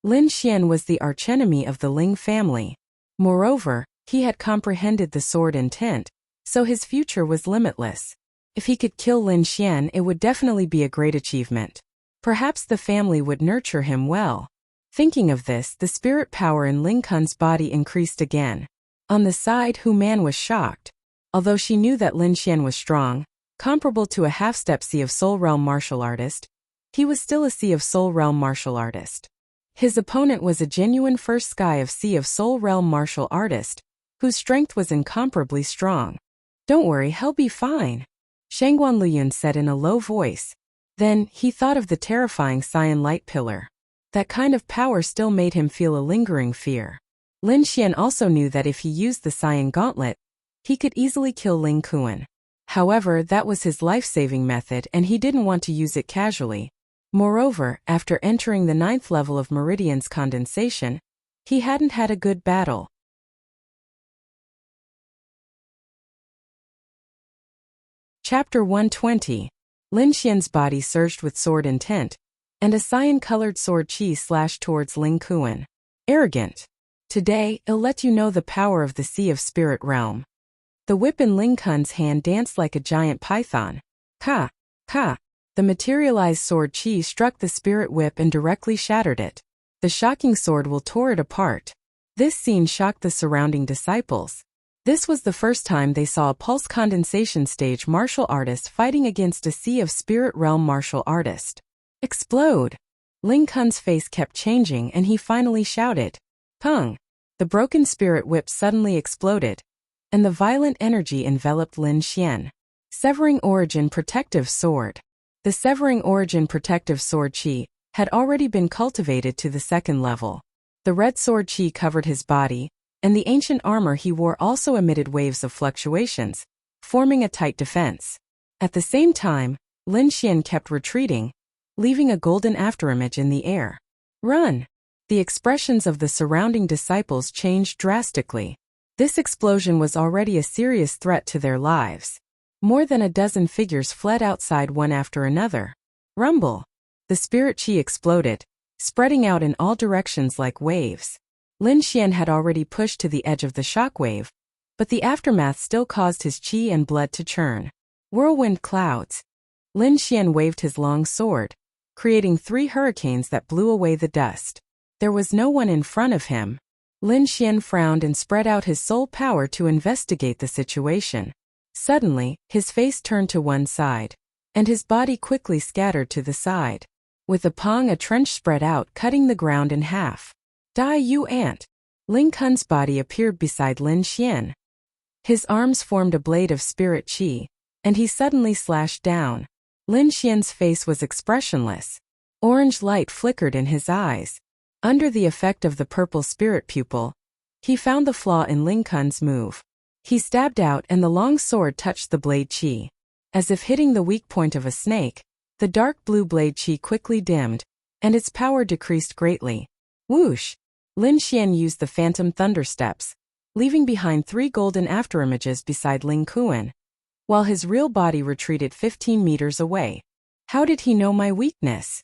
Lin Xian was the archenemy of the Ling family. Moreover, he had comprehended the sword intent, so his future was limitless. If he could kill Lin Xian, it would definitely be a great achievement. Perhaps the family would nurture him well. Thinking of this, the spirit power in Ling Kun's body increased again. On the side, Hu Man was shocked. Although she knew that Lin Xian was strong, comparable to a half-step Sea of Soul Realm martial artist, he was still a Sea of Soul Realm martial artist. His opponent was a genuine first sky of Sea of Soul Realm martial artist, whose strength was incomparably strong. Don't worry, he'll be fine, Shangguan Luyun said in a low voice. Then, he thought of the terrifying Cyan Light Pillar. That kind of power still made him feel a lingering fear. Lin Xian also knew that if he used the Cyan Gauntlet, he could easily kill Ling Kuan. However, that was his life-saving method and he didn't want to use it casually. Moreover, after entering the 9th level of Meridian's condensation, he hadn't had a good battle. Chapter 120. Lin Xian's body surged with sword intent, and a cyan-colored sword chi slashed towards Ling Kuan. Arrogant. Today, I'll let you know the power of the Sea of Spirit Realm. The whip in Ling Kun's hand danced like a giant python. Ka! Ka! The materialized sword chi struck the spirit whip and directly shattered it. The shocking sword will tore it apart. This scene shocked the surrounding disciples. This was the first time they saw a pulse condensation stage martial artist fighting against a Sea of Spirit Realm martial artist. Explode! Ling Kun's face kept changing and he finally shouted. Pung! The broken spirit whip suddenly exploded, and the violent energy enveloped Lin Xian. Severing Origin Protective Sword. The Severing Origin Protective Sword Chi had already been cultivated to the 2nd level. The red sword Chi covered his body, and the ancient armor he wore also emitted waves of fluctuations, forming a tight defense. At the same time, Lin Xian kept retreating, leaving a golden afterimage in the air. Run! The expressions of the surrounding disciples changed drastically. This explosion was already a serious threat to their lives. More than a dozen figures fled outside one after another. Rumble! The spirit chi exploded, spreading out in all directions like waves. Lin Xian had already pushed to the edge of the shockwave, but the aftermath still caused his chi and blood to churn. Whirlwind clouds. Lin Xian waved his long sword, creating 3 hurricanes that blew away the dust. There was no one in front of him. Lin Xian frowned and spread out his soul power to investigate the situation. Suddenly, his face turned to one side, and his body quickly scattered to the side. With a pong, a trench spread out, cutting the ground in half. Die, you ant! Ling Kun's body appeared beside Lin Xian. His arms formed a blade of spirit chi, and he suddenly slashed down. Lin Xian's face was expressionless. Orange light flickered in his eyes. Under the effect of the purple spirit pupil, he found the flaw in Ling Kun's move. He stabbed out and the long sword touched the blade chi. As if hitting the weak point of a snake, the dark blue blade chi quickly dimmed, and its power decreased greatly. Whoosh! Lin Xian used the Phantom Thunder Steps, leaving behind 3 golden afterimages beside Ling Kuan, while his real body retreated 15 meters away. How did he know my weakness?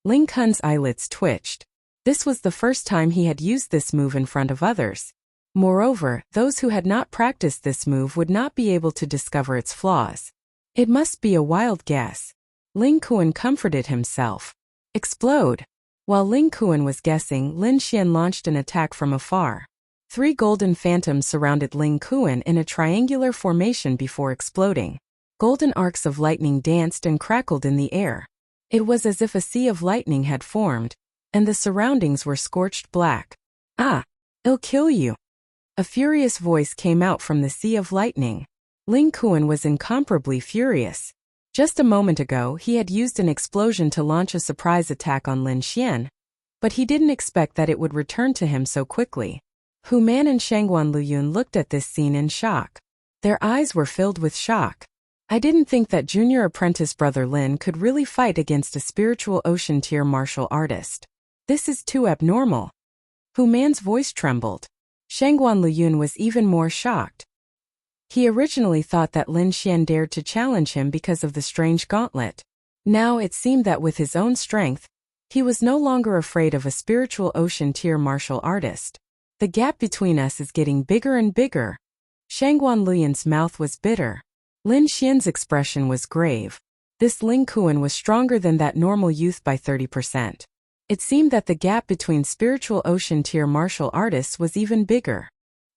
Ling Kun's eyelids twitched. This was the first time he had used this move in front of others. Moreover, those who had not practiced this move would not be able to discover its flaws. It must be a wild guess. Ling Kuan comforted himself. Explode! While Ling Kuan was guessing, Lin Xian launched an attack from afar. 3 golden phantoms surrounded Ling Kuan in a triangular formation before exploding. Golden arcs of lightning danced and crackled in the air. It was as if a sea of lightning had formed, and the surroundings were scorched black. "Ah! I'll kill you!" A furious voice came out from the sea of lightning. Ling Kuan was incomparably furious. Just a moment ago he had used an explosion to launch a surprise attack on Lin Xian, but he didn't expect that it would return to him so quickly. Hu Man and Shangguan Luyun looked at this scene in shock. Their eyes were filled with shock. I didn't think that junior apprentice brother Lin could really fight against a spiritual ocean tier martial artist. This is too abnormal. Hu Man's voice trembled. Shangguan Luyun was even more shocked. He originally thought that Lin Xian dared to challenge him because of the strange gauntlet. Now it seemed that with his own strength, he was no longer afraid of a spiritual ocean tier martial artist. The gap between us is getting bigger and bigger. Shangguan Luyun's mouth was bitter. Lin Xian's expression was grave. This Ling Kuan was stronger than that normal youth by 30%. It seemed that the gap between spiritual ocean tier martial artists was even bigger.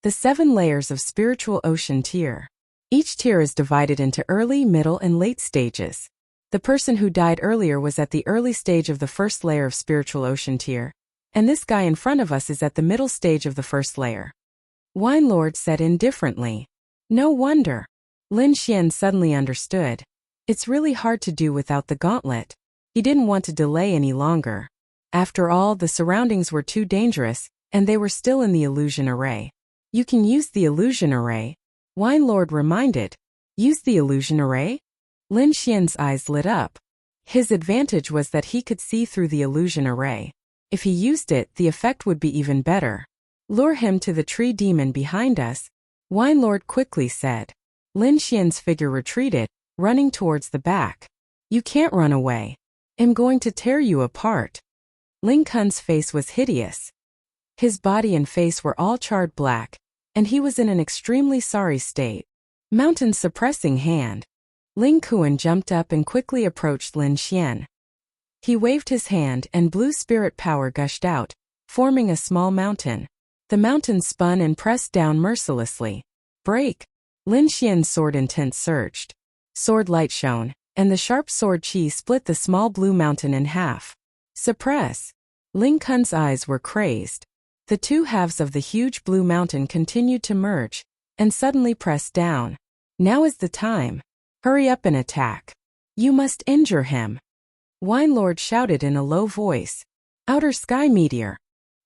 The 7 layers of spiritual ocean tier. Each tier is divided into early, middle, and late stages. The person who died earlier was at the early stage of the first layer of spiritual ocean tier, and this guy in front of us is at the middle stage of the first layer. Wine Lord said indifferently. No wonder. Lin Xian suddenly understood. It's really hard to do without the gauntlet. He didn't want to delay any longer. After all, the surroundings were too dangerous, and they were still in the illusion array. You can use the illusion array, Wine Lord reminded. Use the illusion array? Lin Xian's eyes lit up. His advantage was that he could see through the illusion array. If he used it, the effect would be even better. Lure him to the tree demon behind us, Wine Lord quickly said. Lin Xian's figure retreated, running towards the back. You can't run away. I'm going to tear you apart. Ling Kun's face was hideous. His body and face were all charred black, and he was in an extremely sorry state. Mountain suppressing hand. Ling Kuan jumped up and quickly approached Lin Xian. He waved his hand and blue spirit power gushed out, forming a small mountain. The mountain spun and pressed down mercilessly. Break! Lin Xian's sword intent surged. Sword light shone, and the sharp sword chi split the small blue mountain in half. Suppress! Ling Kun's eyes were crazed. The two halves of the huge blue mountain continued to merge, and suddenly pressed down. Now is the time. Hurry up and attack. You must injure him. Wine Lord shouted in a low voice. Outer sky meteor.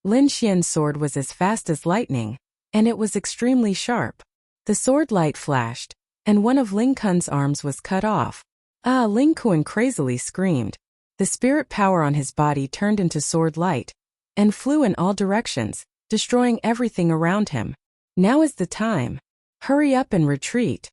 Lin Xian's sword was as fast as lightning, and it was extremely sharp. The sword light flashed, and one of Ling Kun's arms was cut off. Ah! Ling Kuan crazily screamed. The spirit power on his body turned into sword light, and flew in all directions, destroying everything around him. Now is the time. Hurry up and retreat.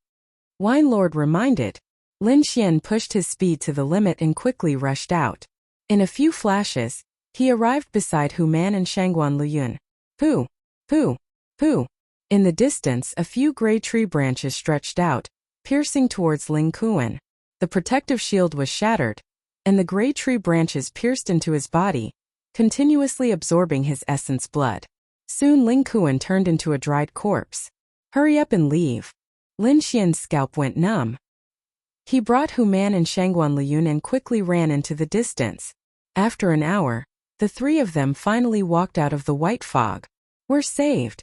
Wine Lord reminded. Lin Xian pushed his speed to the limit and quickly rushed out. In a few flashes, he arrived beside Hu Man and Shangguan Luyun. Hu! Hu! Hu! In the distance, a few gray tree branches stretched out, piercing towards Ling Kuan. The protective shield was shattered, and the gray tree branches pierced into his body, continuously absorbing his essence blood. Soon Ling Kuan turned into a dried corpse. Hurry up and leave. Lin Xian's scalp went numb. He brought Hu Man and Shangguan Luyun and quickly ran into the distance. After an hour, the 3 of them finally walked out of the white fog. We're saved.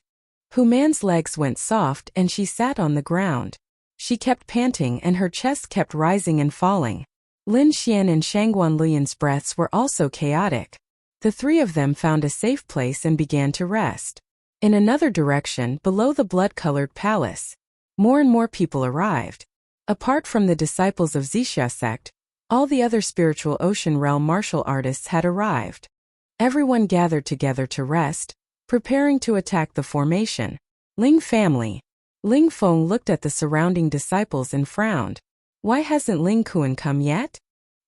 Hu Man's legs went soft and she sat on the ground. She kept panting and her chest kept rising and falling. Lin Xian and Shangguan Luyun's breaths were also chaotic. The 3 of them found a safe place and began to rest. In another direction, below the blood-colored palace, more and more people arrived. Apart from the disciples of Wuxia sect, all the other spiritual ocean realm martial artists had arrived. Everyone gathered together to rest, preparing to attack the formation. Ling family. Ling Feng looked at the surrounding disciples and frowned. Why hasn't Ling Kuan come yet?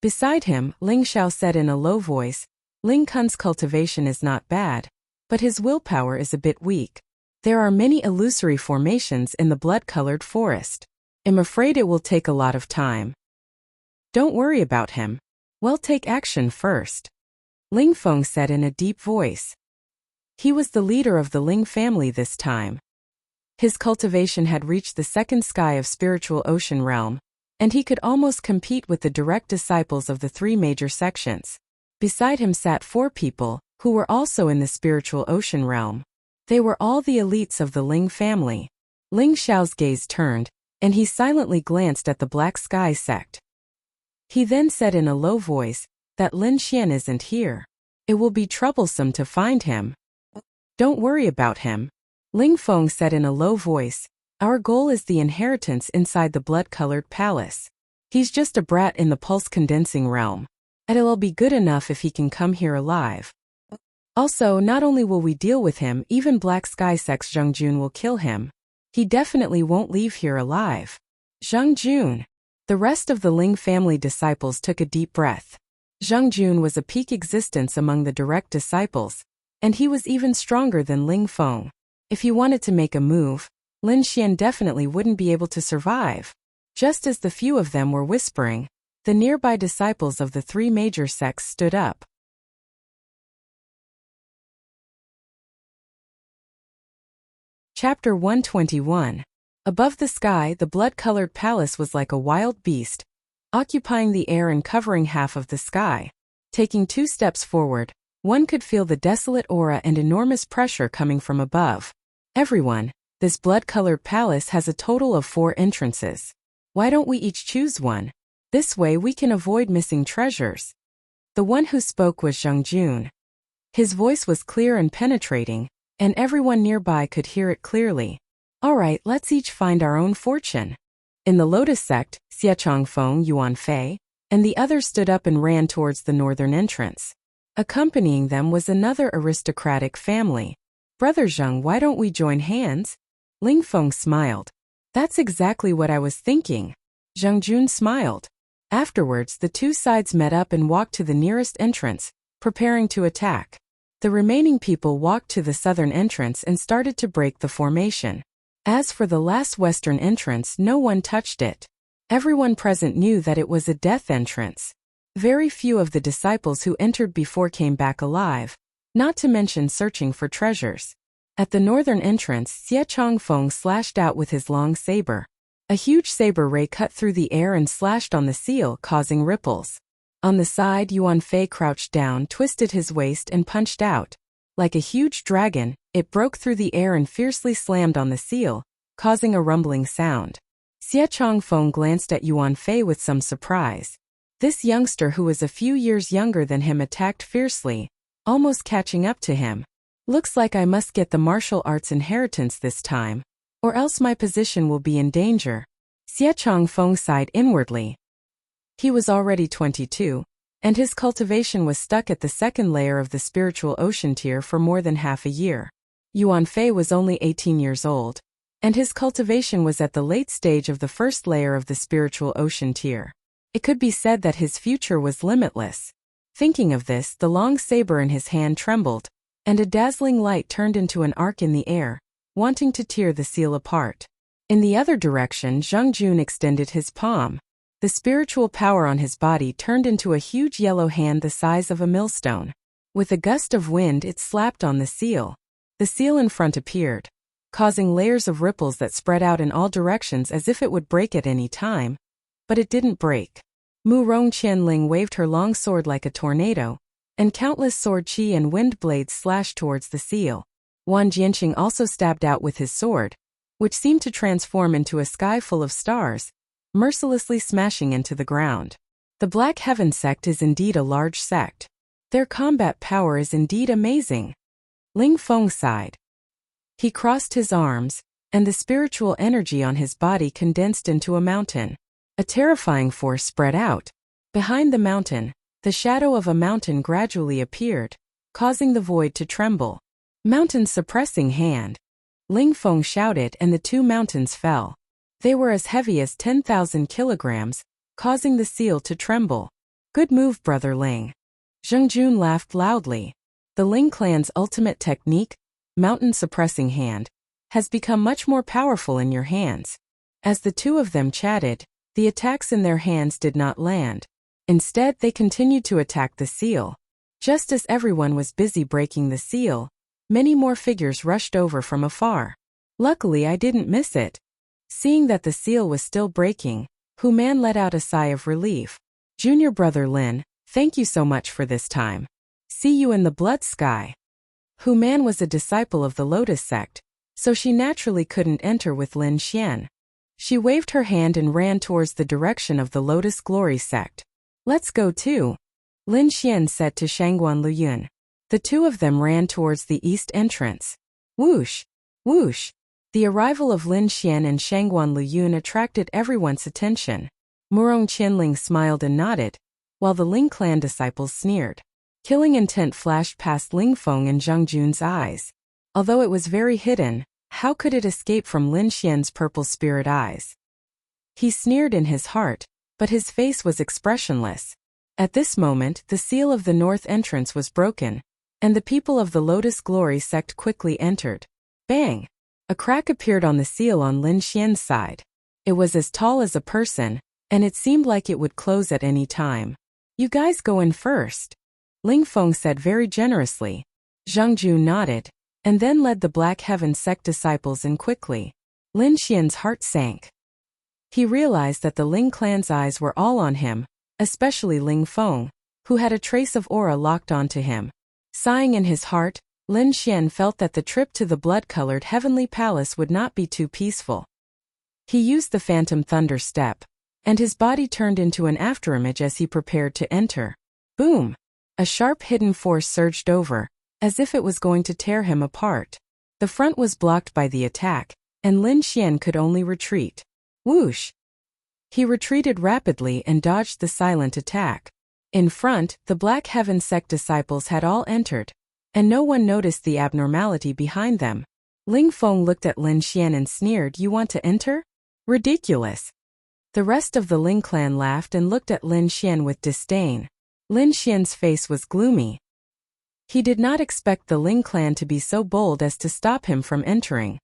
Beside him, Ling Xiao said in a low voice, Ling Kun's cultivation is not bad, but his willpower is a bit weak. There are many illusory formations in the blood-colored forest. I'm afraid it will take a lot of time. Don't worry about him. We'll take action first. Ling Feng said in a deep voice. He was the leader of the Ling family this time. His cultivation had reached the second sky of spiritual ocean realm, and he could almost compete with the direct disciples of the three major sections. Beside him sat 4 people, who were also in the spiritual ocean realm. They were all the elites of the Ling family. Ling Xiao's gaze turned, and he silently glanced at the Black Sky sect. He then said in a low voice, "That Lin Xian isn't here. It will be troublesome to find him." "Don't worry about him," Ling Feng said in a low voice. "Our goal is the inheritance inside the blood-colored palace. He's just a brat in the pulse-condensing realm. And it'll be good enough if he can come here alive. Also, not only will we deal with him, even Black Sky Sect's Zhang Jun will kill him. He definitely won't leave here alive." Zhang Jun. The rest of the Ling family disciples took a deep breath. Zhang Jun was a peak existence among the direct disciples, and he was even stronger than Ling Feng. If he wanted to make a move, Lin Xian definitely wouldn't be able to survive. Just as the few of them were whispering, the nearby disciples of the 3 major sects stood up. Chapter 121. Above the sky, the blood-colored palace was like a wild beast, occupying the air and covering half of the sky. Taking 2 steps forward, one could feel the desolate aura and enormous pressure coming from above. "Everyone, this blood-colored palace has a total of 4 entrances. Why don't we each choose one? This way we can avoid missing treasures." The one who spoke was Zhang Jun. His voice was clear and penetrating, and everyone nearby could hear it clearly. "All right, let's each find our own fortune." In the Lotus sect, Xie Changfeng, Yuan Fei, and the others stood up and ran towards the northern entrance. Accompanying them was another aristocratic family. "Brother Zheng, why don't we join hands?" Ling Feng smiled. "That's exactly what I was thinking." Zhang Jun smiled. Afterwards, the 2 sides met up and walked to the nearest entrance, preparing to attack. The remaining people walked to the southern entrance and started to break the formation. As for the last western entrance, no one touched it. Everyone present knew that it was a death entrance. Very few of the disciples who entered before came back alive, not to mention searching for treasures. At the northern entrance, Xie Changfeng slashed out with his long saber. A huge saber ray cut through the air and slashed on the seal, causing ripples. On the side, Yuan Fei crouched down, twisted his waist and punched out. Like a huge dragon, it broke through the air and fiercely slammed on the seal, causing a rumbling sound. Xie Changfeng glanced at Yuan Fei with some surprise. This youngster who was a few years younger than him attacked fiercely, almost catching up to him. "Looks like I must get the martial arts inheritance this time, or else my position will be in danger." Xie Changfeng sighed inwardly. He was already 22, and his cultivation was stuck at the second layer of the spiritual ocean tier for more than half a year. Yuan Fei was only 18 years old, and his cultivation was at the late stage of the first layer of the spiritual ocean tier. It could be said that his future was limitless. Thinking of this, the long saber in his hand trembled, and a dazzling light turned into an arc in the air, wanting to tear the seal apart. In the other direction, Zhang Jun extended his palm. The spiritual power on his body turned into a huge yellow hand the size of a millstone. With a gust of wind, it slapped on the seal. The seal in front appeared, causing layers of ripples that spread out in all directions as if it would break at any time. But it didn't break. Mu Rong Qianling waved her long sword like a tornado, and countless sword chi and wind blades slashed towards the seal. Wan Jianqing also stabbed out with his sword, which seemed to transform into a sky full of stars, mercilessly smashing into the ground. The Black Heaven sect is indeed a large sect. Their combat power is indeed amazing. Ling Feng sighed. He crossed his arms, and the spiritual energy on his body condensed into a mountain. A terrifying force spread out. Behind the mountain, the shadow of a mountain gradually appeared, causing the void to tremble. "Mountain suppressing hand!" Ling Feng shouted, and the 2 mountains fell. They were as heavy as 10,000 kilograms, causing the seal to tremble. "Good move, Brother Ling." Zhang Jun laughed loudly. The Ling clan's ultimate technique, mountain suppressing hand, has become much more powerful in your hands. As the 2 of them chatted, the attacks in their hands did not land. Instead, they continued to attack the seal. Just as everyone was busy breaking the seal, many more figures rushed over from afar. Luckily, I didn't miss it. Seeing that the seal was still breaking, Hu Man let out a sigh of relief. Junior brother Lin, thank you so much for this time. See you in the blood sky. Hu Man was a disciple of the Lotus sect, so she naturally couldn't enter with Lin Xian. She waved her hand and ran towards the direction of the Lotus Glory sect. Let's go too, Lin Xian said to Shangguan Luyun. The two of them ran towards the east entrance. Whoosh! Whoosh! The arrival of Lin Xian and Shangguan Luyun attracted everyone's attention. Murong Qianling smiled and nodded, while the Ling clan disciples sneered. Killing intent flashed past Ling Feng and Zhang Jun's eyes. Although it was very hidden, how could it escape from Lin Xian's purple spirit eyes? He sneered in his heart, but his face was expressionless. At this moment, the seal of the north entrance was broken, and the people of the Lotus Glory sect quickly entered. Bang! A crack appeared on the seal on Lin Xian's side. It was as tall as a person, and it seemed like it would close at any time. You guys go in first, Ling Feng said very generously. Zhang Jun nodded, and then led the Black Heaven sect disciples in quickly. Lin Xian's heart sank. He realized that the Ling clan's eyes were all on him, especially Ling Feng, who had a trace of aura locked onto him. Sighing in his heart, Lin Xian felt that the trip to the blood-colored heavenly palace would not be too peaceful. He used the phantom thunder step, and his body turned into an afterimage as he prepared to enter. Boom! A sharp hidden force surged over, as if it was going to tear him apart. The front was blocked by the attack, and Lin Xian could only retreat. Whoosh! He retreated rapidly and dodged the silent attack. In front, the Black Heaven sect disciples had all entered, and no one noticed the abnormality behind them. Ling Feng looked at Lin Xian and sneered, "You want to enter? Ridiculous." The rest of the Ling clan laughed and looked at Lin Xian with disdain. Lin Xian's face was gloomy. He did not expect the Ling clan to be so bold as to stop him from entering.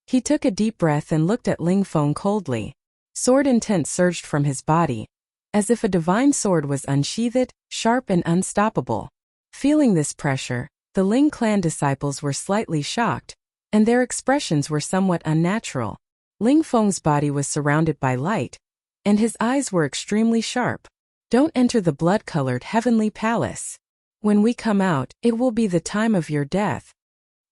He took a deep breath and looked at Ling Feng coldly. Sword intent surged from his body, as if a divine sword was unsheathed, sharp and unstoppable. Feeling this pressure, the Ling clan disciples were slightly shocked, and their expressions were somewhat unnatural. Ling Feng's body was surrounded by light, and his eyes were extremely sharp. Don't enter the blood-colored heavenly palace. When we come out, it will be the time of your death.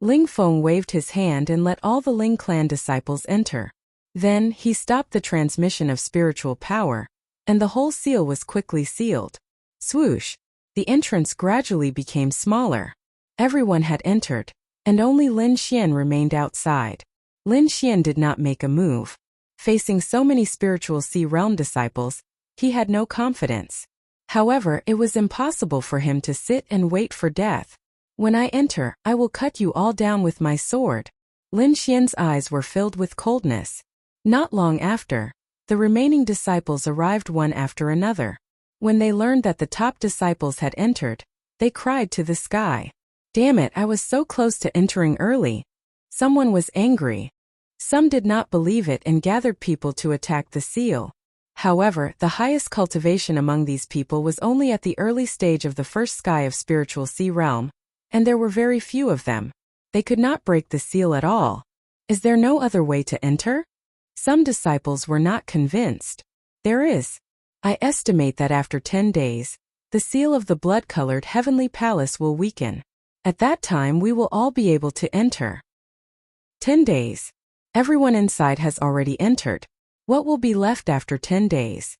Ling Feng waved his hand and let all the Ling clan disciples enter. Then, he stopped the transmission of spiritual power, and the whole seal was quickly sealed. Swoosh! The entrance gradually became smaller. Everyone had entered, and only Lin Xian remained outside. Lin Xian did not make a move. Facing so many spiritual sea realm disciples, he had no confidence. However, it was impossible for him to sit and wait for death. When I enter, I will cut you all down with my sword. Lin Xian's eyes were filled with coldness. Not long after, the remaining disciples arrived one after another. When they learned that the top disciples had entered, they cried to the sky. Damn it, I was so close to entering early. Someone was angry. Some did not believe it and gathered people to attack the seal. However, the highest cultivation among these people was only at the early stage of the first sky of spiritual sea realm, and there were very few of them. They could not break the seal at all. Is there no other way to enter? Some disciples were not convinced. There is. I estimate that after 10 days, the seal of the blood-colored heavenly palace will weaken. At that time we will all be able to enter. 10 days. Everyone inside has already entered. What will be left after 10 days?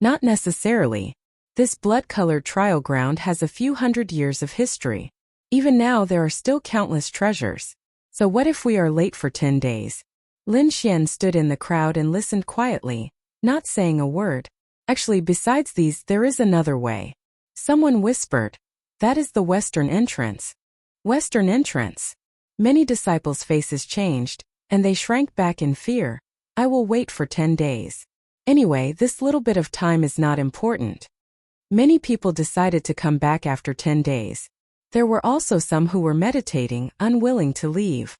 Not necessarily. This blood-colored trial ground has a few hundred years of history. Even now there are still countless treasures. So what if we are late for 10 days? Lin Xian stood in the crowd and listened quietly, not saying a word. Actually, besides these, there is another way. Someone whispered. That is the western entrance. Western entrance. Many disciples' faces changed, and they shrank back in fear. I will wait for 10 days. Anyway, this little bit of time is not important. Many people decided to come back after 10 days. There were also some who were meditating, unwilling to leave.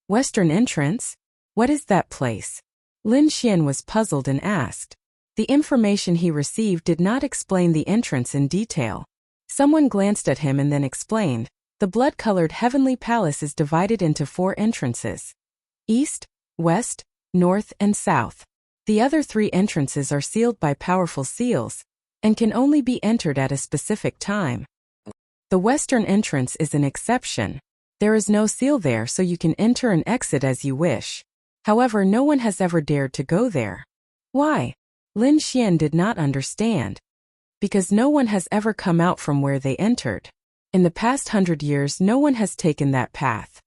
Western entrance? What is that place? Lin Xian was puzzled and asked. The information he received did not explain the entrance in detail. Someone glanced at him and then explained. The blood-colored heavenly palace is divided into 4 entrances. East, West, North and South. The other 3 entrances are sealed by powerful seals and can only be entered at a specific time. The western entrance is an exception. There is no seal there, so you can enter and exit as you wish. However, no one has ever dared to go there. Why? Lin Xian did not understand. Because no one has ever come out from where they entered. In the past 100 years, no one has taken that path.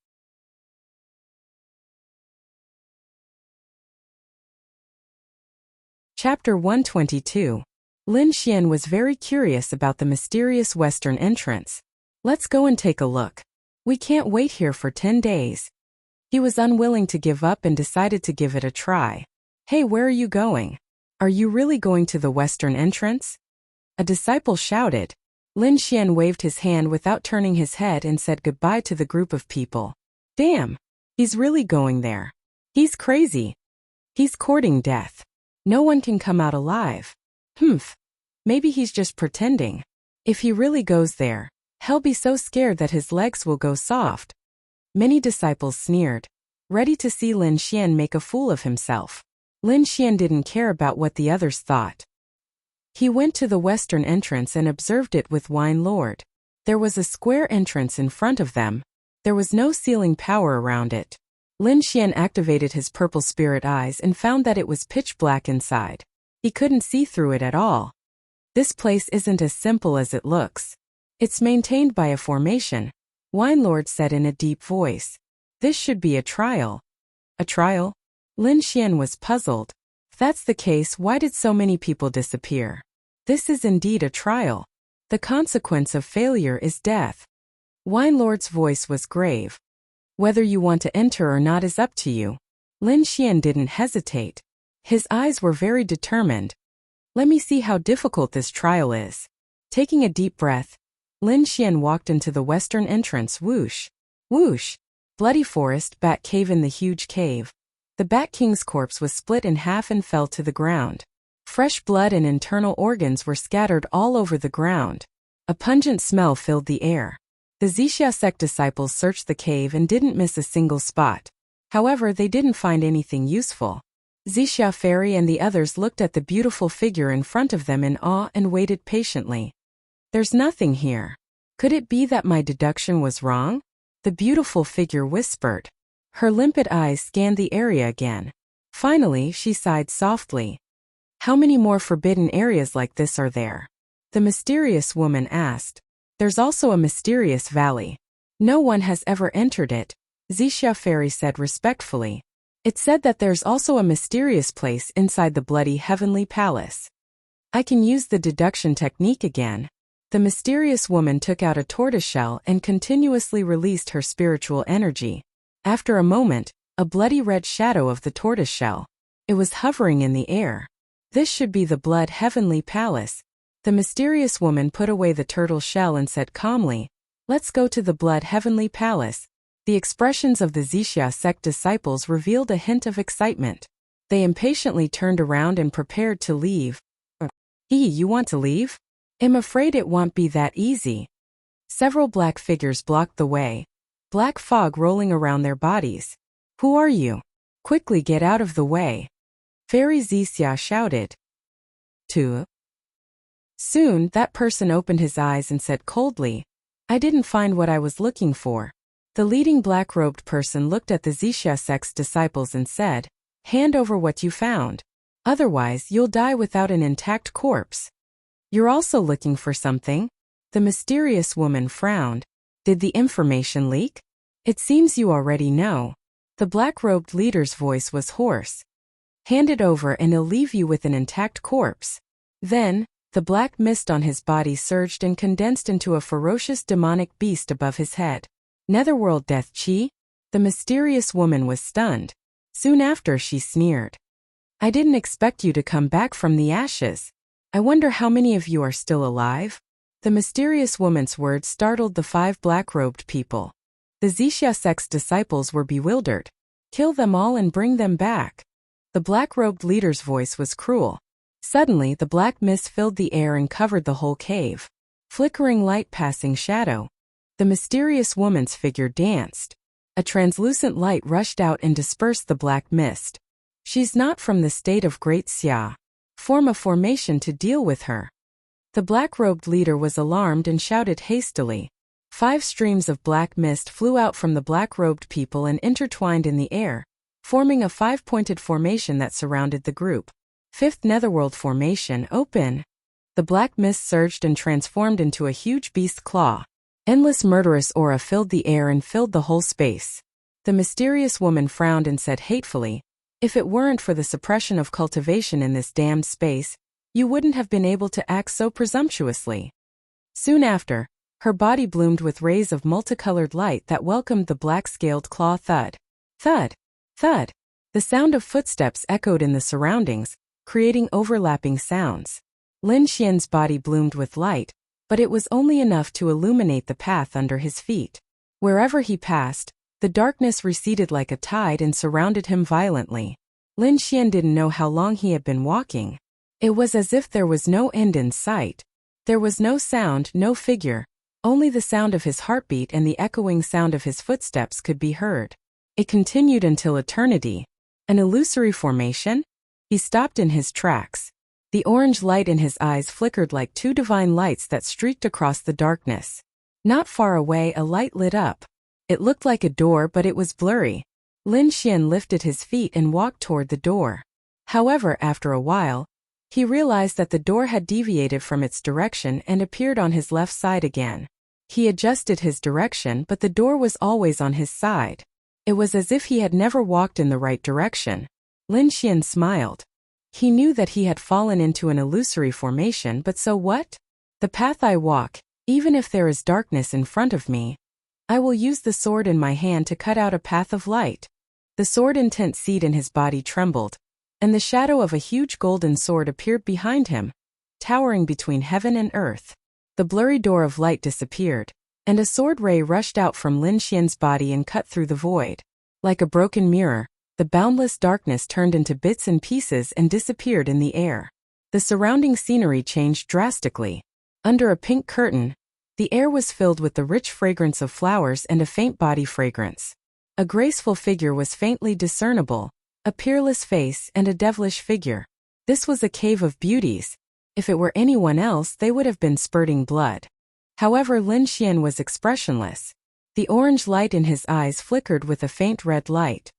Chapter 122. Lin Xian was very curious about the mysterious western entrance. Let's go and take a look. We can't wait here for 10 days. He was unwilling to give up and decided to give it a try. Hey, where are you going? Are you really going to the western entrance? A disciple shouted. Lin Xian waved his hand without turning his head and said goodbye to the group of people. Damn! He's really going there. He's crazy. He's courting death. No one can come out alive. Maybe he's just pretending. If he really goes there, he'll be so scared that his legs will go soft. Many disciples sneered, ready to see Lin Xian make a fool of himself. Lin Xian didn't care about what the others thought. He went to the western entrance and observed it with Wine Lord. There was a square entrance in front of them. There was no sealing power around it. Lin Xian activated his purple spirit eyes and found that it was pitch black inside. He couldn't see through it at all. This place isn't as simple as it looks. It's maintained by a formation, Wine Lord said in a deep voice. This should be a trial. A trial? Lin Xian was puzzled. If that's the case, why did so many people disappear? This is indeed a trial. The consequence of failure is death. Wine Lord's voice was grave. Whether you want to enter or not is up to you. Lin Xian didn't hesitate. His eyes were very determined. Let me see how difficult this trial is. Taking a deep breath, Lin Xian walked into the western entrance. Whoosh! Whoosh! Bloody forest, Bat Cave. In the huge cave, the Bat King's corpse was split in half and fell to the ground. Fresh blood and internal organs were scattered all over the ground. A pungent smell filled the air. The Wuxia sect disciples searched the cave and didn't miss a single spot. However, they didn't find anything useful. Wuxia Fairy and the others looked at the beautiful figure in front of them in awe and waited patiently. There's nothing here. Could it be that my deduction was wrong? The beautiful figure whispered. Her limpid eyes scanned the area again. Finally, she sighed softly. How many more forbidden areas like this are there? The mysterious woman asked. There's also a mysterious valley. No one has ever entered it, Wuxia Fairy said respectfully. It said that there's also a mysterious place inside the bloody heavenly palace. I can use the deduction technique again. The mysterious woman took out a tortoiseshell and continuously released her spiritual energy. After a moment, a bloody red shadow of the tortoiseshell. It was hovering in the air. This should be the blood heavenly palace. The mysterious woman put away the turtle shell and said calmly, let's go to the blood heavenly palace. The expressions of the Wuxia sect disciples revealed a hint of excitement. They impatiently turned around and prepared to leave. You want to leave? I'm afraid it won't be that easy. Several black figures blocked the way, black fog rolling around their bodies. Who are you? Quickly get out of the way. Fairy Wuxia shouted. Tu. Soon, that person opened his eyes and said coldly, I didn't find what I was looking for. The leading black-robed person looked at the Wuxia sect's disciples and said, hand over what you found. Otherwise, you'll die without an intact corpse. You're also looking for something? The mysterious woman frowned. Did the information leak? It seems you already know. The black-robed leader's voice was hoarse. Hand it over and I'll leave you with an intact corpse. Then, the black mist on his body surged and condensed into a ferocious demonic beast above his head. Netherworld death chi? The mysterious woman was stunned. Soon after she sneered. I didn't expect you to come back from the ashes. I wonder how many of you are still alive? The mysterious woman's words startled the 5 black-robed people. The Wuxia sect's disciples were bewildered. Kill them all and bring them back. The black-robed leader's voice was cruel. Suddenly, the black mist filled the air and covered the whole cave. Flickering light passing shadow. The mysterious woman's figure danced. A translucent light rushed out and dispersed the black mist. She's not from the state of Great Xia. Form a formation to deal with her. The black-robed leader was alarmed and shouted hastily. 5 streams of black mist flew out from the black-robed people and intertwined in the air, forming a 5-pointed formation that surrounded the group. 5th Netherworld Formation, open. The black mist surged and transformed into a huge beast claw. Endless murderous aura filled the air and filled the whole space. The mysterious woman frowned and said hatefully, "If it weren't for the suppression of cultivation in this damned space, you wouldn't have been able to act so presumptuously." Soon after, her body bloomed with rays of multicolored light that welcomed the black-scaled claw. Thud. Thud. Thud. The sound of footsteps echoed in the surroundings, creating overlapping sounds. Lin Xian's body bloomed with light, but it was only enough to illuminate the path under his feet. Wherever he passed, the darkness receded like a tide and surrounded him violently. Lin Xian didn't know how long he had been walking. It was as if there was no end in sight. There was no sound, no figure. Only the sound of his heartbeat and the echoing sound of his footsteps could be heard. It continued until eternity. An illusory formation? He stopped in his tracks. The orange light in his eyes flickered like 2 divine lights that streaked across the darkness. Not far away, a light lit up. It looked like a door, but it was blurry. Lin Xian lifted his feet and walked toward the door. However, after a while, he realized that the door had deviated from its direction and appeared on his left side again. He adjusted his direction, but the door was always on his side. It was as if he had never walked in the right direction. Lin Xian smiled. He knew that he had fallen into an illusory formation, but so what? The path I walk, even if there is darkness in front of me, I will use the sword in my hand to cut out a path of light. The sword intent seed in his body trembled, and the shadow of a huge golden sword appeared behind him, towering between heaven and earth. The blurry door of light disappeared, and a sword ray rushed out from Lin Xian's body and cut through the void. Like a broken mirror, the boundless darkness turned into bits and pieces and disappeared in the air. The surrounding scenery changed drastically. Under a pink curtain, the air was filled with the rich fragrance of flowers and a faint body fragrance. A graceful figure was faintly discernible, a peerless face and a devilish figure. This was a cave of beauties. If it were anyone else, they would have been spurting blood. However, Lin Xian was expressionless. The orange light in his eyes flickered with a faint red light.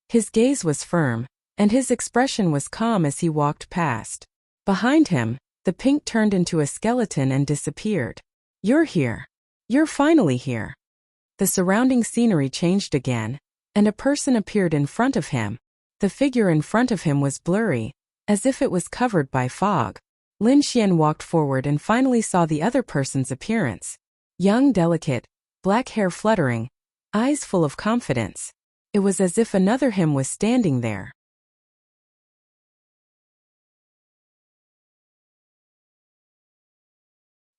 His gaze was firm, and his expression was calm as he walked past. Behind him, the pink turned into a skeleton and disappeared. "You're here. You're finally here." The surrounding scenery changed again, and a person appeared in front of him. The figure in front of him was blurry, as if it was covered by fog. Lin Xian walked forward and finally saw the other person's appearance. Young, delicate, black hair fluttering, eyes full of confidence. It was as if another him was standing there.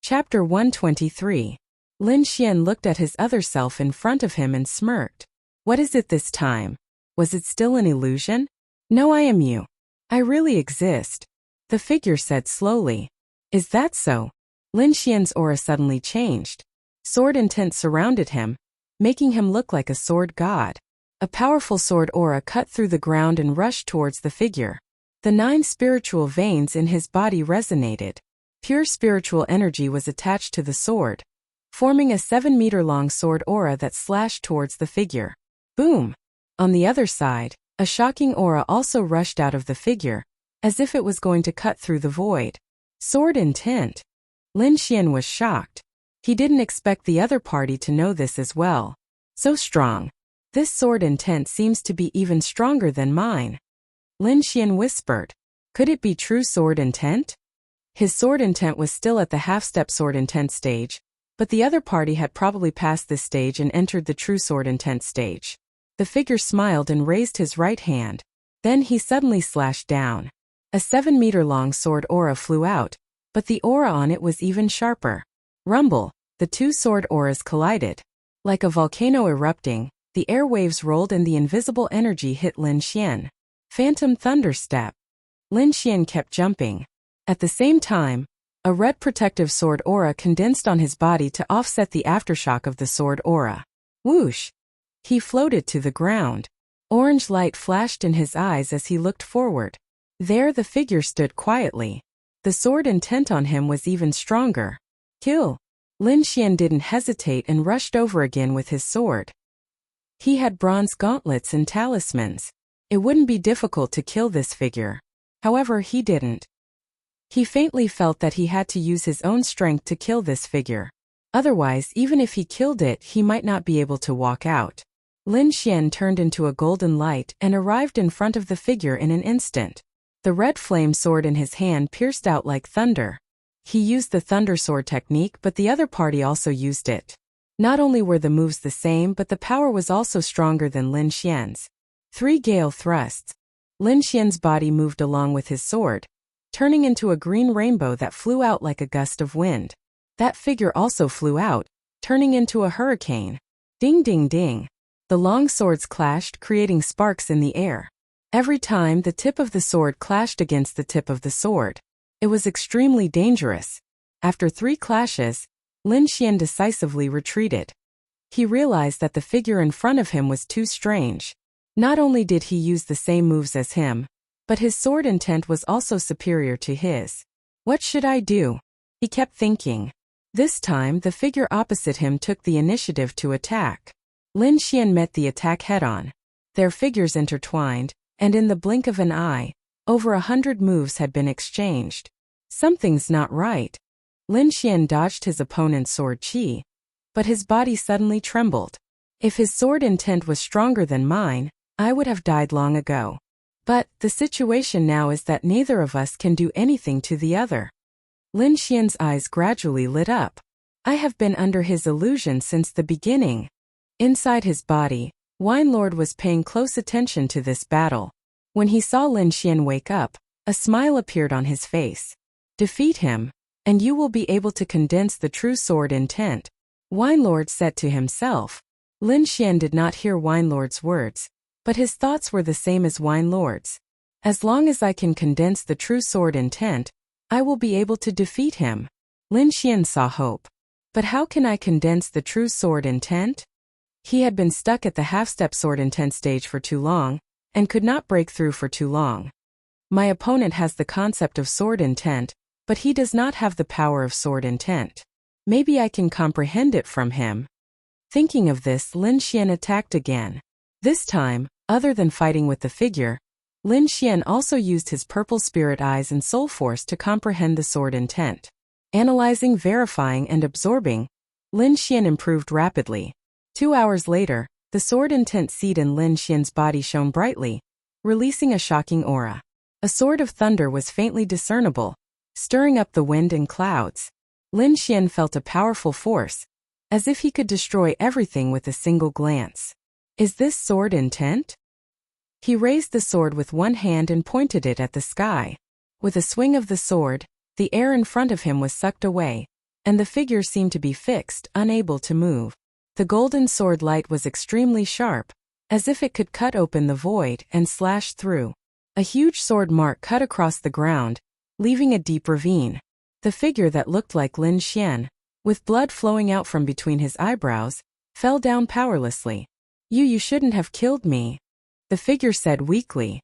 Chapter 123. Lin Xian looked at his other self in front of him and smirked. What is it this time? Was it still an illusion? No, I am you. I really exist. The figure said slowly. Is that so? Lin Xian's aura suddenly changed. Sword intent surrounded him, making him look like a sword god. A powerful sword aura cut through the ground and rushed towards the figure. The 9 spiritual veins in his body resonated. Pure spiritual energy was attached to the sword, forming a 7-meter-long sword aura that slashed towards the figure. Boom! On the other side, a shocking aura also rushed out of the figure, as if it was going to cut through the void. Sword intent. Lin Xian was shocked. He didn't expect the other party to know this as well. So strong. This sword intent seems to be even stronger than mine. Lin Xian whispered. Could it be true sword intent? His sword intent was still at the half-step sword intent stage, but the other party had probably passed this stage and entered the true sword intent stage. The figure smiled and raised his right hand. Then he suddenly slashed down. A 7-meter-long sword aura flew out, but the aura on it was even sharper. Rumble, the 2 sword auras collided. Like a volcano erupting, the airwaves rolled and the invisible energy hit Lin Xian. Phantom thunderstep. Lin Xian kept jumping. At the same time, a red protective sword aura condensed on his body to offset the aftershock of the sword aura. Whoosh! He floated to the ground. Orange light flashed in his eyes as he looked forward. There the figure stood quietly. The sword intent on him was even stronger. Kill! Lin Xian didn't hesitate and rushed over again with his sword. He had bronze gauntlets and talismans. It wouldn't be difficult to kill this figure. However, he didn't. He faintly felt that he had to use his own strength to kill this figure. Otherwise, even if he killed it, he might not be able to walk out. Lin Xian turned into a golden light and arrived in front of the figure in an instant. The red flame sword in his hand pierced out like thunder. He used the thunder sword technique, but the other party also used it. Not only were the moves the same, but the power was also stronger than Lin Xian's. 3 gale thrusts. Lin Xian's body moved along with his sword, turning into a green rainbow that flew out like a gust of wind. That figure also flew out, turning into a hurricane. Ding ding ding. The long swords clashed, creating sparks in the air. Every time the tip of the sword clashed against the tip of the sword, it was extremely dangerous. After 3 clashes, Lin Xian decisively retreated. He realized that the figure in front of him was too strange. Not only did he use the same moves as him, but his sword intent was also superior to his. What should I do? He kept thinking. This time, the figure opposite him took the initiative to attack. Lin Xian met the attack head-on. Their figures intertwined, and in the blink of an eye, over 100 moves had been exchanged. Something's not right. Lin Xian dodged his opponent's sword chi, but his body suddenly trembled. If his sword intent was stronger than mine, I would have died long ago. But the situation now is that neither of us can do anything to the other. Lin Xian's eyes gradually lit up. I have been under his illusion since the beginning. Inside his body, Wine Lord was paying close attention to this battle. When he saw Lin Xian wake up, a smile appeared on his face. Defeat him, and you will be able to condense the true sword intent, Wine Lord said to himself. Lin Xian did not hear Wine Lord's words, but his thoughts were the same as Wine Lord's. As long as I can condense the true sword intent, I will be able to defeat him. Lin Xian saw hope. But how can I condense the true sword intent? He had been stuck at the half-step sword intent stage for too long, and could not break through for too long. My opponent has the concept of sword intent, but he does not have the power of sword intent. Maybe I can comprehend it from him. Thinking of this, Lin Xian attacked again. This time, other than fighting with the figure, Lin Xian also used his purple spirit eyes and soul force to comprehend the sword intent. Analyzing, verifying, and absorbing, Lin Xian improved rapidly. 2 hours later, the sword intent seed in Lin Xian's body shone brightly, releasing a shocking aura. A sword of thunder was faintly discernible, stirring up the wind and clouds. Lin Xian felt a powerful force, as if he could destroy everything with a single glance. Is this sword intent? He raised the sword with one hand and pointed it at the sky. With a swing of the sword, the air in front of him was sucked away, and the figure seemed to be fixed, unable to move. The golden sword light was extremely sharp, as if it could cut open the void and slash through. A huge sword mark cut across the ground, leaving a deep ravine. The figure that looked like Lin Xian, with blood flowing out from between his eyebrows, fell down powerlessly. You shouldn't have killed me, the figure said weakly.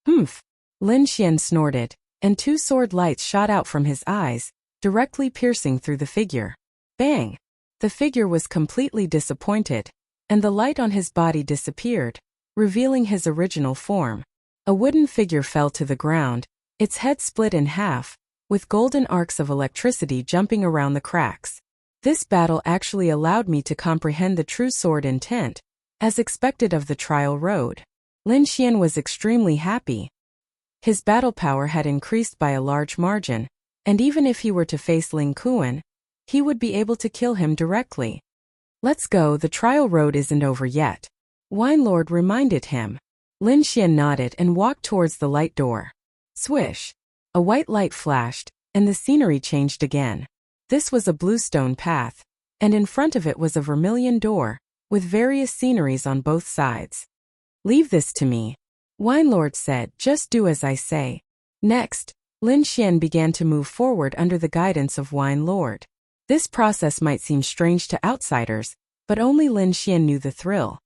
Humph. Lin Xian snorted, and 2 sword lights shot out from his eyes, directly piercing through the figure. Bang! The figure was completely disappointed, and the light on his body disappeared, revealing his original form. A wooden figure fell to the ground, its head split in half, with golden arcs of electricity jumping around the cracks. This battle actually allowed me to comprehend the true sword intent, as expected of the trial road. Lin Xian was extremely happy. His battle power had increased by a large margin, and even if he were to face Ling Kuan, he would be able to kill him directly. Let's go, the trial road isn't over yet, Wine Lord reminded him. Lin Xian nodded and walked towards the light door. Swish! A white light flashed, and the scenery changed again. This was a bluestone path, and in front of it was a vermilion door, with various sceneries on both sides. Leave this to me, Wine Lord said, just do as I say. Next, Lin Xian began to move forward under the guidance of Wine Lord. This process might seem strange to outsiders, but only Lin Xian knew the thrill.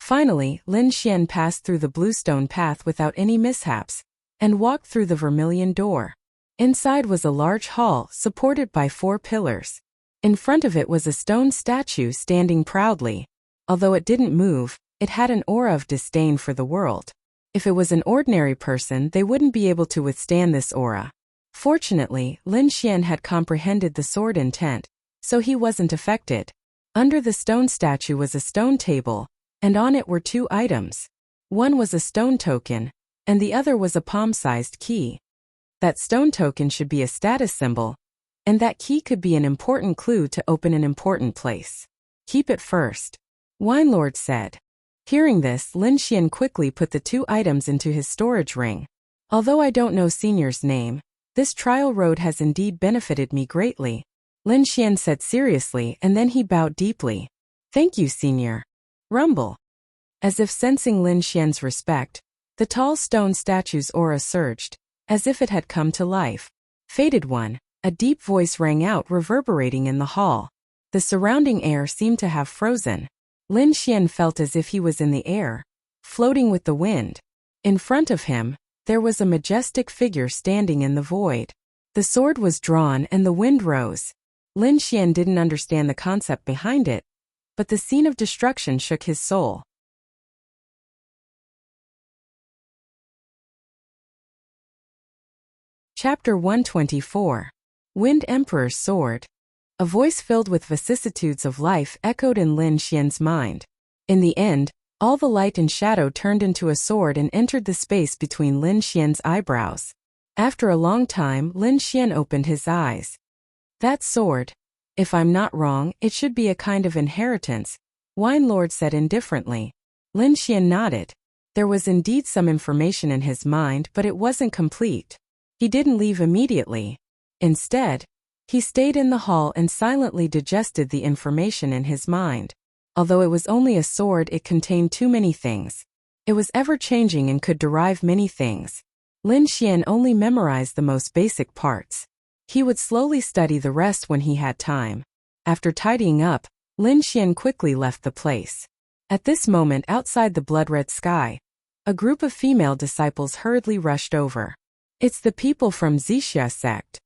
Finally, Lin Xian passed through the bluestone path without any mishaps, and walked through the vermilion door. Inside was a large hall supported by 4 pillars. In front of it was a stone statue standing proudly. Although it didn't move, it had an aura of disdain for the world. If it was an ordinary person, they wouldn't be able to withstand this aura. Fortunately, Lin Xian had comprehended the sword intent, so he wasn't affected. Under the stone statue was a stone table, and on it were 2 items. One was a stone token, and the other was a palm-sized key. That stone token should be a status symbol, and that key could be an important clue to open an important place. Keep it first, Wine Lord said. Hearing this, Lin Xian quickly put the 2 items into his storage ring. Although I don't know Senior's name, this trial road has indeed benefited me greatly, Lin Xian said seriously, and then he bowed deeply. Thank you, Senior. Rumble. As if sensing Lin Xian's respect, the tall stone statue's aura surged, as if it had come to life. Fated one, a deep voice rang out, reverberating in the hall. The surrounding air seemed to have frozen. Lin Xian felt as if he was in the air, floating with the wind. In front of him, there was a majestic figure standing in the void. The sword was drawn and the wind rose. Lin Xian didn't understand the concept behind it, but the scene of destruction shook his soul. Chapter 124. Wind Emperor's Sword. A voice filled with vicissitudes of life echoed in Lin Xian's mind. In the end, all the light and shadow turned into a sword and entered the space between Lin Xian's eyebrows. After a long time, Lin Xian opened his eyes. That sword. If I'm not wrong, it should be a kind of inheritance, Wine Lord said indifferently. Lin Xian nodded. There was indeed some information in his mind, but it wasn't complete. He didn't leave immediately. Instead, he stayed in the hall and silently digested the information in his mind. Although it was only a sword, it contained too many things. It was ever-changing and could derive many things. Lin Xian only memorized the most basic parts. He would slowly study the rest when he had time. After tidying up, Lin Xian quickly left the place. At this moment, outside the blood-red sky, a group of female disciples hurriedly rushed over. It's the people from Wuxia sect,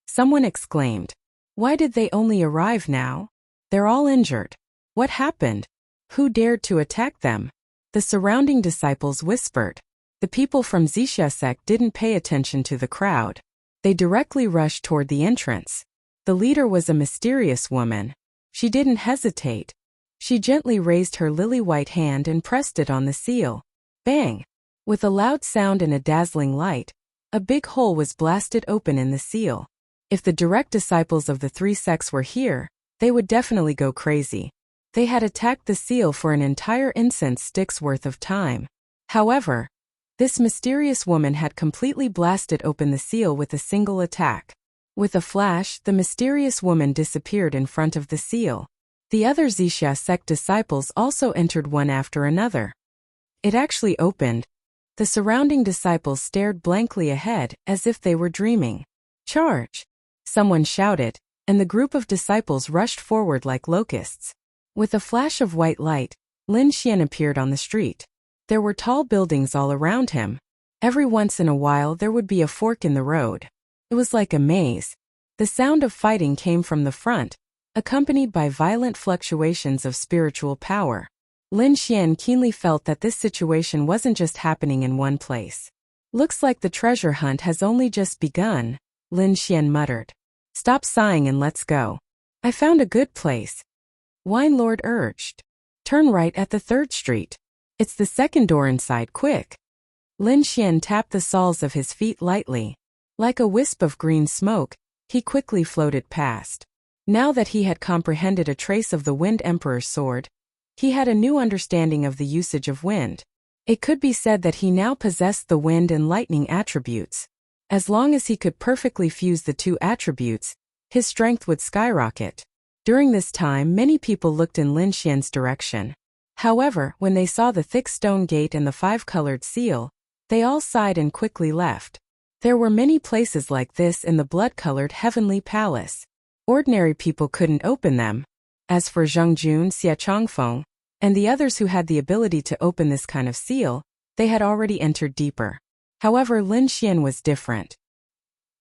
someone exclaimed. Why did they only arrive now? They're all injured. What happened? Who dared to attack them? The surrounding disciples whispered. The people from Wuxia sect didn't pay attention to the crowd. They directly rushed toward the entrance. The leader was a mysterious woman. She didn't hesitate. She gently raised her lily-white hand and pressed it on the seal. Bang! With a loud sound and a dazzling light, a big hole was blasted open in the seal. If the direct disciples of the 3 sects were here, they would definitely go crazy. They had attacked the seal for an entire incense stick's worth of time. However, this mysterious woman had completely blasted open the seal with a single attack. With a flash, the mysterious woman disappeared in front of the seal. The other Wuxia sect disciples also entered one after another. It actually opened. The surrounding disciples stared blankly ahead, as if they were dreaming. Charge! Someone shouted, and the group of disciples rushed forward like locusts. With a flash of white light, Lin Xian appeared on the street. There were tall buildings all around him. Every once in a while there would be a fork in the road. It was like a maze. The sound of fighting came from the front, accompanied by violent fluctuations of spiritual power. Lin Xian keenly felt that this situation wasn't just happening in one place. Looks like the treasure hunt has only just begun, Lin Xian muttered. Stop sighing and let's go. I found a good place, Wine Lord urged. Turn right at the 3rd street. It's the second door inside, quick. Lin Xian tapped the soles of his feet lightly. Like a wisp of green smoke, he quickly floated past. Now that he had comprehended a trace of the Wind Emperor's sword, he had a new understanding of the usage of wind. It could be said that he now possessed the wind and lightning attributes. As long as he could perfectly fuse the 2 attributes, his strength would skyrocket. During this time, many people looked in Lin Xian's direction. However, when they saw the thick stone gate and the 5-colored seal, they all sighed and quickly left. There were many places like this in the blood-colored heavenly palace. Ordinary people couldn't open them. As for Zhengjun Xiachongfeng and the others who had the ability to open this kind of seal, they had already entered deeper. However, Lin Xian was different.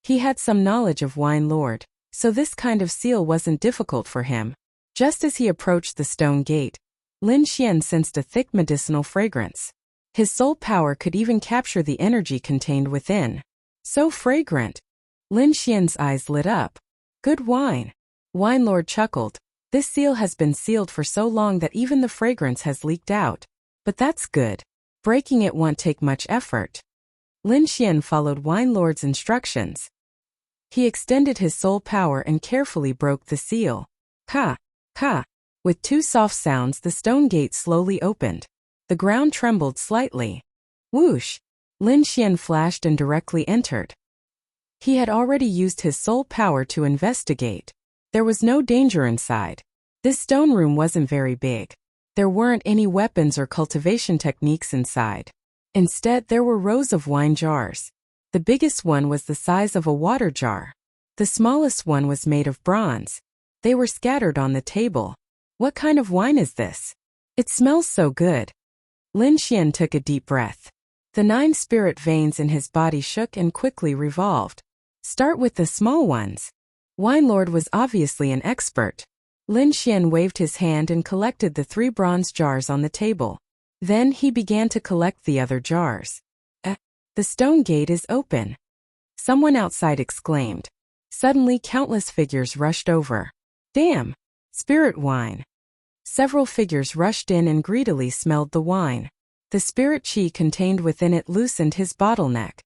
He had some knowledge of Wine Lord, so this kind of seal wasn't difficult for him. Just as he approached the stone gate, Lin Xian sensed a thick medicinal fragrance. His soul power could even capture the energy contained within. So fragrant! Lin Xian's eyes lit up. Good wine. Wine Lord chuckled. This seal has been sealed for so long that even the fragrance has leaked out. But that's good. Breaking it won't take much effort. Lin Xian followed Wine Lord's instructions. He extended his soul power and carefully broke the seal. Ka! Ka! With two soft sounds, the stone gate slowly opened. The ground trembled slightly. Whoosh! Lin Xian flashed and directly entered. He had already used his soul power to investigate. There was no danger inside. This stone room wasn't very big. There weren't any weapons or cultivation techniques inside. Instead, there were rows of wine jars. The biggest one was the size of a water jar. The smallest one was made of bronze. They were scattered on the table. What kind of wine is this? It smells so good. Lin Xian took a deep breath. The 9 spirit veins in his body shook and quickly revolved. Start with the small ones. Wine Lord was obviously an expert. Lin Xian waved his hand and collected the 3 bronze jars on the table. Then he began to collect the other jars. The stone gate is open. Someone outside exclaimed. Suddenly countless figures rushed over. Damn! Spirit wine. Several figures rushed in and greedily smelled the wine. The spirit chi contained within it loosened his bottleneck.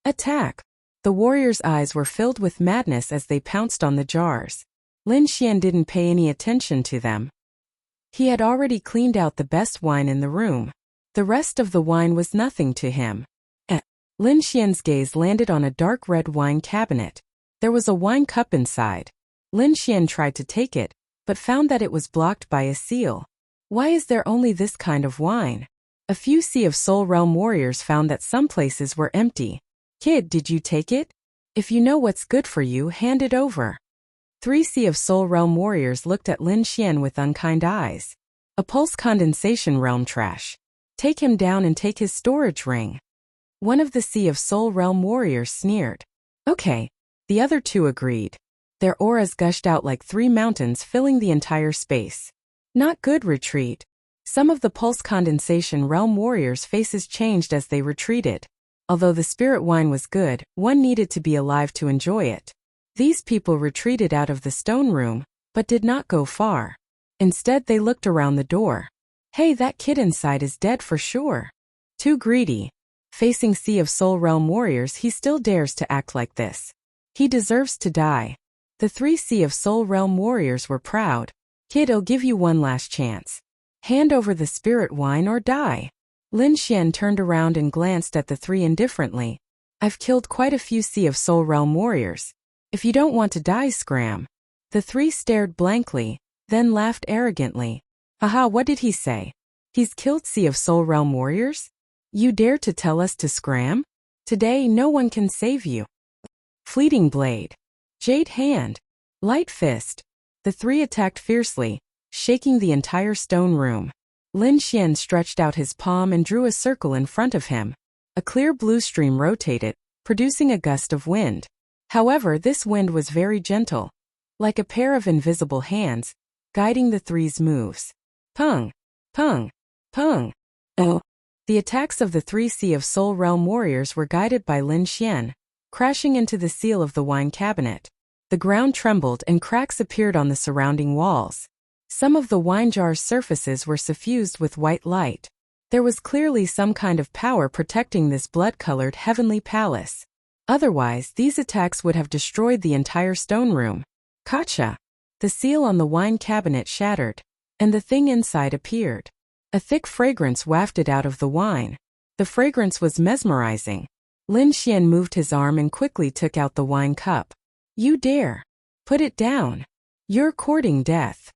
Attack! The warriors' eyes were filled with madness as they pounced on the jars. Lin Xian didn't pay any attention to them. He had already cleaned out the best wine in the room. The rest of the wine was nothing to him. Lin Xian's gaze landed on a dark red wine cabinet. There was a wine cup inside. Lin Xian tried to take it, but found that it was blocked by a seal. Why is there only this kind of wine? A few Sea of Soul Realm warriors found that some places were empty. Kid, did you take it? If you know what's good for you, hand it over. 3 Sea of Soul Realm warriors looked at Lin Xian with unkind eyes. A pulse condensation realm trash. Take him down and take his storage ring. One of the Sea of Soul Realm warriors sneered. Okay. The other 2 agreed. Their auras gushed out like 3 mountains, filling the entire space. Not good. Retreat. Some of the pulse condensation realm warriors' faces changed as they retreated. Although the spirit wine was good, one needed to be alive to enjoy it. These people retreated out of the stone room, but did not go far. Instead, they looked around the door. Hey, that kid inside is dead for sure. Too greedy. Facing Sea of Soul Realm warriors, he still dares to act like this. He deserves to die. The 3 Sea of Soul Realm warriors were proud. Kid, I'll give you one last chance. Hand over the spirit wine or die. Lin Xian turned around and glanced at the 3 indifferently. I've killed quite a few Sea of Soul Realm warriors. If you don't want to die, scram. The 3 stared blankly, then laughed arrogantly. Haha, what did he say? He's killed Sea of Soul Realm warriors? You dare to tell us to scram? Today no one can save you. Fleeting blade. Jade hand. Light fist. The 3 attacked fiercely, shaking the entire stone room. Lin Xian stretched out his palm and drew a circle in front of him. A clear blue stream rotated, producing a gust of wind. However, this wind was very gentle, like a pair of invisible hands, guiding the 3's moves. Pung! Pung! Pung! Oh! The attacks of the 3 Sea of Soul Realm warriors were guided by Lin Xian, crashing into the seal of the wine cabinet. The ground trembled and cracks appeared on the surrounding walls. Some of the wine jar's surfaces were suffused with white light. There was clearly some kind of power protecting this blood-colored heavenly palace. Otherwise, these attacks would have destroyed the entire stone room. Gotcha! The seal on the wine cabinet shattered, and the thing inside appeared. A thick fragrance wafted out of the wine. The fragrance was mesmerizing. Lin Xian moved his arm and quickly took out the wine cup. You dare! Put it down. You're courting death.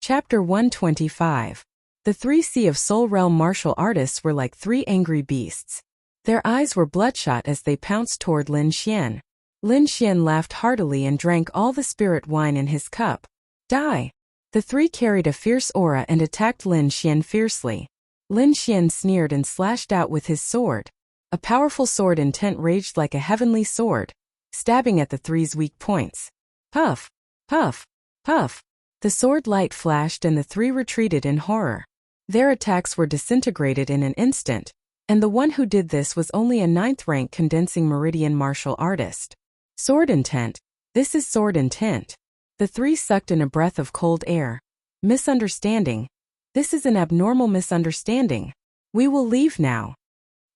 Chapter 125. The 3 Sea of Soul Realm martial artists were like 3 angry beasts. Their eyes were bloodshot as they pounced toward Lin Xian. Lin Xian laughed heartily and drank all the spirit wine in his cup. Die! The three carried a fierce aura and attacked Lin Xian fiercely. Lin Xian sneered and slashed out with his sword. A powerful sword intent raged like a heavenly sword, stabbing at the three's weak points. Puff! Puff! Puff! The sword light flashed and the three retreated in horror. Their attacks were disintegrated in an instant, and the one who did this was only a 9th-rank condensing meridian martial artist. Sword intent. This is sword intent. The three sucked in a breath of cold air. Misunderstanding. This is an abnormal misunderstanding. We will leave now.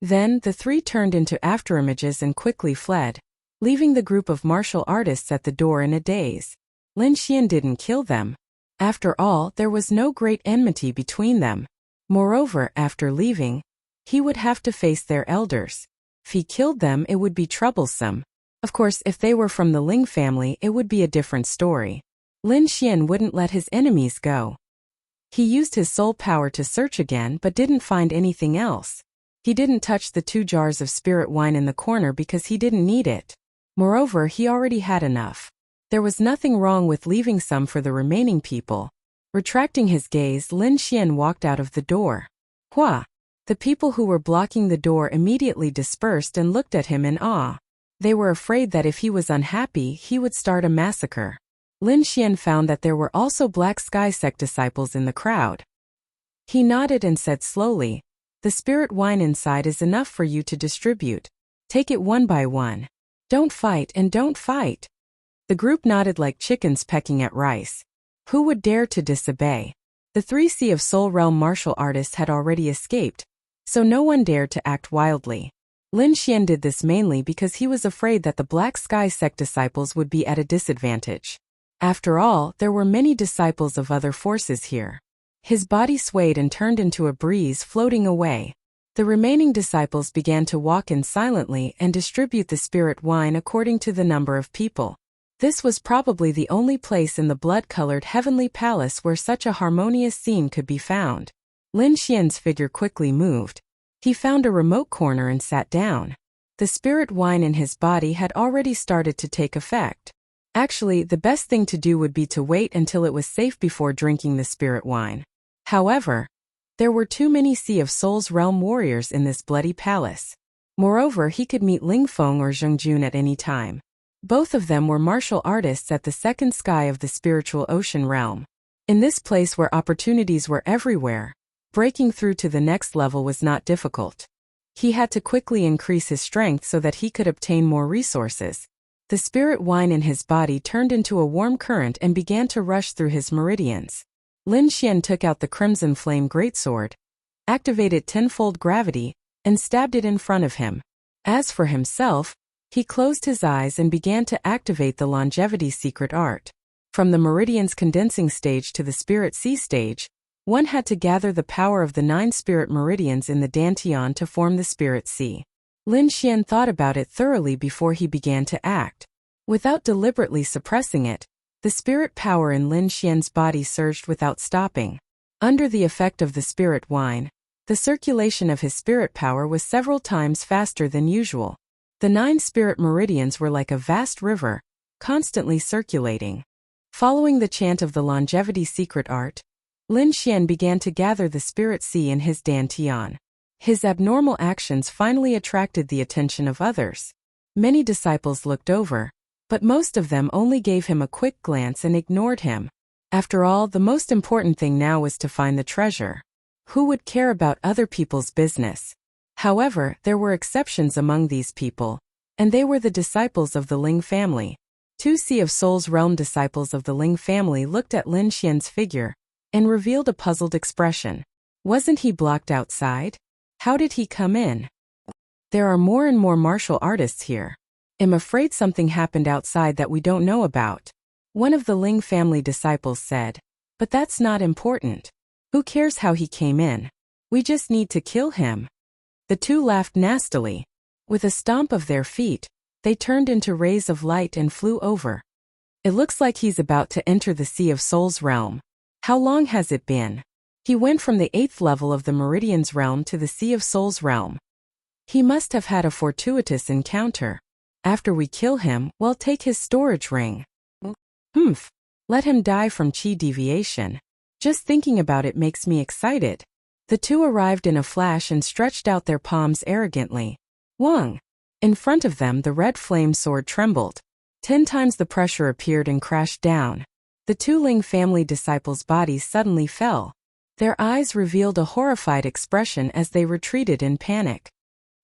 Then the three turned into afterimages and quickly fled, leaving the group of martial artists at the door in a daze. Lin Xian didn't kill them. After all, there was no great enmity between them. Moreover, after leaving, he would have to face their elders. If he killed them, it would be troublesome. Of course, if they were from the Ling family, it would be a different story. Lin Xian wouldn't let his enemies go. He used his soul power to search again but didn't find anything else. He didn't touch the 2 jars of spirit wine in the corner because he didn't need it. Moreover, he already had enough. There was nothing wrong with leaving some for the remaining people. Retracting his gaze, Lin Xian walked out of the door. Hua! The people who were blocking the door immediately dispersed and looked at him in awe. They were afraid that if he was unhappy, he would start a massacre. Lin Xian found that there were also Black Sky sect disciples in the crowd. He nodded and said slowly, "The spirit wine inside is enough for you to distribute. Take it one by one. Don't fight and don't fight." The group nodded like chickens pecking at rice. Who would dare to disobey? The 3 Sea of Soul Realm martial artists had already escaped, so no one dared to act wildly. Lin Xian did this mainly because he was afraid that the Black Sky sect disciples would be at a disadvantage. After all, there were many disciples of other forces here. His body swayed and turned into a breeze floating away. The remaining disciples began to walk in silently and distribute the spirit wine according to the number of people. This was probably the only place in the blood-colored heavenly palace where such a harmonious scene could be found. Lin Xian's figure quickly moved. He found a remote corner and sat down. The spirit wine in his body had already started to take effect. Actually, the best thing to do would be to wait until it was safe before drinking the spirit wine. However, there were too many Sea of Souls realm warriors in this bloody palace. Moreover, he could meet Ling Feng or Zheng Jun at any time. Both of them were martial artists at the second sky of the spiritual ocean realm. In this place where opportunities were everywhere, breaking through to the next level was not difficult. He had to quickly increase his strength so that he could obtain more resources. The spirit wine in his body turned into a warm current and began to rush through his meridians. Lin Xian took out the Crimson Flame Greatsword, activated tenfold gravity, and stabbed it in front of him. As for himself, he closed his eyes and began to activate the longevity secret art. From the meridian's condensing stage to the spirit sea stage, one had to gather the power of the 9 spirit meridians in the Dantian to form the spirit sea. Lin Xian thought about it thoroughly before he began to act. Without deliberately suppressing it, the spirit power in Lin Xian's body surged without stopping. Under the effect of the spirit wine, the circulation of his spirit power was several times faster than usual. The 9 spirit meridians were like a vast river, constantly circulating. Following the chant of the longevity secret art, Lin Xian began to gather the spirit sea in his Dantian. His abnormal actions finally attracted the attention of others. Many disciples looked over, but most of them only gave him a quick glance and ignored him. After all, the most important thing now was to find the treasure. Who would care about other people's business? However, there were exceptions among these people, and they were the disciples of the Ling family. 2 Sea of Souls realm disciples of the Ling family looked at Lin Xian's figure and revealed a puzzled expression. Wasn't he blocked outside? How did he come in? There are more and more martial artists here. I'm afraid something happened outside that we don't know about. One of the Ling family disciples said. But that's not important. Who cares how he came in? We just need to kill him. The 2 laughed nastily. With a stomp of their feet, they turned into rays of light and flew over. It looks like he's about to enter the Sea of Souls realm. How long has it been? He went from the 8th level of the Meridian's realm to the Sea of Souls realm. He must have had a fortuitous encounter. After we kill him, we'll take his storage ring. Humph. Let him die from chi deviation. Just thinking about it makes me excited. The two arrived in a flash and stretched out their palms arrogantly. Wang! In front of them the red flame sword trembled. 10 times the pressure appeared and crashed down. The two Ling family disciples' bodies suddenly fell. Their eyes revealed a horrified expression as they retreated in panic.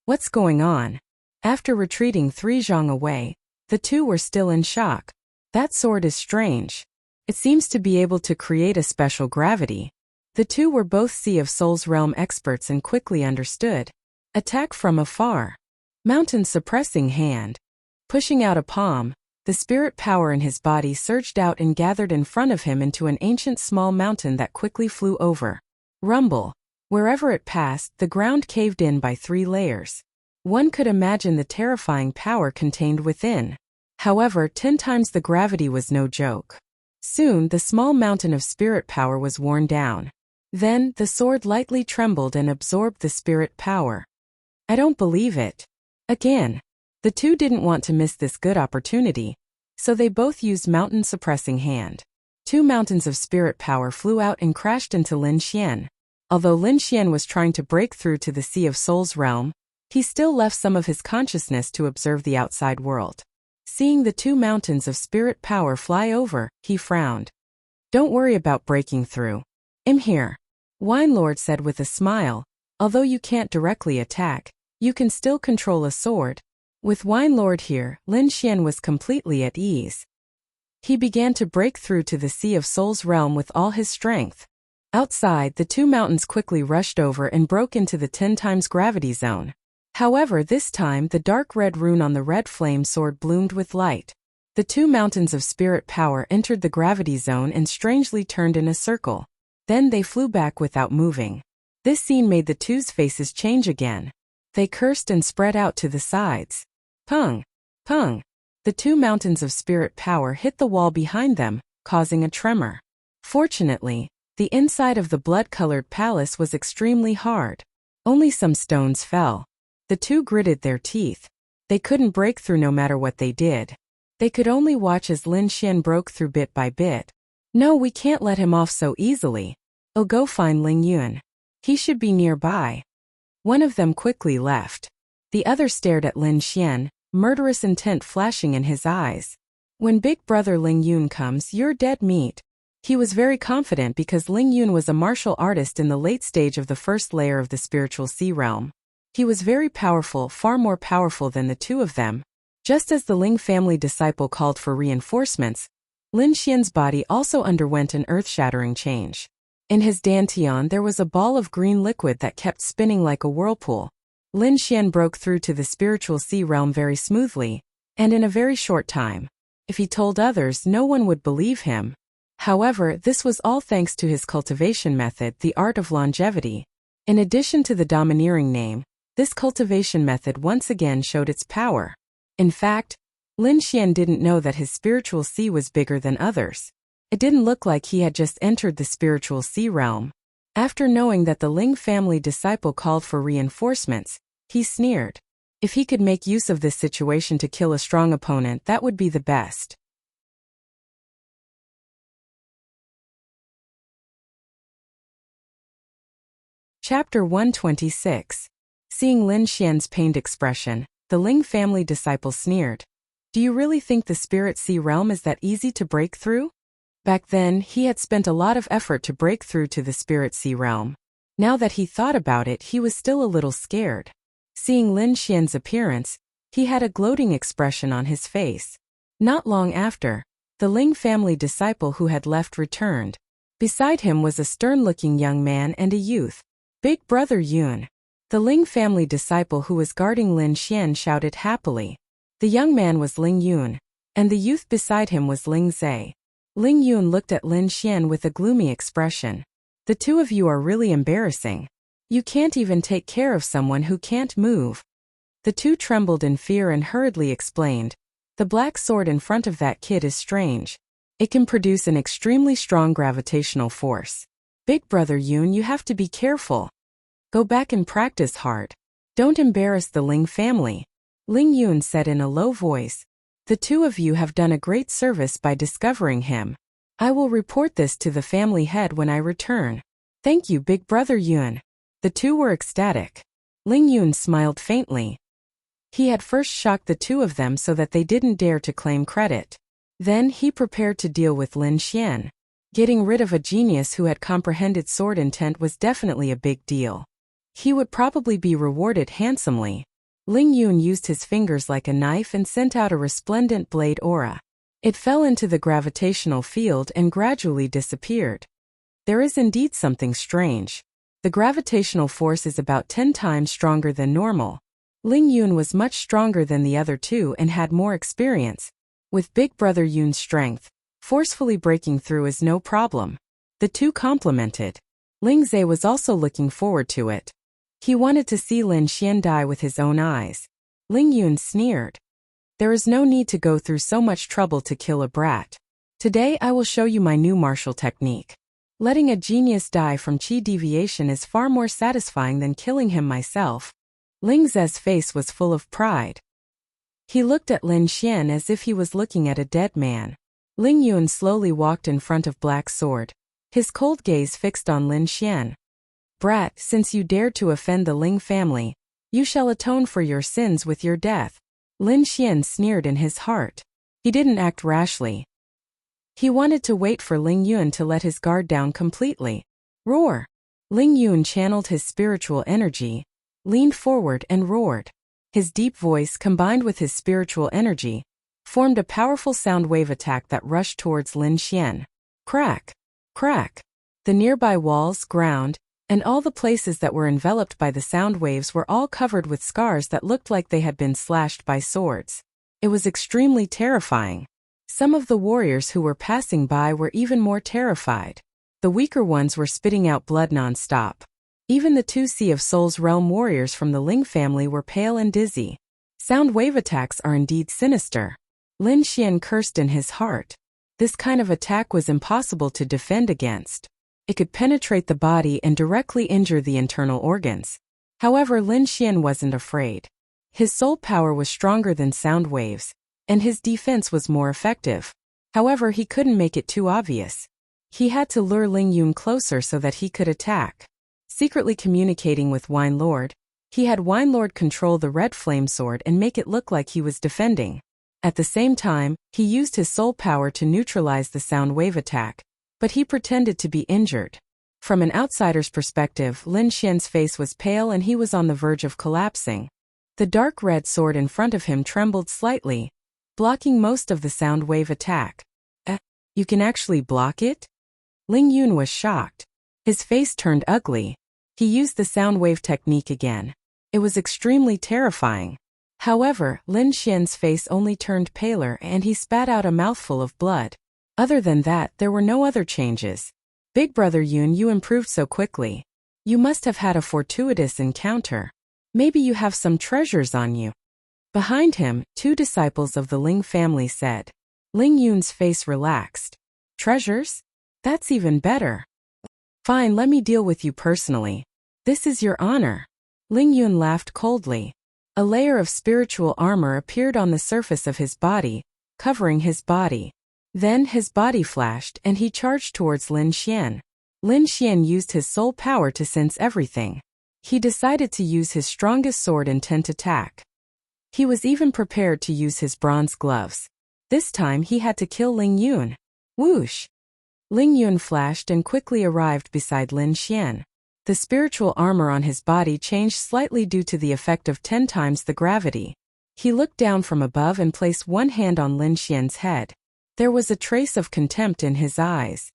What's going on? After retreating 3 zhang away, the two were still in shock. That sword is strange. It seems to be able to create a special gravity. The two were both Sea of Souls realm experts and quickly understood. Attack from afar. Mountain suppressing hand. Pushing out a palm, the spirit power in his body surged out and gathered in front of him into an ancient small mountain that quickly flew over. Rumble. Wherever it passed, the ground caved in by 3 layers. One could imagine the terrifying power contained within. However, 10 times the gravity was no joke. Soon, the small mountain of spirit power was worn down. Then, the sword lightly trembled and absorbed the spirit power. I don't believe it. Again. The two didn't want to miss this good opportunity, so they both used mountain suppressing hand. 2 mountains of spirit power flew out and crashed into Lin Xian. Although Lin Xian was trying to break through to the Sea of Souls realm, he still left some of his consciousness to observe the outside world. Seeing the 2 mountains of spirit power fly over, he frowned. Don't worry about breaking through. I'm here. Wine Lord said with a smile. Although you can't directly attack, you can still control a sword. With Wine Lord here, Lin Xian was completely at ease. He began to break through to the Sea of Souls realm with all his strength. Outside, the 2 mountains quickly rushed over and broke into the 10 times gravity zone. However, this time the dark red rune on the red flame sword bloomed with light. The 2 mountains of spirit power entered the gravity zone and strangely turned in a circle. Then they flew back without moving. This scene made the two's faces change again. They cursed and spread out to the sides. Pung! Pung! The 2 mountains of spirit power hit the wall behind them, causing a tremor. Fortunately, the inside of the blood-colored palace was extremely hard. Only some stones fell. The two gritted their teeth. They couldn't break through no matter what they did. They could only watch as Lin Xian broke through bit by bit. No, we can't let him off so easily. I'll go find Ling Yun. He should be nearby. One of them quickly left. The other stared at Lin Xian, murderous intent flashing in his eyes. When big brother Ling Yun comes, you're dead meat. He was very confident because Ling Yun was a martial artist in the late stage of the first layer of the spiritual sea realm. He was very powerful, far more powerful than the two of them. Just as the Ling family disciple called for reinforcements, Lin Xian's body also underwent an earth-shattering change. In his dantian there was a ball of green liquid that kept spinning like a whirlpool. Lin Xian broke through to the spiritual sea realm very smoothly, and in a very short time. If he told others, no one would believe him. However, this was all thanks to his cultivation method, the art of longevity. In addition to the domineering name, this cultivation method once again showed its power. In fact, Lin Xian didn't know that his spiritual sea was bigger than others. It didn't look like he had just entered the spiritual sea realm. After knowing that the Ling family disciple called for reinforcements, he sneered. If he could make use of this situation to kill a strong opponent, that would be the best. Chapter 126. Seeing Lin Xian's pained expression, the Ling family disciple sneered. Do you really think the spirit sea realm is that easy to break through? Back then, he had spent a lot of effort to break through to the spirit sea realm. Now that he thought about it, he was still a little scared. Seeing Lin Xian's appearance, he had a gloating expression on his face. Not long after, the Ling family disciple who had left returned. Beside him was a stern-looking young man and a youth. Big brother Yun. The Ling family disciple who was guarding Lin Xian shouted happily. The young man was Ling Yun, and the youth beside him was Ling Zai. Ling Yun looked at Lin Xian with a gloomy expression. The two of you are really embarrassing. You can't even take care of someone who can't move. The two trembled in fear and hurriedly explained. The black sword in front of that kid is strange. It can produce an extremely strong gravitational force. Big brother Yun, you have to be careful. Go back and practice hard. Don't embarrass the Ling family. Ling Yun said in a low voice. The two of you have done a great service by discovering him. I will report this to the family head when I return. Thank you, Big Brother Yun. The two were ecstatic. Ling Yun smiled faintly. He had first shocked the two of them so that they didn't dare to claim credit. Then he prepared to deal with Lin Xian. Getting rid of a genius who had comprehended sword intent was definitely a big deal. He would probably be rewarded handsomely. Ling Yun used his fingers like a knife and sent out a resplendent blade aura. It fell into the gravitational field and gradually disappeared. There is indeed something strange. The gravitational force is about 10 times stronger than normal. Ling Yun was much stronger than the other two and had more experience. With Big Brother Yun's strength, forcefully breaking through is no problem. The two complemented. Ling Zhe was also looking forward to it. He wanted to see Lin Xian die with his own eyes. Ling Yun sneered. There is no need to go through so much trouble to kill a brat. Today I will show you my new martial technique. Letting a genius die from chi deviation is far more satisfying than killing him myself. Ling Zhe's face was full of pride. He looked at Lin Xian as if he was looking at a dead man. Ling Yun slowly walked in front of Black Sword, his cold gaze fixed on Lin Xian. Brat, since you dared to offend the Ling family, you shall atone for your sins with your death. Lin Xian sneered in his heart. He didn't act rashly. He wanted to wait for Ling Yun to let his guard down completely. Roar! Ling Yun channeled his spiritual energy, leaned forward and roared. His deep voice combined with his spiritual energy formed a powerful sound wave attack that rushed towards Lin Xian. Crack! Crack! The nearby walls, ground, and all the places that were enveloped by the sound waves were all covered with scars that looked like they had been slashed by swords. It was extremely terrifying. Some of the warriors who were passing by were even more terrified. The weaker ones were spitting out blood non-stop. Even the two Sea of Souls realm warriors from the Ling family were pale and dizzy. Sound wave attacks are indeed sinister. Lin Xian cursed in his heart. This kind of attack was impossible to defend against. It could penetrate the body and directly injure the internal organs. However, Lin Xian wasn't afraid. His soul power was stronger than sound waves, and his defense was more effective. However, he couldn't make it too obvious. He had to lure Ling Yun closer so that he could attack. Secretly communicating with Wine Lord, he had Wine Lord control the red flame sword and make it look like he was defending. At the same time, he used his soul power to neutralize the sound wave attack, but he pretended to be injured. From an outsider's perspective, Lin Xian's face was pale and he was on the verge of collapsing. The dark red sword in front of him trembled slightly, blocking most of the sound wave attack. You can actually block it? Ling Yun was shocked. His face turned ugly. He used the sound wave technique again. It was extremely terrifying. However, Lin Xian's face only turned paler and he spat out a mouthful of blood. Other than that, there were no other changes. Big Brother Yun, you improved so quickly. You must have had a fortuitous encounter. Maybe you have some treasures on you. Behind him, two disciples of the Ling family said. Ling Yun's face relaxed. Treasures? That's even better. Fine, let me deal with you personally. This is your honor. Ling Yun laughed coldly. A layer of spiritual armor appeared on the surface of his body, covering his body. Then his body flashed and he charged towards Lin Xian. Lin Xian used his soul power to sense everything. He decided to use his strongest sword intent attack. He was even prepared to use his bronze gloves. This time he had to kill Ling Yun. Whoosh! Ling Yun flashed and quickly arrived beside Lin Xian. The spiritual armor on his body changed slightly due to the effect of 10 times the gravity. He looked down from above and placed one hand on Lin Xian's head. There was a trace of contempt in his eyes.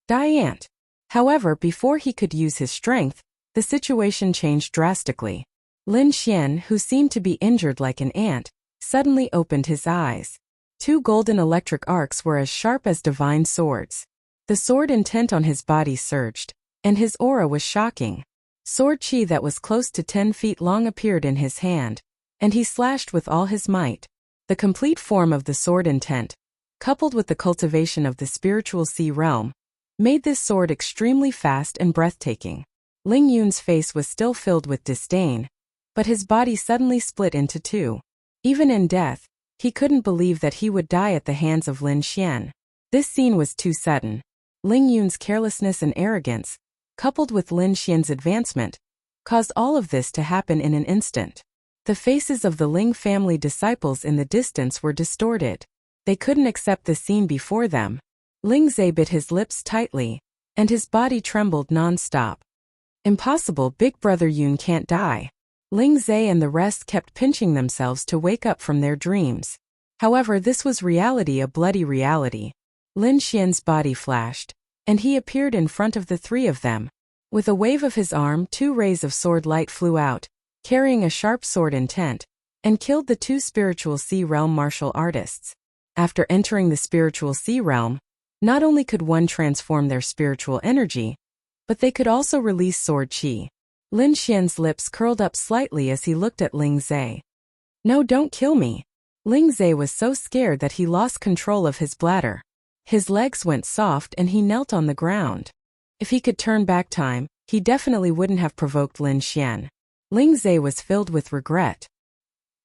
Die ant. However, before he could use his strength, the situation changed drastically. Lin Xian, who seemed to be injured like an ant, suddenly opened his eyes. Two golden electric arcs were as sharp as divine swords. The sword intent on his body surged, and his aura was shocking. Sword chi that was close to 10 feet long appeared in his hand, and he slashed with all his might. The complete form of the sword intent, coupled with the cultivation of the spiritual sea realm, made this sword extremely fast and breathtaking. Ling Yun's face was still filled with disdain, but his body suddenly split into two. Even in death, he couldn't believe that he would die at the hands of Lin Xian. This scene was too sudden. Ling Yun's carelessness and arrogance, coupled with Lin Xian's advancement, caused all of this to happen in an instant. The faces of the Ling family disciples in the distance were distorted. They couldn't accept the scene before them. Ling Zhe bit his lips tightly, and his body trembled non-stop. Impossible, Big Brother Yun can't die. Ling Zhe and the rest kept pinching themselves to wake up from their dreams. However, this was reality, a bloody reality. Lin Xian's body flashed, and he appeared in front of the three of them. With a wave of his arm, 2 rays of sword light flew out, carrying a sharp sword intent, and killed the 2 spiritual sea realm martial artists. After entering the spiritual sea realm, not only could one transform their spiritual energy, but they could also release sword qi. Lin Xian's lips curled up slightly as he looked at Ling Zhe. No, don't kill me. Ling Zhe was so scared that he lost control of his bladder. His legs went soft and he knelt on the ground. If he could turn back time, he definitely wouldn't have provoked Lin Xian. Ling Zhe was filled with regret.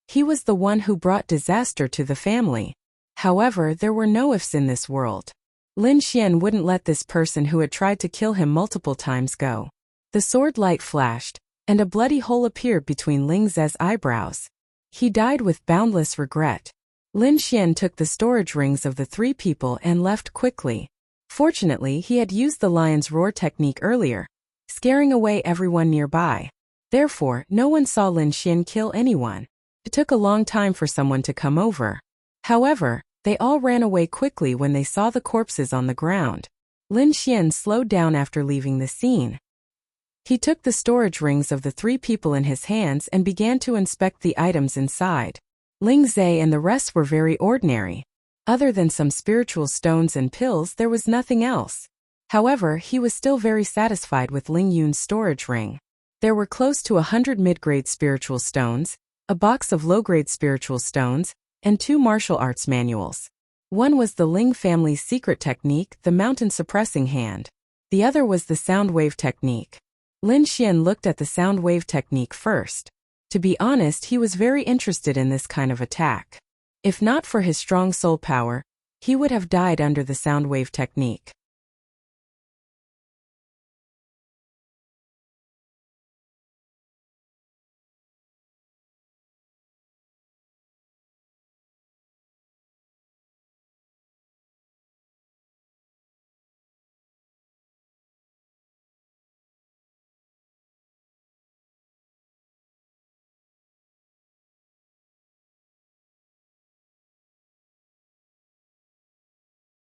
He was the one who brought disaster to the family. However, there were no ifs in this world. Lin Xian wouldn't let this person who had tried to kill him multiple times go. The sword light flashed, and a bloody hole appeared between Ling Zhe's eyebrows. He died with boundless regret. Lin Xian took the storage rings of the 3 people and left quickly. Fortunately, he had used the lion's roar technique earlier, scaring away everyone nearby. Therefore, no one saw Lin Xian kill anyone. It took a long time for someone to come over. However, they all ran away quickly when they saw the corpses on the ground. Lin Xian slowed down after leaving the scene. He took the storage rings of the 3 people in his hands and began to inspect the items inside. Ling Zhe and the rest were very ordinary. Other than some spiritual stones and pills, there was nothing else. However, he was still very satisfied with Ling Yun's storage ring. There were close to 100 mid-grade spiritual stones, a box of low-grade spiritual stones, and 2 martial arts manuals. One was the Ling family's secret technique, the mountain suppressing hand. The other was the sound wave technique. Lin Xian looked at the sound wave technique first. To be honest, he was very interested in this kind of attack. If not for his strong soul power, he would have died under the sound wave technique.